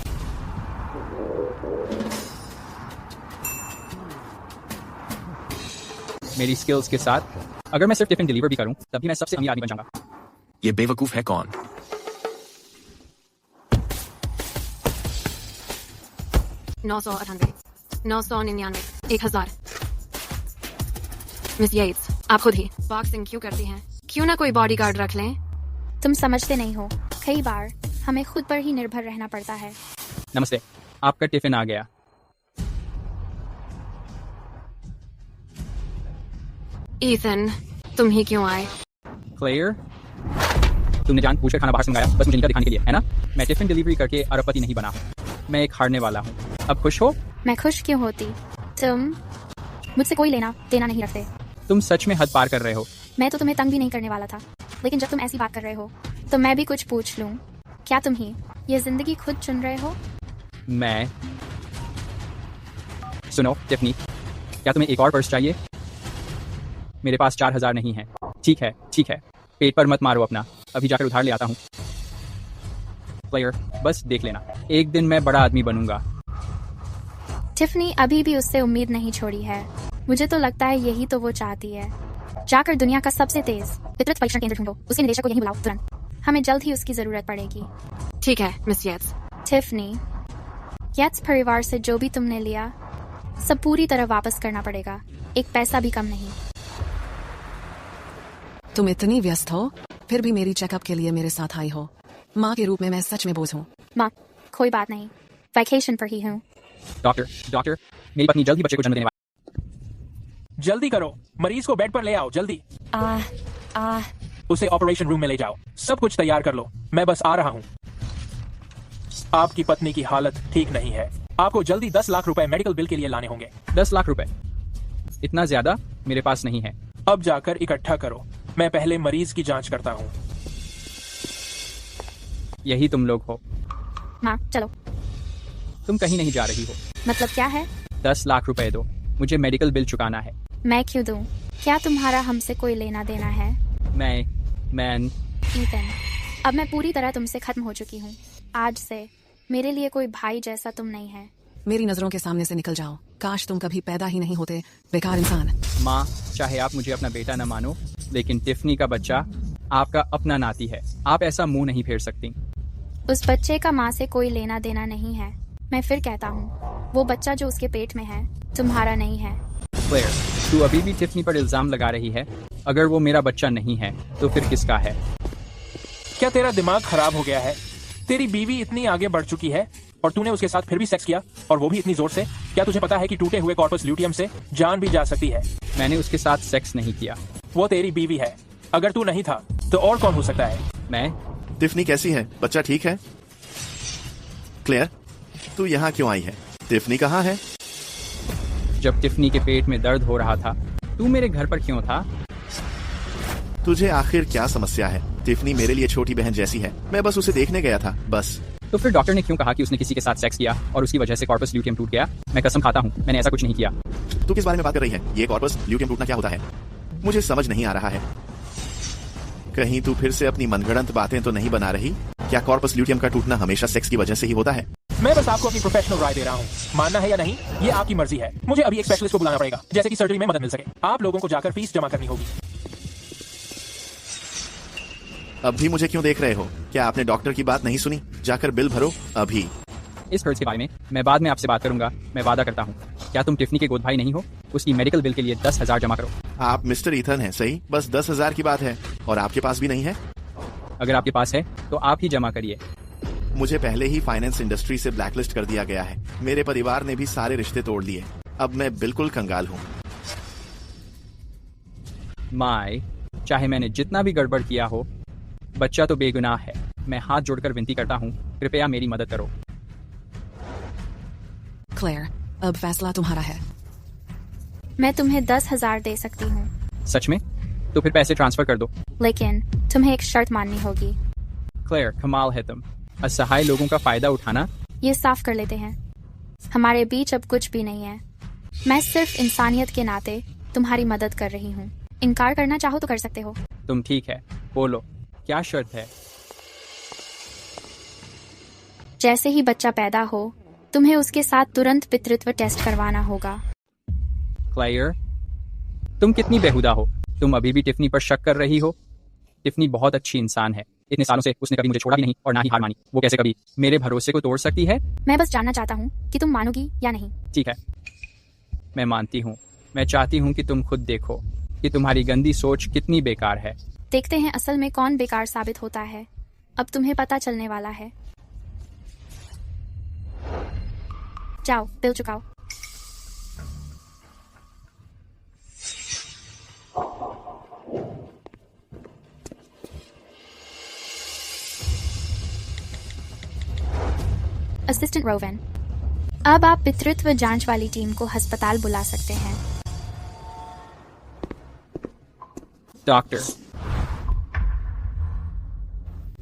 [SPEAKER 3] मेरी स्किल्स के साथ अगर मैं सिर्फ टिफिन डिलीवर भी करूं, तभी मैं सबसे अमीर आदमी बन जाऊंगा।
[SPEAKER 8] ये बेवकूफ है कौन?
[SPEAKER 5] $998, 1000। मिस येट्स, आप खुद ही बॉक्सिंग क्यों करती हैं? क्यों ना कोई बॉडीगार्ड रख लें?
[SPEAKER 2] तुम समझते नहीं हो, कई बार हमें खुद पर ही निर्भर रहना पड़ता है।
[SPEAKER 3] नमस्ते, आपका टिफिन आ गया।
[SPEAKER 5] ईथन, तुम ही क्यों आए?
[SPEAKER 3] क्लेयर, तुमने जानबूझकर खाना बाहर से मंगाया बस मुझे इनका दिखाने के लिए, है ना? मैं टिफिन डिलीवरी करके अरबपति नहीं बना। मैं एक हारने वाला हूँ। अब खुश हो?
[SPEAKER 2] मैं खुश क्यों होती? तुम मुझसे कोई लेना देना नहीं रखते।
[SPEAKER 3] तुम सच में हद पार कर रहे हो।
[SPEAKER 2] मैं तो तुम्हें तंग भी नहीं करने वाला था, लेकिन जब तुम ऐसी बात कर रहे हो तो मैं भी कुछ पूछ लूं। क्या तुम ही ये जिंदगी खुद चुन रहे हो?
[SPEAKER 3] मैं सुनो टिफनी, क्या तुम्हें एक और पर्स चाहिए? मेरे पास 4000 नहीं है। ठीक है ठीक है, पेट पर मत मारो अपना, अभी जाकर उधार ले आता हूँ। क्लेयर, बस देख लेना, एक दिन मैं बड़ा आदमी बनूंगा।
[SPEAKER 2] टिफनी अभी भी उससे उम्मीद नहीं छोड़ी है। मुझे तो लगता है यही तो वो चाहती है। जाकर दुनिया का सबसे तेज पितृत्व परीक्षण केंद्र ढूंढो, उसके निदेशक को यहीं बुलाओ तुरंत। हमें जल्द ही उसकी जरूरत पड़ेगी।
[SPEAKER 5] ठीक है मिस येट्स।
[SPEAKER 2] टिफनी, येट्स परिवार से जो भी तुमने लिया सब पूरी तरह वापस करना पड़ेगा, एक पैसा भी कम नहीं।
[SPEAKER 12] तुम इतनी व्यस्त हो फिर भी मेरी चेकअप के लिए मेरे साथ आई हो। माँ के रूप में मैं सच में बोझ हूँ।
[SPEAKER 2] माँ, कोई बात नहीं, वैकेशन पर ही हूँ।
[SPEAKER 3] डॉक्टर, मेरी पत्नी जल्द ही बच्चे को जन्म देने वाली।
[SPEAKER 6] जल्दी करो, मरीज को बेड पर ले आओ जल्दी। उसे ऑपरेशन रूम में ले जाओ, सब कुछ तैयार कर लो, मैं बस आ रहा हूँ। आपकी पत्नी की हालत ठीक नहीं है, आपको जल्दी 10 लाख रुपए मेडिकल बिल के लिए लाने होंगे।
[SPEAKER 3] 10 लाख रुपए? इतना ज्यादा मेरे पास नहीं है।
[SPEAKER 6] अब जाकर इकट्ठा करो, मैं पहले मरीज की जांच करता हूँ।
[SPEAKER 3] यही तुम लोग हो?
[SPEAKER 2] माँ चलो।
[SPEAKER 3] तुम कहीं नहीं जा रही हो।
[SPEAKER 2] मतलब क्या है?
[SPEAKER 3] 10 लाख रुपए दो, मुझे मेडिकल बिल चुकाना है।
[SPEAKER 2] मैं क्यों दूं? क्या तुम्हारा हमसे कोई लेना देना है?
[SPEAKER 3] मैं
[SPEAKER 2] ईथन, अब मैं पूरी तरह तुमसे खत्म हो चुकी हूँ। आज से मेरे लिए कोई भाई जैसा तुम नहीं है।
[SPEAKER 12] मेरी नजरों के सामने से निकल जाओ, काश तुम कभी पैदा ही नहीं होते, बेकार इंसान।
[SPEAKER 3] माँ, चाहे आप मुझे अपना बेटा न मानो, लेकिन टिफनी का बच्चा आपका अपना नाती है, आप ऐसा मुंह नहीं फेर सकती।
[SPEAKER 2] उस बच्चे का माँ से कोई लेना देना नहीं है। मैं फिर कहता हूँ, वो बच्चा जो उसके पेट में है तुम्हारा नहीं है।
[SPEAKER 3] क्लेयर, तू अभी भी टिफनी पर इल्जाम लगा रही है। अगर वो मेरा बच्चा नहीं है तो फिर किसका है?
[SPEAKER 6] क्या तेरा दिमाग खराब हो गया है? तेरी बीवी इतनी आगे बढ़ चुकी है और तूने उसके साथ फिर भी सेक्स किया, और वो भी इतनी जोर से। क्या तुझे पता है कि टूटे हुए कॉर्पस ल्यूटियम से जान भी जा सकती है?
[SPEAKER 3] मैंने उसके साथ सेक्स नहीं किया।
[SPEAKER 6] वो तेरी बीवी है, अगर तू नहीं था तो और कौन हो सकता है?
[SPEAKER 3] मैं।
[SPEAKER 1] टिफनी कैसी है? बच्चा ठीक है? क्लेयर, तू यहाँ क्यों आई है? टिफनी कहाँ है?
[SPEAKER 3] जब टिफनी के पेट में दर्द हो रहा था, तू मेरे घर पर क्यों था?
[SPEAKER 1] तुझे आखिर क्या समस्या है? टिफनी मेरे लिए छोटी बहन जैसी है, मैं बस उसे देखने गया था, बस।
[SPEAKER 3] तो फिर डॉक्टर ने क्यों कहा कि उसने किसी के साथ सेक्स किया और उसकी वजह से कॉर्पस ल्यूटियम टूट गया? मैं कसम खाता हूँ, मैंने ऐसा कुछ नहीं किया।
[SPEAKER 1] तू किस बारे में बात कर रही है? ये कॉर्पस ल्यूटियम टूटना क्या होता है? मुझे समझ नहीं आ रहा है। कहीं तू फिर से अपनी मनगढ़ंत बातें तो नहीं बना रही? क्या कॉर्पस ल्यूटियम का टूटना हमेशा सेक्स की वजह से ही होता है?
[SPEAKER 6] मैं बस आपको अपनी प्रोफेशनल राय दे रहा हूँ, मानना है या नहीं ये आपकी मर्जी है। मुझे अभी एक स्पेशलिस्ट को बुलाना पड़ेगा, जैसे कि सर्जरी में मदद मिल सके। आप लोगों को जाकर फीस जमा करनी होगी।
[SPEAKER 1] अब भी मुझे क्यों देख रहे हो? क्या आपने डॉक्टर की बात नहीं सुनी? जाकर बिल भरो अभी।
[SPEAKER 3] इस खर्च के बारे में मैं बाद में आपसे बात करूंगा, मैं वादा करता हूँ। क्या तुम टिफनी के गोद भाई नहीं हो? उसकी मेडिकल बिल के लिए 10,000 जमा करो।
[SPEAKER 1] आप मिस्टर ईथन हैं, सही? बस 10,000 की बात है, और आपके पास भी नहीं है?
[SPEAKER 3] अगर आपके पास है तो आप ही जमा करिए।
[SPEAKER 1] मुझे पहले ही फाइनेंस इंडस्ट्री से ब्लैकलिस्ट कर दिया गया है। मेरे परिवार ने भी सारे रिश्ते तोड़ लिए। अब मैं बिल्कुल कंगाल हूँ।
[SPEAKER 3] माय, चाहे मैंने जितना भी गड़बड़ किया हो, बच्चा तो बेगुनाह है। मैं हाथ जोड़कर विनती करता हूँ, कृपया मेरी मदद करो।
[SPEAKER 12] क्लेयर, अब फैसला तुम्हारा है।
[SPEAKER 2] मैं तुम्हें 10,000 दे सकती हूँ।
[SPEAKER 3] सच में? तो फिर पैसे ट्रांसफर कर दो।
[SPEAKER 2] लेकिन तुम्हें एक शर्त माननी होगी।
[SPEAKER 3] क्लेयर, कमाल है तुम। असहाय लोगों का फायदा उठाना।
[SPEAKER 2] ये साफ कर लेते हैं, हमारे बीच अब कुछ भी नहीं है। मैं सिर्फ इंसानियत के नाते तुम्हारी मदद कर रही हूँ। इनकार करना चाहो तो कर सकते हो।
[SPEAKER 3] तुम ठीक है, बोलो क्या शर्त है?
[SPEAKER 2] जैसे ही बच्चा पैदा हो तुम्हें उसके साथ तुरंत पितृत्व टेस्ट करवाना होगा।
[SPEAKER 3] क्लेयर, तुम कितनी बेहुदा हो। तुम अभी भी टिफनी पर शक कर रही हो? टिफनी बहुत अच्छी इंसान है। इतने सालों से उसने कभी मुझे छोड़ा भी नहीं और ना ही हार मानी। वो कैसे कभी मेरे भरोसे को तोड़ सकती है?
[SPEAKER 2] मैं बस जानना चाहता हूँ कि तुम मानोगी या नहीं।
[SPEAKER 3] ठीक है, मैं मानती हूँ। मैं चाहती हूँ कि तुम खुद देखो कि तुम्हारी गंदी सोच कितनी बेकार है।
[SPEAKER 2] देखते हैं असल में कौन बेकार साबित होता है। अब तुम्हें पता चलने वाला है। जाओ, बिल चुकाओ। असिस्टेंट रोवन, अब आप पितृत्व जांच वाली टीम को अस्पताल बुला सकते हैं।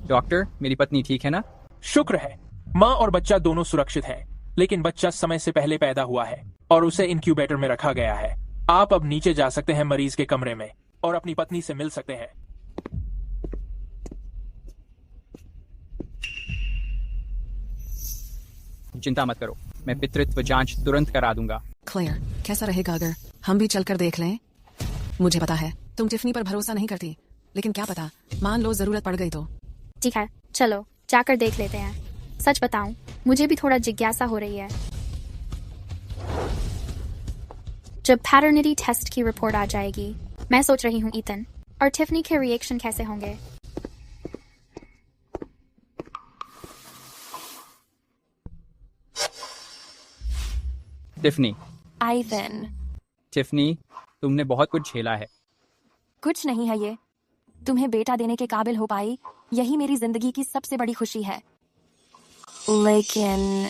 [SPEAKER 3] डॉक्टर, मेरी पत्नी ठीक है ना?
[SPEAKER 6] शुक्र है, माँ और बच्चा दोनों सुरक्षित हैं, लेकिन बच्चा समय से पहले पैदा हुआ है और उसे इंक्यूबेटर में रखा गया है। आप अब नीचे जा सकते हैं मरीज के कमरे में और अपनी पत्नी से मिल सकते हैं।
[SPEAKER 3] चिंता मत करो, मैं पितृत्व जांच तुरंत करा दूंगा।
[SPEAKER 12] क्लेयर, कैसा रहेगा अगर हम भी चलकर देख लें? मुझे पता है तुम टिफनी पर भरोसा नहीं करती, लेकिन क्या पता, मान लो जरूरत पड़ गई तो।
[SPEAKER 2] ठीक है, चलो जाकर देख लेते हैं। सच बताऊं, मुझे भी थोड़ा जिज्ञासा हो रही है। जब पैटर्निटी टेस्ट की रिपोर्ट आ जाएगी, मैं सोच रही हूँ ईथन और टिफनी के रिएक्शन कैसे होंगे।
[SPEAKER 3] टिफनी,
[SPEAKER 4] ईथन,
[SPEAKER 3] टिफनी, तुमने बहुत कुछ झेला है।
[SPEAKER 4] कुछ नहीं है ये। तुम्हें बेटा देने के काबिल हो पाई, यही मेरी जिंदगी की सबसे बड़ी खुशी है। लेकिन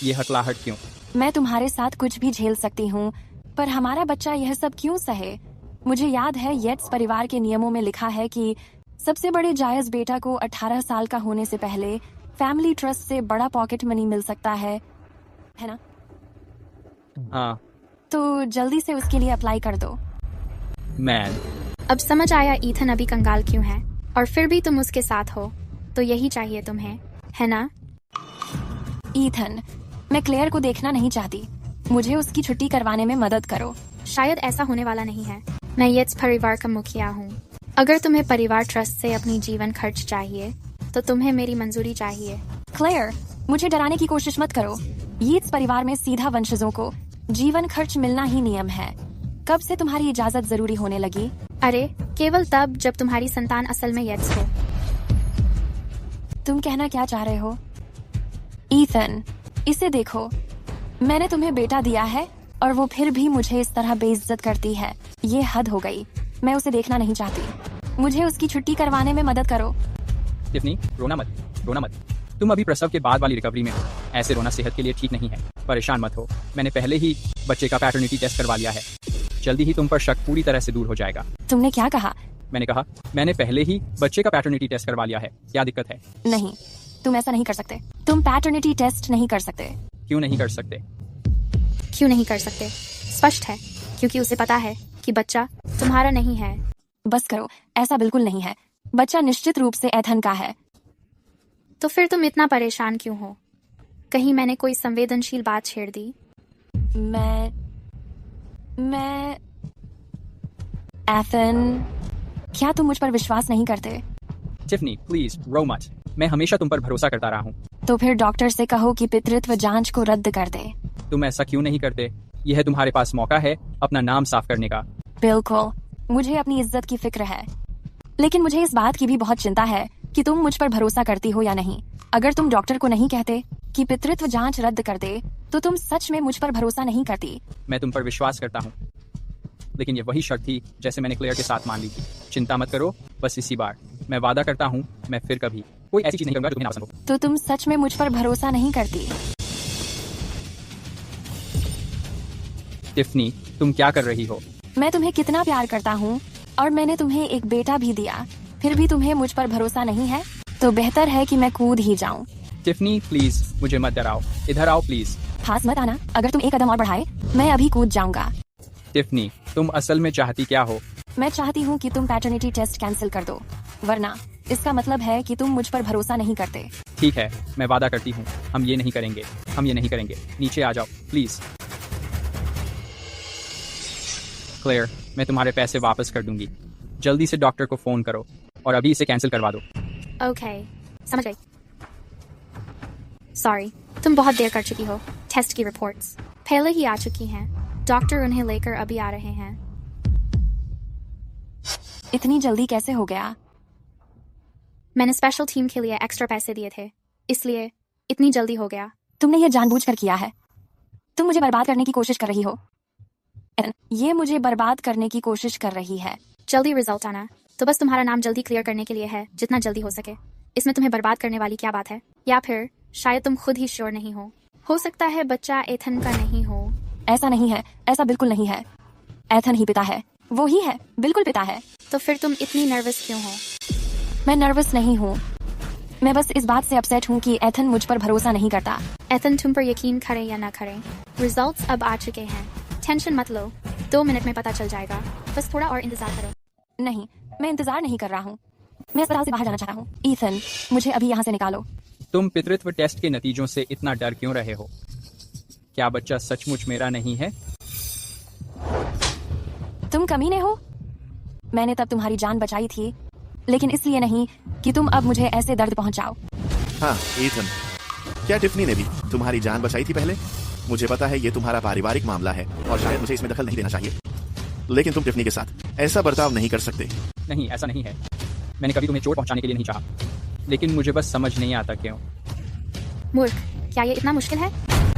[SPEAKER 3] ये हकलाहट क्यों?
[SPEAKER 4] मैं तुम्हारे साथ कुछ भी झेल सकती हूँ, पर हमारा बच्चा यह सब क्यों सहे? मुझे याद है येट्स परिवार के नियमों में लिखा है कि सबसे बड़े जायज बेटा को 18 साल का होने से पहले फैमिली ट्रस्ट से बड़ा पॉकेट मनी मिल सकता है ना?
[SPEAKER 3] हाँ।
[SPEAKER 4] तो जल्दी से उसके लिए अप्लाई कर दो।
[SPEAKER 3] मैन,
[SPEAKER 2] अब समझ आया ईथन अभी कंगाल क्यों है, और फिर भी तुम उसके साथ हो, तो यही चाहिए तुम्हें, है ना?
[SPEAKER 4] ईथन, मैं क्लेयर को देखना नहीं चाहती। मुझे उसकी छुट्टी करवाने में मदद करो।
[SPEAKER 2] शायद ऐसा होने वाला नहीं है। मैं येट्स परिवार का मुखिया हूँ। अगर तुम्हें परिवार ट्रस्ट से अपनी जीवन खर्च चाहिए, तो तुम्हें मेरी मंजूरी चाहिए।
[SPEAKER 4] क्लेयर, मुझे डराने की कोशिश मत करो। येट्स परिवार में सीधा वंशजों को जीवन खर्च मिलना ही नियम है। कब से तुम्हारी इजाजत जरूरी होने लगी?
[SPEAKER 2] अरे, केवल तब जब तुम्हारी संतान असल में येट्स हो।
[SPEAKER 4] तुम कहना क्या चाह रहे हो? ईथन, इसे देखो, मैंने तुम्हें बेटा दिया है और वो फिर भी मुझे इस तरह बेइज्जत करती है। ये हद हो गई। मैं उसे देखना नहीं चाहती। मुझे उसकी छुट्टी करवाने में मदद करो।
[SPEAKER 3] टिफनी, रोना मत, रोना मत। तुम अभी प्रसव के बाद वाली रिकवरी में हो। ऐसे रोना सेहत के लिए ठीक नहीं है। परेशान मत हो, मैंने पहले ही बच्चे का पैटर्निटी टेस्ट करवा लिया है। जल्दी ही तुम पर शक पूरी तरह से दूर हो जाएगा।
[SPEAKER 4] तुमने क्या कहा?
[SPEAKER 3] मैंने कहा मैंने पहले ही बच्चे का पैटर्निटी टेस्ट करवा लिया है। क्या दिक्कत है?
[SPEAKER 4] नहीं, तुम ऐसा नहीं कर सकते। तुम पैटर्निटी टेस्ट नहीं कर सकते।
[SPEAKER 3] क्यों नहीं कर सकते?
[SPEAKER 2] क्यों नहीं कर सकते? स्पष्ट है, क्योंकि उसे पता है कि बच्चा तुम्हारा नहीं है।
[SPEAKER 4] बस करो, ऐसा बिल्कुल नहीं है। बच्चा निश्चित रूप से एथन का है।
[SPEAKER 2] तो फिर तुम इतना परेशान क्यों हो? कहीं मैंने कोई संवेदनशील बात छेड़ दी?
[SPEAKER 4] मैं एथन, क्या तुम मुझ पर विश्वास नहीं करते?
[SPEAKER 3] टिफनी, प्लीज रो मत। मैं हमेशा तुम पर भरोसा करता रहा हूँ।
[SPEAKER 4] तो फिर डॉक्टर से कहो कि पितृत्व जांच को रद्द कर दे।
[SPEAKER 3] तुम ऐसा क्यों नहीं करते? यह है तुम्हारे पास मौका है अपना नाम साफ करने का।
[SPEAKER 4] बिल्कुल, मुझे अपनी इज्जत की फिक्र है, लेकिन मुझे इस बात की भी बहुत चिंता है कि तुम मुझ पर भरोसा करती हो या नहीं। अगर तुम डॉक्टर को नहीं कहते कि पितृत्व जांच रद्द कर दे, तो तुम सच में मुझ पर भरोसा नहीं करती।
[SPEAKER 3] मैं तुम पर विश्वास करता हूँ, लेकिन ये वही शर्त थी जैसे मैंने क्लेयर के साथ मान ली थी। चिंता मत करो, बस इसी बार। मैं वादा करता हूँ, मैं फिर कभी कोई ऐसी चीज नहीं करूंगा जो तुम्हें नापसंद हो।
[SPEAKER 4] तो तुम सच में मुझ पर भरोसा नहीं करती?
[SPEAKER 3] टिफनी, तुम क्या कर रही हो?
[SPEAKER 4] मैं तुम्हें कितना प्यार करता हूँ और मैंने तुम्हें एक बेटा भी दिया, फिर भी तुम्हें मुझ पर भरोसा नहीं है? तो बेहतर है कि मैं कूद ही जाऊँ।
[SPEAKER 3] टिफनी, प्लीज मुझे मत डराओ। इधर आओ प्लीज।
[SPEAKER 4] पास मत आना। अगर तुम एक कदम और बढ़ाए, मैं अभी कूद जाऊंगा।
[SPEAKER 3] टिफनी, तुम असल में चाहती क्या हो?
[SPEAKER 4] मैं चाहती हूँ कि तुम पैटर्निटी टेस्ट कैंसिल कर दो, वरना इसका मतलब है कि तुम मुझ पर भरोसा नहीं करते।
[SPEAKER 3] ठीक है, मैं वादा करती हूँ, हम ये नहीं करेंगे। हम ये नहीं करेंगे। नीचे आ जाओ प्लीज। क्लेयर, मैं तुम्हारे पैसे वापस कर दूंगी। जल्दी से डॉक्टर को फोन करो और अभी इसे कैंसिल करवा दो।
[SPEAKER 2] ओके, समझ गई। सॉरी, तुम बहुत देर कर चुकी हो। टेस्ट की रिपोर्ट्स पहले ही आ चुकी हैं। डॉक्टर उन्हें लेकर अभी आ रहे हैं।
[SPEAKER 4] इतनी जल्दी कैसे हो गया?
[SPEAKER 2] मैंने स्पेशल टीम के लिए एक्स्ट्रा पैसे दिए थे, इसलिए इतनी जल्दी हो गया।
[SPEAKER 4] तुमने ये जानबूझकर किया है। तुम मुझे बर्बाद करने की कोशिश कर रही हो। ये मुझे बर्बाद करने की कोशिश कर रही है।
[SPEAKER 2] जल्दी रिजल्ट आना तो बस तुम्हारा नाम जल्दी क्लियर करने के लिए है, जितना जल्दी हो सके। इसमें तुम्हें बर्बाद करने वाली क्या बात है? या फिर शायद तुम खुद ही श्योर नहीं हो हो सकता है बच्चा एथन का नहीं हो।
[SPEAKER 4] ऐसा नहीं है, ऐसा बिल्कुल नहीं है। एथन ही पिता है, वो ही है, बिल्कुल पिता है।
[SPEAKER 2] तो फिर तुम इतनी नर्वस क्यों हो?
[SPEAKER 4] मैं नर्वस नहीं हूँ, मैं बस इस बात से अपसेट हूँ कि एथन मुझ पर भरोसा नहीं करता।
[SPEAKER 2] एथन तुम पर यकीन करे या ना करे, रिजल्ट्स अब आ चुके हैं। टेंशन मत लो, 2 मिनट में पता चल जाएगा। बस थोड़ा और इंतजार करो।
[SPEAKER 4] नहीं, मैं इंतजार नहीं कर रहा हूँ। मैं अस्पताल से बाहर जाना चाहता हूँ। ईथन, मुझे अभी यहाँ से निकालो।
[SPEAKER 3] तुम पितृत्व टेस्ट के नतीजों से इतना डर क्यों रहे हो? क्या बच्चा सचमुच मेरा नहीं है?
[SPEAKER 4] तुम कमीने हो। मैंने तब तुम्हारी जान बचाई थी, लेकिन इसलिए नहीं कि तुम अब मुझे ऐसे दर्द पहुंचाओ।
[SPEAKER 1] हाँ ईथन, क्या टिफनी ने भी तुम्हारी जान बचाई थी पहले? मुझे पता है ये तुम्हारा पारिवारिक मामला है और शायद मुझे इसमें दखल नहीं देना चाहिए, लेकिन तुम टिफनी के साथ ऐसा बर्ताव नहीं कर सकते।
[SPEAKER 3] नहीं, ऐसा नहीं है। मैंने कभी तुम्हें चोट पहुंचाने के लिए नहीं चाहा, लेकिन मुझे बस समझ नहीं आता क्यों।
[SPEAKER 2] मूर्ख, क्या ये इतना मुश्किल है?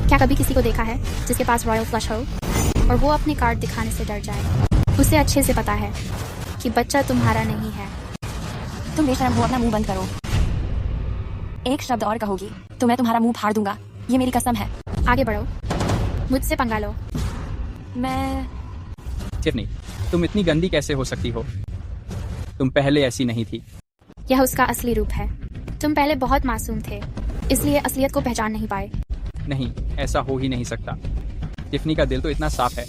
[SPEAKER 2] क्या कभी किसी को देखा है जिसके पास रॉयल फ्लश हो और वो अपने कार्ड दिखाने से डर जाए? उसे अच्छे से पता है कि बच्चा तुम्हारा नहीं है।
[SPEAKER 4] तुम बेशरम हो, अपना मुंह बंद करो। एक शब्द और कहोगी तो मैं तुम्हारा मुंह फाड़ दूंगा, ये मेरी कसम है।
[SPEAKER 2] आगे बढ़ो, मुझसे पंगा लो।
[SPEAKER 4] मैं
[SPEAKER 3] टिफनी, तुम इतनी गंदी कैसे हो सकती हो? तुम पहले ऐसी नहीं थी।
[SPEAKER 2] यह उसका असली रूप है। तुम पहले बहुत मासूम थे, इसलिए असलियत को पहचान नहीं पाए।
[SPEAKER 3] नहीं, ऐसा हो ही नहीं सकता। टिफनी का दिल तो इतना साफ है,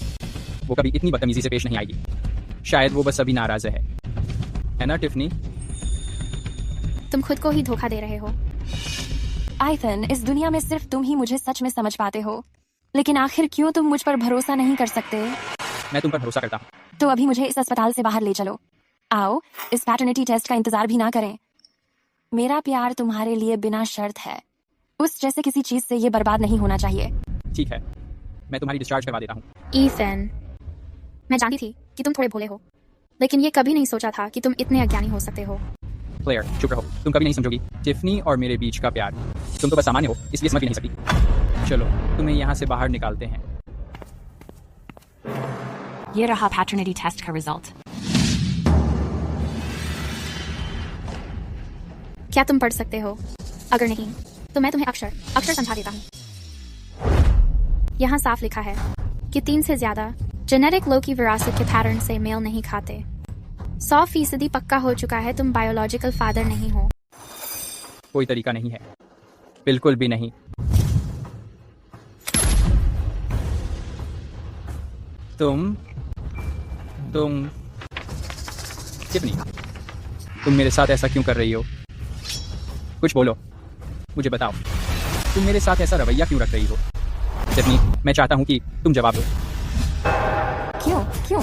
[SPEAKER 3] वो कभी इतनी बदतमीजी से पेश नहीं आएगी। शायद वो बस अभी नाराज है ना टिफनी?
[SPEAKER 2] तुम खुद को ही धोखा दे रहे हो।
[SPEAKER 4] आइथन, इस दुनिया में सिर्फ तुम ही मुझे सच में समझ पाते हो, लेकिन आखिर क्यों तुम मुझ पर भरोसा नहीं कर सकते?
[SPEAKER 3] मैं तुम पर भरोसा करता हूँ।
[SPEAKER 4] तो अभी मुझे इस अस्पताल से बाहर ले चलो। आओ, इस पैटर्निटी टेस्ट का इंतजार भी ना करें। मेरा प्यार तुम्हारे लिए बिना शर्त है। उस जैसे किसी चीज से ये बर्बाद नहीं होना चाहिए।
[SPEAKER 3] ठीक है, मैं तुम्हारी डिस्चार्ज करवा देता हूँ।
[SPEAKER 2] ईथन, मैं जानती थी कि तुम थोड़े भोले हो, लेकिन ये कभी नहीं सोचा था कि तुम इतने अज्ञानी हो सकते हो।
[SPEAKER 3] क्लेयर, चुप रहो। तुम कभी नहीं समझोगी टिफनी और मेरे बीच का प्यार। तुम तो बस सामान्य हो, इसलिए समझ भी नहीं सकती। चलो, तुम्हें यहाँ से बाहर निकालते हैं।
[SPEAKER 7] ये रहा पैटर्निटी टेस्ट का रिजल्ट।
[SPEAKER 2] क्या तुम पढ़ सकते हो? अगर नहीं तो मैं तुम्हें अक्षर समझा देता हूँ। यहाँ साफ लिखा है कि 3 से ज्यादा जेनेटिक लोग की विरासत के पैटर्न से मेल नहीं खाते। 100% पक्का हो चुका है तुम बायोलॉजिकल फादर नहीं हो।
[SPEAKER 3] कोई तरीका नहीं है, बिल्कुल भी नहीं। तुम टिफनी, तुम मेरे साथ ऐसा क्यों कर रही हो? कुछ बोलो, मुझे बताओ। तुम मेरे साथ ऐसा रवैया क्यों रख रही हो? टिफनी, मैं चाहता हूँ कि तुम जवाब दो।
[SPEAKER 4] क्यों?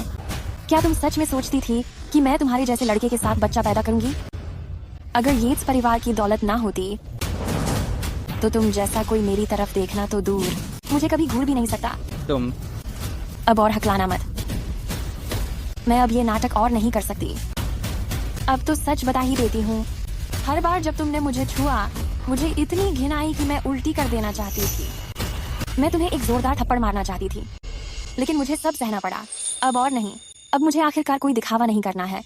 [SPEAKER 4] क्या तुम सच में सोचती थी कि मैं तुम्हारे जैसे लड़के के साथ बच्चा पैदा करूंगी? अगर येट्स परिवार की दौलत ना होती तो तुम जैसा कोई मेरी तरफ देखना तो दूर, मुझे कभी घूर भी नहीं सकता।
[SPEAKER 3] तुम
[SPEAKER 4] अब और हकलाना मत। मैं अब ये नाटक और नहीं कर सकती। अब तो सच बता ही देती हूँ। हर बार जब तुमने मुझे छुआ, मुझे इतनी घिन आई कि मैं उल्टी कर देना चाहती थी। मैं तुम्हें एक जोरदार थप्पड़ मारना चाहती थी, लेकिन मुझे सब सहना पड़ा। अब और नहीं। अब मुझे आखिरकार कोई दिखावा नहीं करना है।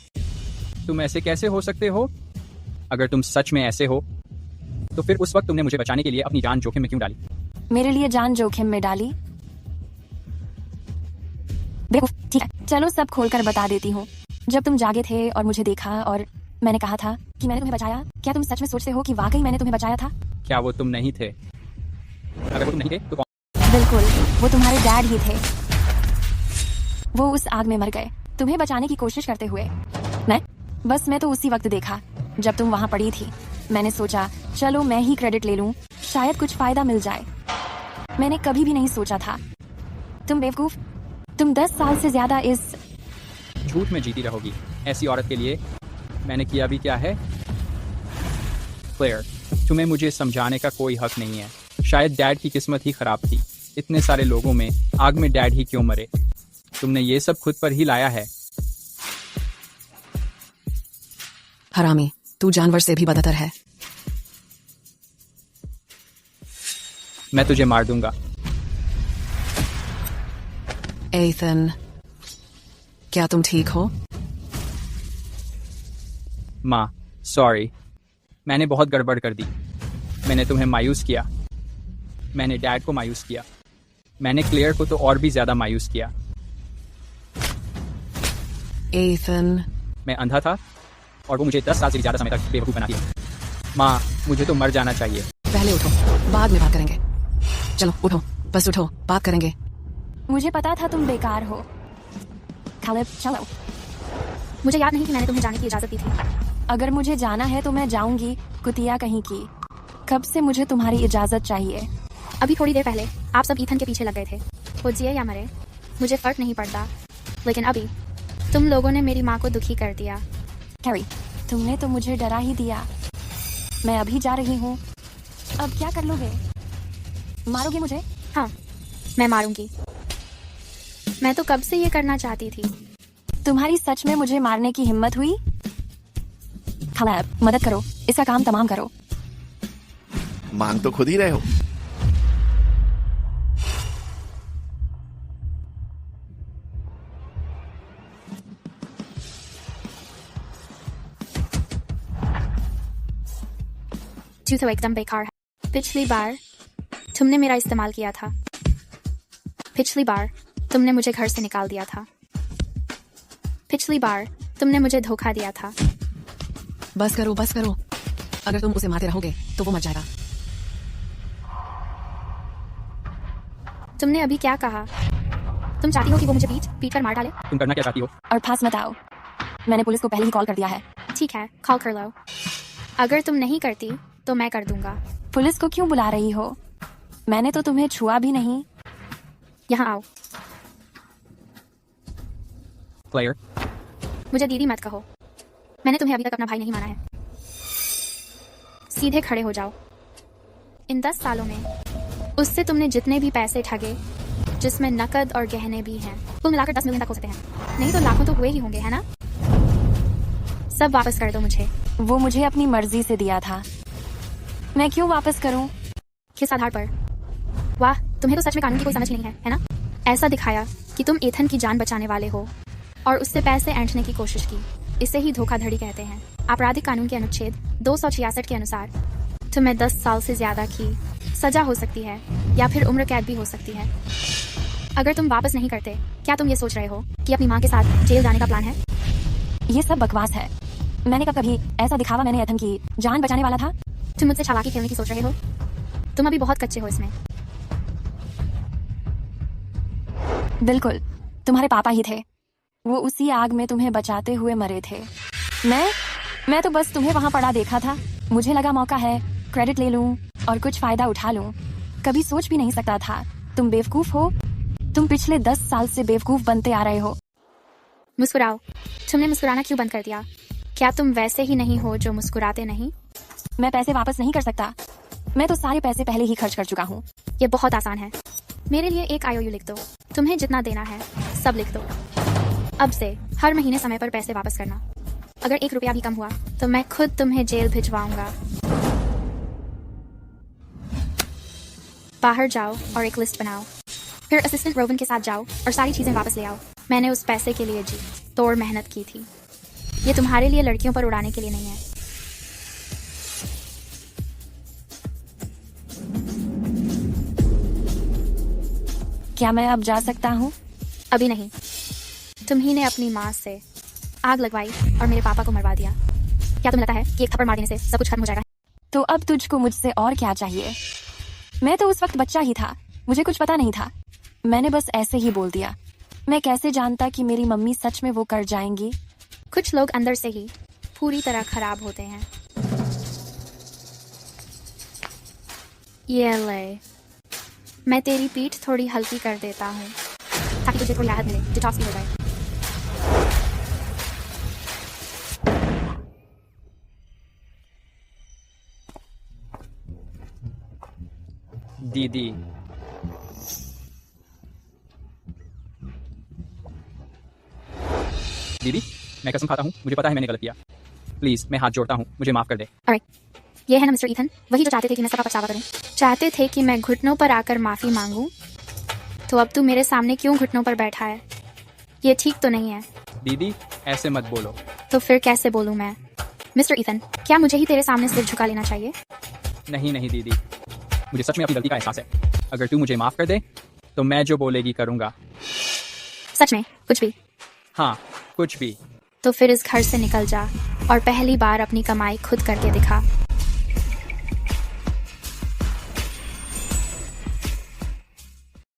[SPEAKER 3] तुम ऐसे कैसे हो सकते हो? अगर तुम सच में ऐसे हो तो फिर उस वक्त तुमने मुझे बचाने के लिए अपनी जान जोखिम में क्यों डाली?
[SPEAKER 4] मेरे लिए जान जोखिम में डाली? बेवकूफ। ठीक है, चलो सब खोलकर बता देती हूँ। जब तुम जागे थे और मुझे देखा और मैंने कहा था कि मैंने तुम्हें बचाया, क्या तुम सच में सोचते हो कि वाकई मैंने तुम्हें बचाया था?
[SPEAKER 3] क्या वो तुम नहीं थे? अगर वो तुम नहीं थे तो कौन?
[SPEAKER 4] बिल्कुल, वो तुम्हारे डैड ही थे। वो उस आग में मर गए तुम्हें बचाने की कोशिश करते हुए। मैं तो उसी वक्त देखा जब तुम वहां पड़ी थी। मैंने सोचा चलो मैं ही क्रेडिट ले लूं, शायद कुछ फायदा मिल जाए। मैंने कभी भी नहीं सोचा था। तुम बेवकूफ, तुम 10 साल से ज्यादा इस
[SPEAKER 3] झूठ में जीती रहोगी। ऐसी औरत के लिए मैंने किया भी क्या है? क्लेयर, तुम्हें मुझे समझाने का कोई हक नहीं है। शायद डैड की किस्मत ही खराब थी। इतने सारे लोगों में आग में डैड ही क्यों मरे? तुमने ये सब खुद पर ही लाया है।
[SPEAKER 12] हरामी, तू जानवर से भी बदतर है।
[SPEAKER 3] मैं तुझे मार दूंगा।
[SPEAKER 12] एथन, क्या तुम ठीक हो?
[SPEAKER 3] माँ, सॉरी, मैंने बहुत गड़बड़ कर दी। मैंने तुम्हें मायूस किया। मैंने डैड को मायूस किया, मैंने क्लेयर को तो और भी ज्यादा मायूस किया।
[SPEAKER 12] एथन,
[SPEAKER 3] मैं अंधा था और वो मुझे 10 साल से भी ज्यादा समय तक बेवकूफ बना दिया। माँ, मुझे तो मर जाना चाहिए।
[SPEAKER 12] पहले उठो, बाद में बात करेंगे। चलो उठो, बस उठो, बात करेंगे।
[SPEAKER 4] मुझे पता था तुम बेकार हो। खालिद, चलो।
[SPEAKER 2] मुझे याद नहीं कि मैंने तुम्हें जाने की इजाजत दी थी।
[SPEAKER 4] अगर मुझे जाना है तो मैं जाऊंगी, कुतिया कहीं की। कब से मुझे तुम्हारी इजाजत चाहिए?
[SPEAKER 2] अभी थोड़ी देर पहले आप सब ईथन के पीछे लग गए थे। वो जिए या मरे मुझे फर्क नहीं पड़ता, लेकिन अभी तुम लोगों ने मेरी माँ को दुखी कर दिया।
[SPEAKER 4] कैरी, तुमने तो मुझे डरा ही दिया। मैं अभी जा रही हूँ। अब क्या कर लोगे? मारोगे मुझे?
[SPEAKER 2] हाँ, मैं मारूंगी। मैं तो कब से ये करना चाहती थी।
[SPEAKER 4] तुम्हारी सच में मुझे मारने की हिम्मत हुई? खालिद, मदद करो, इसका काम तमाम करो।
[SPEAKER 1] मांग तो खुद ही रहे हो।
[SPEAKER 2] तू तो एकदम बेकार है। पिछली बार तुमने मेरा इस्तेमाल किया था। पिछली बार तुमने मुझे घर से निकाल दिया था। पिछली बार तुमने मुझे धोखा दिया था।
[SPEAKER 12] बस करो, बस करो। अगर तुम उसे मारते रहोगे तो वो मर जाएगा।
[SPEAKER 2] तुमने अभी क्या कहा? तुम चाहती हो कि वो मुझे पीट कर मार डाले?
[SPEAKER 3] तुम करना क्या चाहती हो?
[SPEAKER 4] और फांस मत आओ। मैंने पुलिस को पहले ही कॉल कर दिया है।
[SPEAKER 2] ठीक है, कॉल कर लो। अगर तुम नहीं करती तो मैं कर दूंगा।
[SPEAKER 4] पुलिस को क्यों बुला रही हो? मैंने तो तुम्हें छुआ भी नहीं।
[SPEAKER 2] यहाँ आओ।
[SPEAKER 3] क्लेयर,
[SPEAKER 2] मुझे दीदी मत कहो। मैंने तुम्हें अभी तक अपना भाई नहीं माना है। सीधे खड़े हो जाओ। इन 10 सालों में उससे तुमने जितने भी पैसे ठगे, जिसमें नकद और गहने भी हैं, कुल मिलाकर 10 मिलियन तक हो सकते हैं। नहीं तो लाखों तो हुए ही होंगे, है ना? सब वापस कर दो मुझे।
[SPEAKER 4] वो मुझे अपनी मर्जी से दिया था, मैं क्यों वापस करूं?
[SPEAKER 2] किस आधार पर? वाह, तुम्हें तो सच में कानून की कोई समझ नहीं है ना? ऐसा दिखाया कि तुम एथन की जान बचाने वाले हो और उससे पैसे ऐंठने की कोशिश की। इसे ही धोखाधड़ी कहते हैं। आपराधिक कानून के अनुच्छेद 266 के अनुसार तुम्हें 10 साल से ज्यादा की सजा हो सकती है या फिर उम्र कैद भी हो सकती है। अगर तुम वापस नहीं करते, क्या तुम ये सोच रहे हो कि अपनी माँ के साथ जेल जाने का प्लान है?
[SPEAKER 4] ये सब बकवास है। मैंने कभी ऐसा दिखावा मैंने एथन की जान बचाने वाला था?
[SPEAKER 2] तुम मुझसे चालाकी खेलने की सोच रहे हो? तुम अभी बहुत कच्चे हो इसमें।
[SPEAKER 4] बिल्कुल, तुम्हारे पापा ही थे। वो उसी आग में तुम्हें बचाते हुए मरे थे। मैं तो बस तुम्हें वहां पड़ा देखा था। मुझे लगा मौका है, क्रेडिट ले लूं और कुछ फायदा उठा लूं। कभी सोच भी नहीं सकता था तुम बेवकूफ हो। तुम पिछले 10 साल से बेवकूफ बनते आ रहे हो।
[SPEAKER 2] मुस्कुराओ। तुमने मुस्कुराना क्यों बंद कर दिया? क्या तुम वैसे ही नहीं हो जो मुस्कुराते नहीं?
[SPEAKER 4] मैं पैसे वापस नहीं कर सकता। मैं तो सारे पैसे पहले ही खर्च कर चुका हूँ।
[SPEAKER 2] ये बहुत आसान है। मेरे लिए एक IOU लिख दो। तुम्हें जितना देना है सब लिख दो। अब से हर महीने समय पर पैसे वापस करना। अगर 1 रुपया भी कम हुआ तो मैं खुद तुम्हें जेल भिजवाऊंगा। बाहर जाओ और एक लिस्ट बनाओ। फिर असिस्टेंट रोवन के साथ जाओ और सारी चीजें वापस ले आओ। मैंने उस पैसे के लिए जी तोड़ मेहनत की थी। ये तुम्हारे लिए लड़कियों पर उड़ाने के लिए नहीं है।
[SPEAKER 4] क्या मैं अब जा सकता हूँ?
[SPEAKER 2] अभी नहीं। तुम्ही ने अपनी माँ से आग लगवाई और मेरे पापा को मरवा दिया। क्या तुम्हें लगता है कि एक थप्पड़ मार देने से सब कुछ खत्म हो जाएगा?
[SPEAKER 4] तो अब तुझको मुझसे और क्या चाहिए? मैं तो उस वक्त बच्चा ही था, मुझे कुछ पता नहीं था। मैंने बस ऐसे ही बोल दिया। मैं कैसे जानता कि मेरी मम्मी सच में वो कर जाएंगी?
[SPEAKER 2] कुछ लोग अंदर से ही पूरी तरह खराब होते हैं। ये ले, मैं तेरी पीठ थोड़ी हल्की कर देता हूँ ताकि तुझे थोड़ी राहत मिले, डिटॉक्स भी हो जाए।
[SPEAKER 3] दीदी, दीदी, मैं कसम खाता हूँ, मुझे पता है मैंने गलत किया। प्लीज, मैं हाथ जोड़ता हूँ, मुझे माफ कर दे।
[SPEAKER 2] ये है ना मिस्टर ईथन, वही जो चाहते थे कि मैं सबका पछतावा करूं। चाहते थे कि मैं घुटनों पर आकर माफी मांगूं। तो अब तू मेरे सामने क्यों घुटनों पर बैठा है? ये ठीक तो नहीं है।
[SPEAKER 3] दीदी, ऐसे मत बोलो।
[SPEAKER 2] तो फिर कैसे बोलूं मैं? मिस्टर ईथन, क्या मुझे ही तेरे सामने सिर झुका लेना चाहिए?
[SPEAKER 3] नहीं नहीं दीदी, मुझे सच में अपनी गलती का एहसास है। अगर तू मुझे माफ कर दे तो मैं जो बोलेगी करूंगा।
[SPEAKER 2] सच में कुछ भी?
[SPEAKER 3] हाँ, कुछ भी।
[SPEAKER 2] तो फिर इस घर से निकल जा और पहली बार अपनी कमाई खुद करके दिखा।